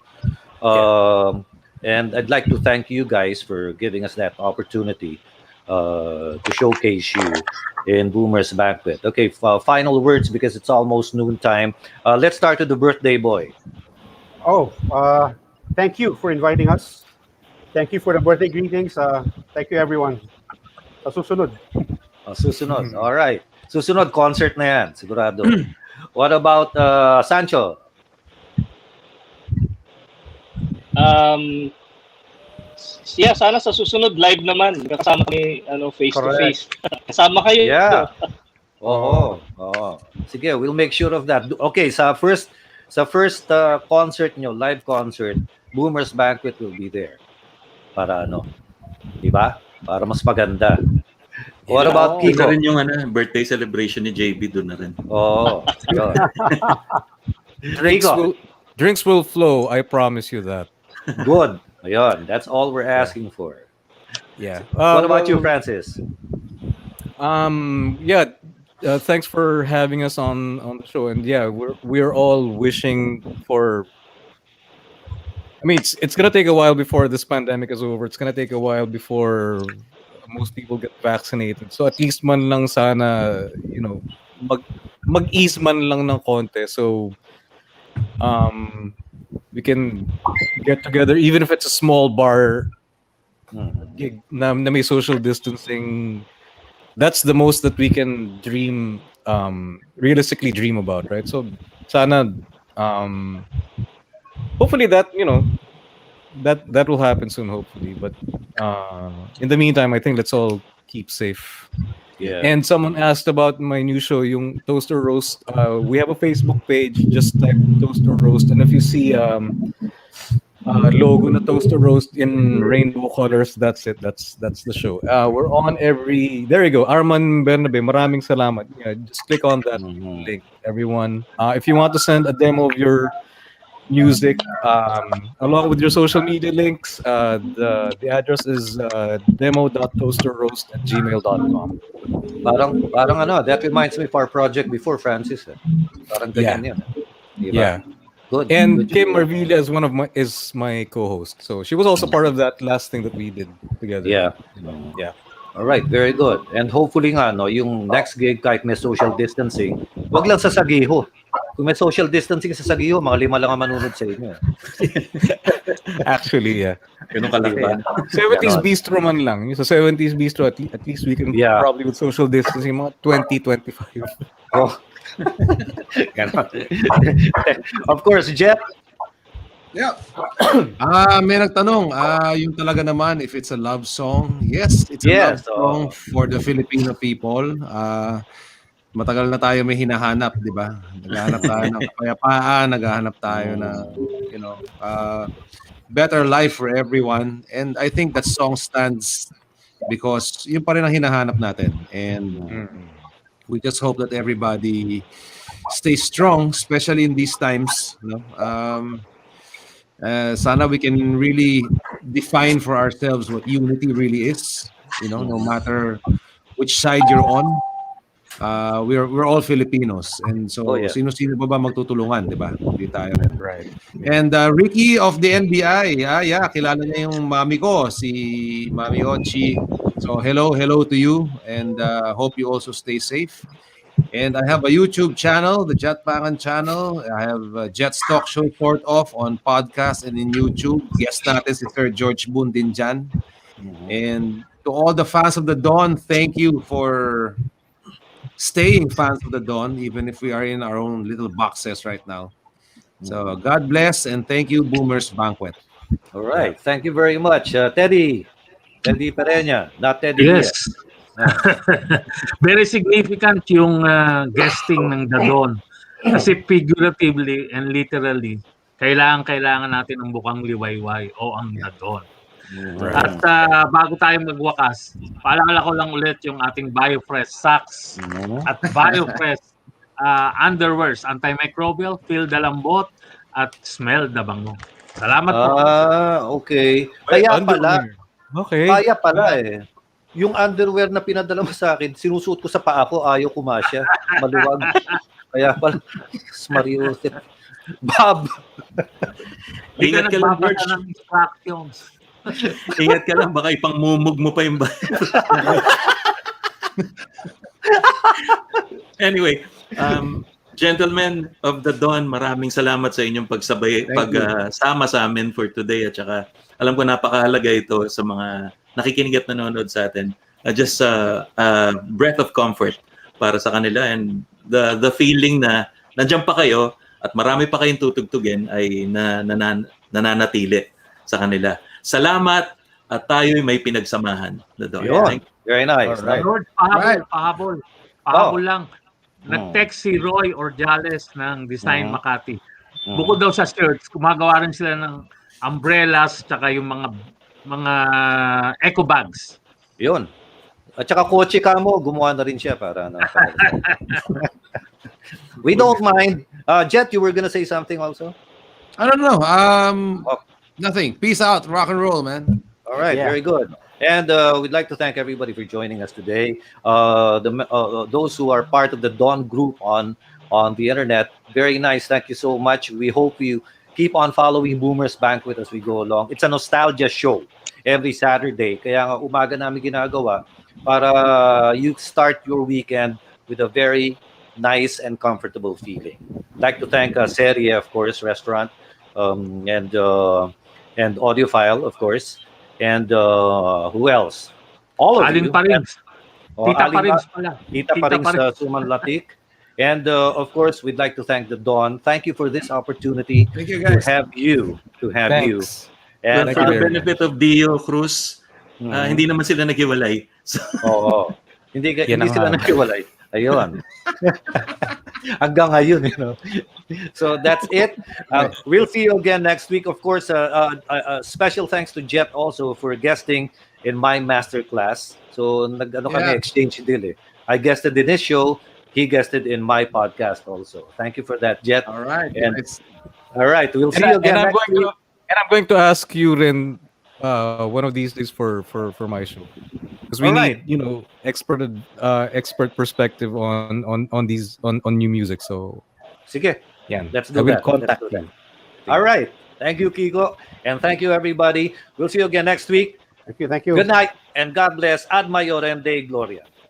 And I'd like to thank you guys for giving us that opportunity to showcase you in Boomer's Banquet. Okay, final words because it's almost noontime. Let's start with the birthday boy.
Oh, thank you for inviting us. Thank you for the birthday greetings. Thank you, everyone. Sa susunod.
Susunod. All right. Susunod, concert na yan. Sigurado. What about Sancho?
Um, yeah, sana sa susunod live naman. Kasama kami face to face. Kasama kayo.
Yeah. Oo. Oo. Sige, we'll make sure of that. Okay, sa first concert nyo, live concert, Boomer's Banquet will be there. Para ano, di ba? Para mas maganda. What about
Doon na
Kiko?
rin yung birthday celebration ni JB, doon na rin.
Oo. Yun.
Drinks
Kiko.
will flow, I promise you that.
Good. Ayun. That's all we're asking for.
Yeah.
What about you, Francis?
Yeah. Thanks for having us on the show, and yeah, we're all wishing for. I mean, it's gonna take a while before this pandemic is over. It's gonna take a while before most people get vaccinated. So at least man lang sana, mag-ease man lang ng konti. So we can get together, even if it's a small bar gig na may social distancing. That's the most that we can dream, realistically dream about, right? So sana, hopefully that that will happen soon, hopefully. But in the meantime, I think let's all keep safe.
Yeah.
And someone asked about my new show, yung Toaster Roast. We have a Facebook page, just type Toaster Roast, and if you see logo na Toaster Roast in rainbow colors, that's it. That's the show. We're on every. There you go, Arman Bernabe. Maraming salamat. Yeah, just click on that link, everyone. If you want to send a demo of your music, along with your social media links, the address is demo.toasterroast@gmail.com.
Parang ano, that reminds me of our project before, Francis. Parang ganyan yun. Diba?
Yeah.
Good.
And
Good.
Kim Marvilla is my co-host, so she was also part of that last thing that we did together.
Yeah.
Yeah.
All right, very good. And hopefully nga, no, yung next gig, kahit may social distancing, wag lang sa Sagiho. Kung may social distancing sa Sagiho, mga 5 lang ang manunod sa inyo.
Actually, yeah.
Ganun kalaki.
70s bistro man lang. Sa 70s bistro, at least we can probably with social distancing, mga 20-25.
Oh. Of course, Jet.
Yeah. May nagtanong, yung talaga naman, if it's a love song, yes, it's a love song for the Filipino people. Matagal na tayo may hinahanap, di ba? Naghahanap tayo ng kapayapaan, naghahanap tayo ng, better life for everyone. And I think that song stands because yun pa rin ang hinahanap natin. And we just hope that everybody stays strong, especially in these times. Sana we can really define for ourselves what unity really is. No matter which side you're on, we're all Filipinos, and so sino-sino ba magtutulungan, di ba? Hindi tayo.
Right.
And Ricky of the NBI, kilala niya yung mami ko, si Mami Ochi. So hello to you, and hope you also stay safe. And I have a YouTube channel, the Jet Pangan channel. I have Jet's Talk Show Sort Off on podcast and in YouTube. Guest natin si Sir George Boon din dyan. And to all the fans of the Dawn, thank you for staying fans of the Dawn, even if we are in our own little boxes right now. So God bless and thank you, Boomers Banquet.
All right. Thank you very much. Teddy Pereña, not Teddy
Yes.
Diaz. Ah.
Very significant yung guesting ng Dadon. Kasi figuratively and literally, kailangan natin ng bukang liwayway o ang Dadon. At bago tayo magwakas, paalala ko lang ulit yung ating BioFresh socks at BioFresh underwears, antimicrobial, feel the lambot, at smell the bango. Salamat po.
Okay. Kaya pala,
Okay.
kaya pala eh. Yung underwear na pinadala mo sa akin, sinusuot ko sa paa ko, ayaw kumasya. Maluwag. Kaya pala, Mario. Bob.
Ingat ka lang, George.
Ng instructions.
Ingat ka lang, baka ipangmumug mo pa yung Anyway, gentlemen of the Dawn, maraming salamat sa inyong pagsama sa amin for today. At saka, alam ko napakahalaga ito sa mga nakikinig at nanonood sa atin. Just a breath of comfort para sa kanila, and the feeling na nandiyan pa kayo at marami pa kayong tutugtugin ay nananatili sa kanila. Salamat at tayo'y may pinagsamahan.
Very nice.
Right.
Lord, pahabol lang. Nag-text si Roy Ordiales ng Design Makati. Bukod daw sa shirts, gumagawa rin sila ng umbrellas tsaka yung mga eco bags.
Yun. At saka kotse ka mo, gumawa na rin siya para We don't mind. Jet, you were gonna say something also?
I don't know. Nothing. Peace out. Rock and roll, man.
All right, very good. And we'd like to thank everybody for joining us today. Those who are part of the Dawn group on the internet, very nice. Thank you so much. We hope you keep on following Boomers Banquet as we go along. It's a nostalgia show every Saturday. Kaya nga umaga namin ginagawa para you start your weekend with a very nice and comfortable feeling. I'd like to thank Serie, of course, restaurant, and Audiophile, of course. And who else? All of
Alin
you.
pa rin. Tita pa rin pala.
Tita pa rin sa Sumanlatik. And of course, we'd like to thank the Dawn. Thank you for this opportunity
Thank you, guys.
to have you.
Thanks.
And
for the benefit of Dio Cruz, hindi naman sila naghiwalay.
Oo. Hindi sila
nga.
naghiwalay. Ayun. Hanggang ngayon, So that's it. We'll see you again next week. Of course, special thanks to Jet also for guesting in my masterclass. So kami exchange deal eh. I guested in his show. He guested in my podcast also. Thank you for that, Jet.
All right.
All right. We'll see you again next week.
And I'm going to ask you Rin one of these days for my show. Because we need, expert perspective on new music. So
Sige.
yan.
Let's
I
do
will
that.
contact
Let's do that.
you.
All right. Thank you, Kiko. And thank you, everybody. We'll see you again next week.
Thank you.
Good night and God bless. Ad Maiorem Dei Gloria.